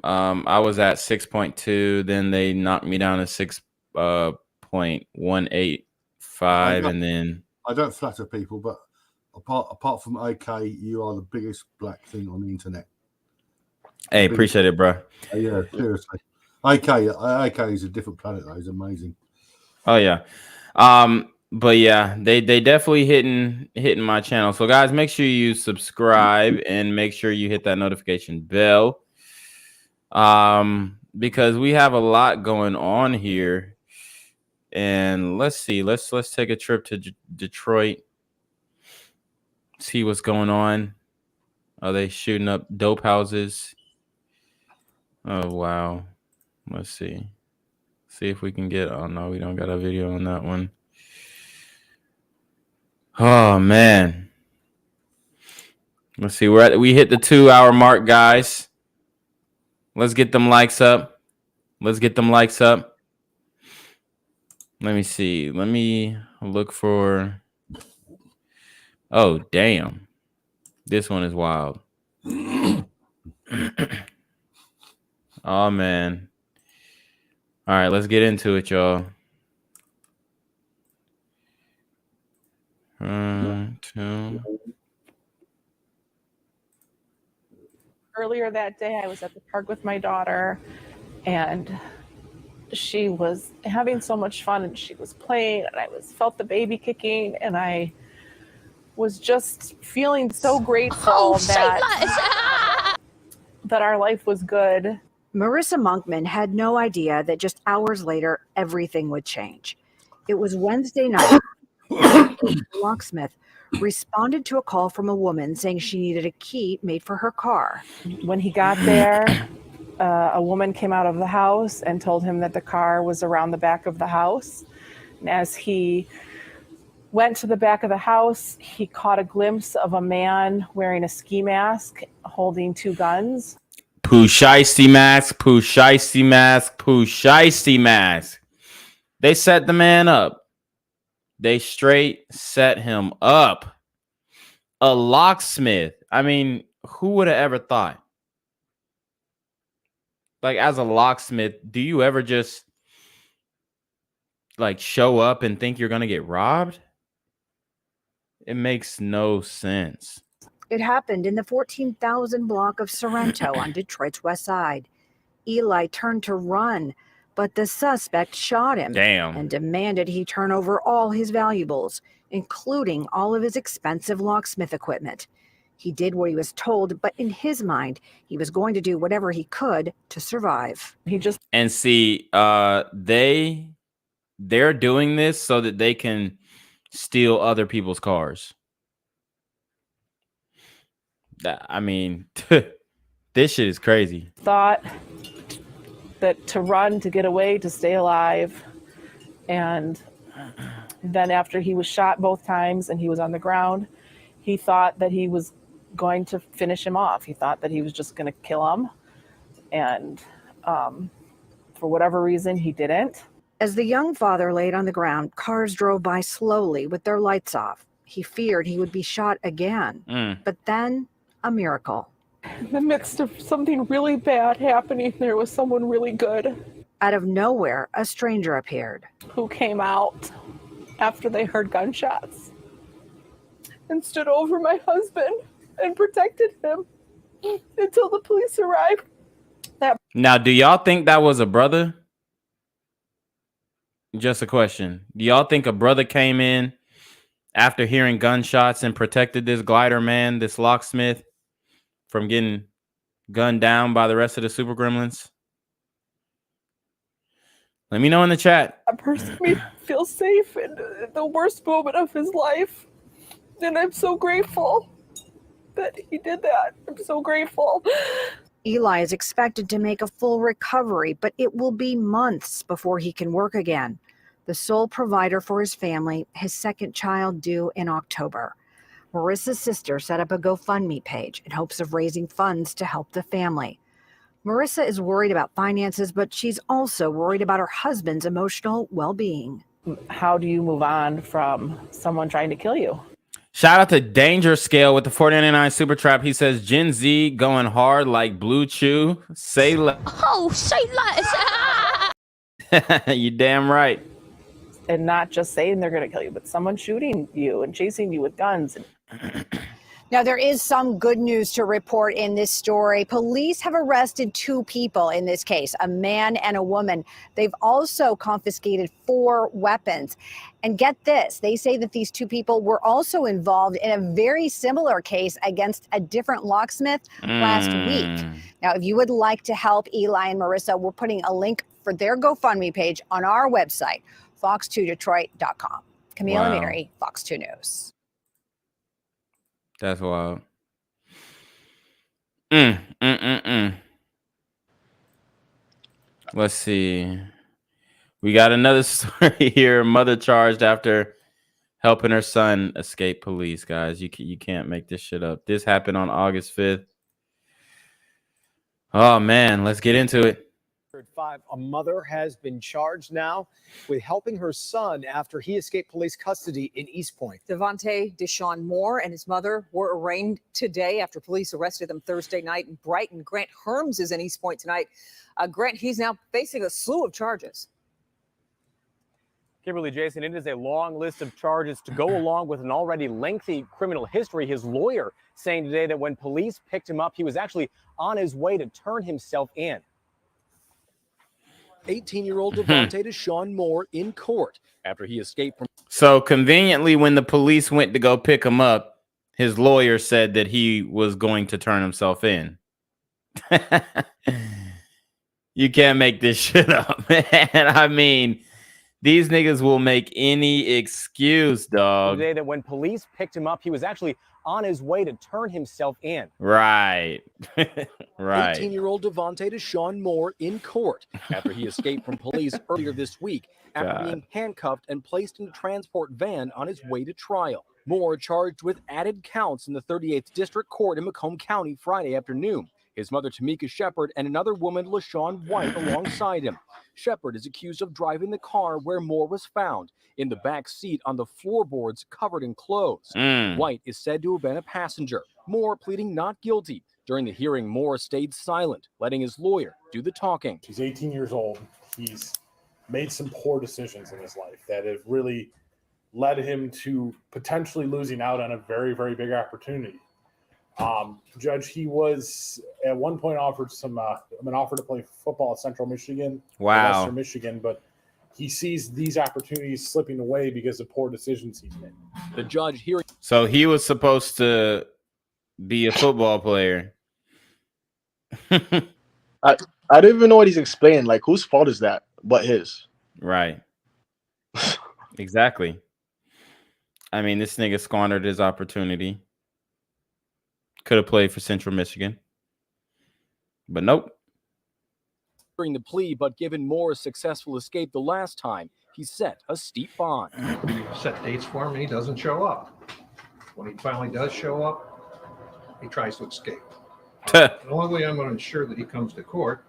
I was at 6.2, then they knocked me down to 6.185, and then I don't flatter people, but apart from AK, you are the biggest black thing on the internet. Hey, appreciate it, bro. Yeah, seriously. AK is a different planet, though. It's amazing. Oh yeah. But yeah, they definitely hitting my channel. So guys, make sure you subscribe and make sure you hit that notification bell. Because we have a lot going on here. And let's see. Let's take a trip to Detroit. See what's going on. Are they shooting up dope houses? Oh wow. Let's see. See if we can get. Oh no, we don't got a video on that one. Oh man. Let's see. We hit the 2-hour mark, guys. Let's get them likes up. Let's get them likes up. Let me see. Let me look for. Oh damn. This one is wild. Oh man. All right, let's get into it, y'all. Earlier that day, I was at the park with my daughter, and she was having so much fun, and she was playing, and I felt the baby kicking, and I was just feeling so grateful that our life was good. Marissa Monkman had no idea that just hours later, everything would change. It was Wednesday night. The locksmith responded to a call from a woman saying she needed a key made for her car. When he got there, a woman came out of the house and told him that the car was around the back of the house. And as he went to the back of the house, he caught a glimpse of a man wearing a ski mask holding 2 guns. Pooh Shiesty mask, Pooh Shiesty mask, Pooh Shiesty mask. They set the man up. They straight set him up. A locksmith. I mean, who would have ever thought? Like, as a locksmith, do you ever just like show up and think you're gonna get robbed? It makes no sense. It happened in the 14,000 block of Sorrento on Detroit's west side. Eli turned to run, but the suspect shot him. Damn. And demanded he turn over all his valuables, including all of his expensive locksmith equipment. He did what he was told, but in his mind, he was going to do whatever he could to survive. And see, they're doing this so that they can steal other people's cars. I mean, this shit is crazy. Thought that to run, to get away, to stay alive. And then after he was shot both times and he was on the ground, he thought that he was going to finish him off. He thought that he was just going to kill him. And for whatever reason, he didn't. As the young father laid on the ground, cars drove by slowly with their lights off. He feared he would be shot again. But then a miracle. In the midst of something really bad happening, there was someone really good. Out of nowhere, a stranger appeared. Who came out after they heard gunshots and stood over my husband and protected him until the police arrived. Now, do y'all think that was a brother? Just a question. Do y'all think a brother came in after hearing gunshots and protected this glider man, this locksmith, from getting gunned down by the rest of the super gremlins? Let me know in the chat. That person made me feel safe in the worst moment of his life. And I'm so grateful that he did that. I'm so grateful. Eli is expected to make a full recovery, but it will be months before he can work again. The sole provider for his family, his second child due in October. Marissa's sister set up a GoFundMe page in hopes of raising funds to help the family. Marissa is worried about finances, but she's also worried about her husband's emotional well-being. How do you move on from someone trying to kill you? Shout out to Danger Scale with the $4.99 super trap. He says Gen Z going hard like Blue Chew. Say less. Oh, say less. You damn right. And not just saying they're going to kill you, but someone shooting you and chasing you with guns. Now, there is some good news to report in this story. Police have arrested 2 people in this case, a man and a woman. They've also confiscated 4 weapons. And get this, they say that these 2 people were also involved in a very similar case against a different locksmith last week. Now, if you would like to help Eli and Marissa, we're putting a link for their GoFundMe page on our website, fox2detroit.com. Camille Wow. Amiri, Fox 2 News. That's wild. Let's see. We got another story here. Mother charged after helping her son escape police, guys. You can't make this shit up. This happened on August 5th. Oh, man. Let's get into it. A mother has been charged now with helping her son after he escaped police custody in East Point. Devontae Deshaun Moore and his mother were arraigned today after police arrested them Thursday night in Brighton. Grant Herms is in East Point tonight. Grant, he's now facing a slew of charges. Kimberly, Jason, it is a long list of charges to go along with an already lengthy criminal history. His lawyer saying today that when police picked him up, he was actually on his way to turn himself in. 18-year-old Devontae Deshaun Moore in court after he escaped from. So conveniently, when the police went to go pick him up, his lawyer said that he was going to turn himself in. You can't make this shit up, man. I mean, these niggas will make any excuse, dog. Today that when police picked him up, he was actually on his way to turn himself in. Right. Right. 18-year-old Devontae Deshaun Moore in court after he escaped from police earlier this week after being handcuffed and placed in a transport van on his way to trial. Moore charged with added counts in the 38th District Court in Macomb County Friday afternoon. His mother, Tamika Shepard, and another woman, LaShawn White, alongside him. Shepard is accused of driving the car where Moore was found, in the back seat on the floorboards covered in clothes. White is said to have been a passenger. Moore pleading not guilty. During the hearing, Moore stayed silent, letting his lawyer do the talking. He's 18 years old. He's made some poor decisions in his life that have really led him to potentially losing out on a very, very big opportunity. Judge, he was at one point offered an offer to play football at Central Michigan, Western Michigan, but he sees these opportunities slipping away because of poor decisions he's made. The judge hearing. So he was supposed to be a football player. I don't even know what he's explaining. Like, whose fault is that but his? Right. Exactly. I mean, this nigga squandered his opportunity. Could have played for Central Michigan. But nope. During the plea, but given Moore a successful escape the last time, he set a steep bond. You set dates for him and he doesn't show up. When he finally does show up, he tries to escape. The only way I'm going to ensure that he comes to court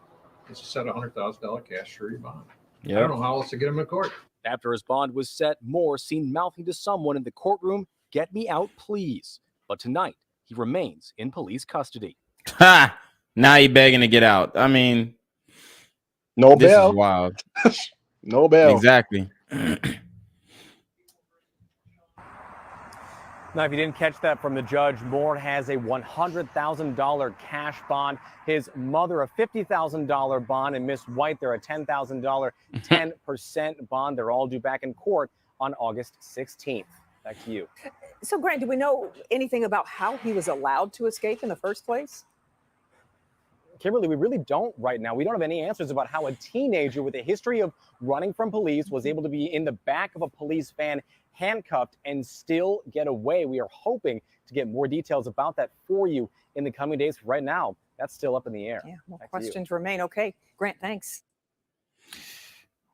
is to set a $100,000 cash surety bond. I don't know how else to get him to court. After his bond was set, Moore seen mouthing to someone in the courtroom, "Get me out, please." But tonight, he remains in police custody. Ha! Now he begging to get out. I mean, no this bail. Is wild. No bail. Exactly. Now, if you didn't catch that from the judge, Moore has a $100,000 cash bond. His mother, a $50,000 bond, and Miss White, they're a $10,000 10% bond. They're all due back in court on August 16th. Back to you. So, Grant, do we know anything about how he was allowed to escape in the first place? Kimberly, we really don't right now. We don't have any answers about how a teenager with a history of running from police was able to be in the back of a police van, handcuffed, and still get away. We are hoping to get more details about that for you in the coming days. Right now, that's still up in the air. Yeah, more questions remain. Okay, Grant, thanks.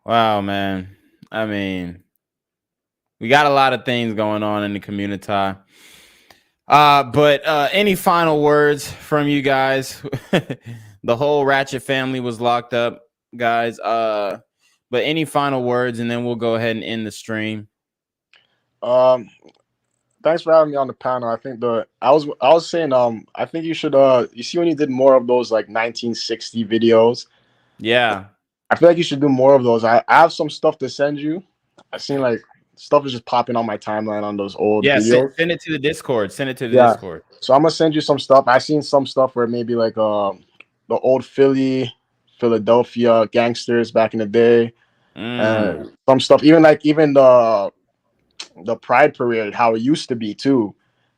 Wow, man. I mean, we got a lot of things going on in the community. But any final words from you guys? The whole Ratchet family was locked up, guys. But any final words, and then we'll go ahead and end the stream. Thanks for having me on the panel. I think I was saying I think you should you see when you did more of those like 1960 videos. Yeah. I feel like you should do more of those. I have some stuff to send you. I've seen like stuff is just popping on my timeline on those old videos. Send it to the Discord. Send it to the Discord. So I'm gonna send you some stuff. I seen some stuff where maybe like the old Philadelphia gangsters back in the day. Some stuff, even the Pride Parade, how it used to be too.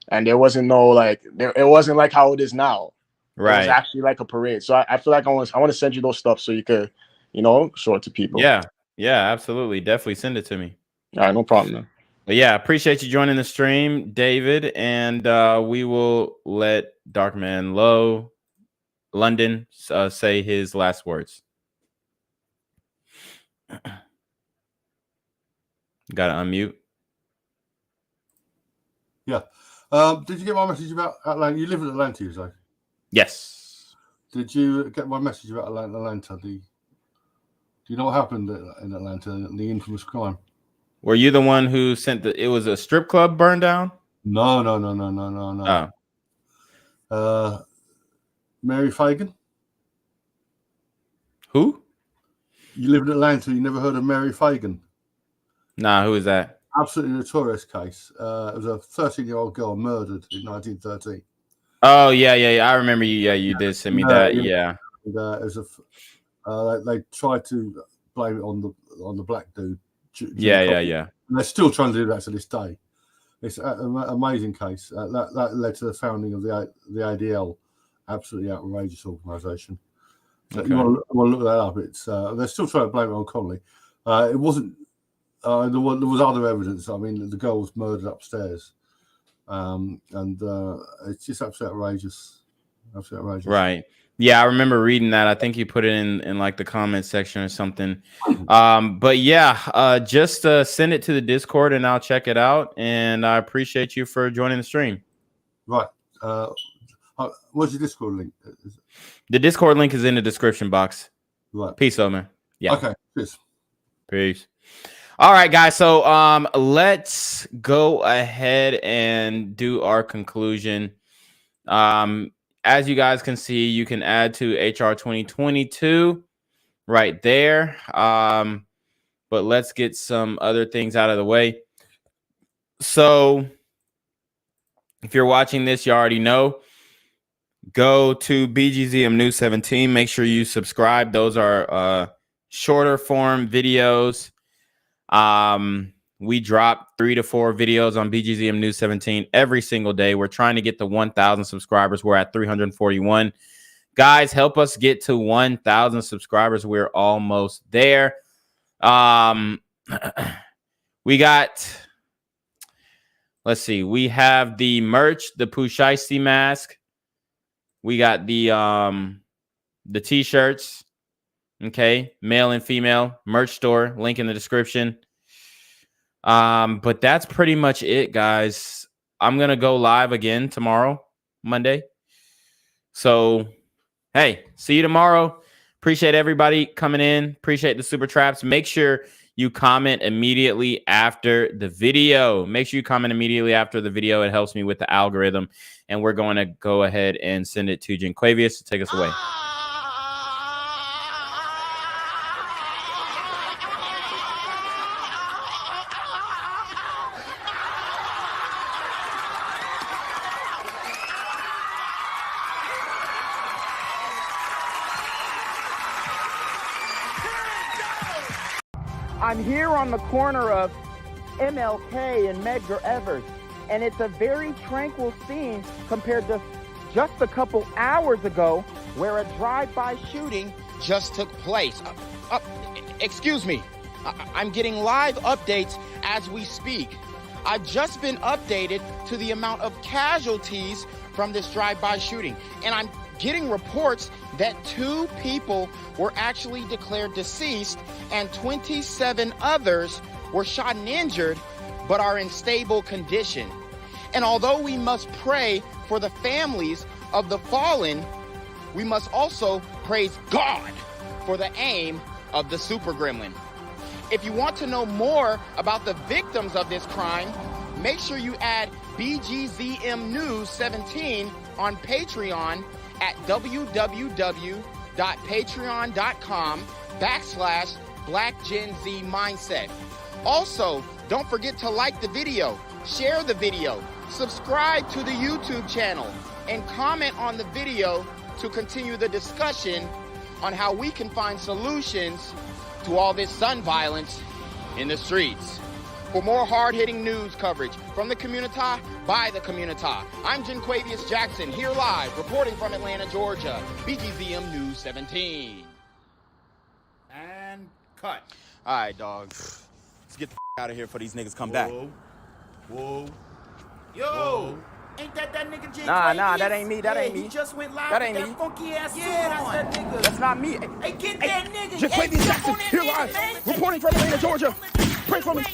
And there wasn't no like it wasn't like how it is now. Right. It was actually like a parade. So I feel like I want to send you those stuff so you could, show it to people. Yeah. Yeah, absolutely. Definitely send it to me. All right, no problem. Man. But yeah, appreciate you joining the stream, David. And we will let Darkman London say his last words. Got to unmute. Yeah. Did you get my message about Atlanta? You live in Atlanta, you say? Yes. Did you get my message about Atlanta? Do you know what happened in Atlanta? The infamous crime. Were you the one who sent it was a strip club burned down? No. Oh. Mary Fagan. Who? You live in Atlanta. You never heard of Mary Fagan? Nah, who is that? Absolutely notorious case. It was a 13-year-old girl murdered in 1913. Oh yeah. I remember you. Yeah, you did send me that. Yeah. And, it was they tried to blame it on the black dude. Yeah. And they're still trying to do that to this day. It's an amazing case. That led to the founding of the ADL, absolutely outrageous organisation. So Okay. you want to look that up. It's they're still trying to blame it on Connolly. It wasn't. There was other evidence. I mean, the girl was murdered upstairs, and it's just absolutely outrageous. Absolutely outrageous. Right. Yeah, I remember reading that. I think you put it in like the comment section or something. But yeah, just send it to the Discord and I'll check it out. And I appreciate you for joining the stream. Right. What's your Discord link? The Discord link is in the description box. Right. Peace, man. Yeah. Okay. Peace. All right, guys. So let's go ahead and do our conclusion. As you guys can see, you can add to HR 2022 right there. But let's get some other things out of the way. So if you're watching this, you already know. Go to BGZM News 17. Make sure you subscribe. Those are shorter form videos. We drop 3 to 4 videos on BGZM News 17 every single day. We're trying to get to 1,000 subscribers. We're at 341. Guys, help us get to 1,000 subscribers. We're almost there. We got, let's see. We have the merch, the Pusheisty mask. We got the t-shirts. Okay, male and female merch store, link in the description. But that's pretty much it, guys. I'm gonna go live again tomorrow, Monday. So, hey, see you tomorrow. Appreciate everybody coming in. Appreciate the super traps. Make sure you comment immediately after the video. Make sure you comment immediately after the video. It helps me with the algorithm. And we're going to go ahead and send it to Jinquavius to take us away. I'm here on the corner of MLK and Medgar Evers, and it's a very tranquil scene compared to just a couple hours ago where a drive-by shooting just took place. Excuse me. I'm getting live updates as we speak. I've just been updated to the amount of casualties from this drive-by shooting, and I'm getting reports that 2 people were actually declared deceased and 27 others were shot and injured but are in stable condition. And although we must pray for the families of the fallen, we must also praise God for the aim of the super gremlin. If you want to know more about the victims of this crime, make sure you add BGZM News 17 on Patreon at www.patreon.com/blackgenzmindset. Also, don't forget to like the video, share the video, subscribe to the YouTube channel, and comment on the video to continue the discussion on how we can find solutions to all this gun violence in the streets. For more hard-hitting news coverage from the community, by the community, I'm Jinquavius Jackson, here live, reporting from Atlanta, Georgia, BGZM News 17. And cut. All right, dog. Let's get the out of here before these niggas come back. Whoa. Yo, Ain't that nigga Jay? Nah, that ain't me. That ain't me. He just went live That with ain't that me. funky ass suit That's on. that nigga. That's not me. Hey, get that nigga. Jaquavius Jackson, here live, reporting from Atlanta, Georgia. Pray for me.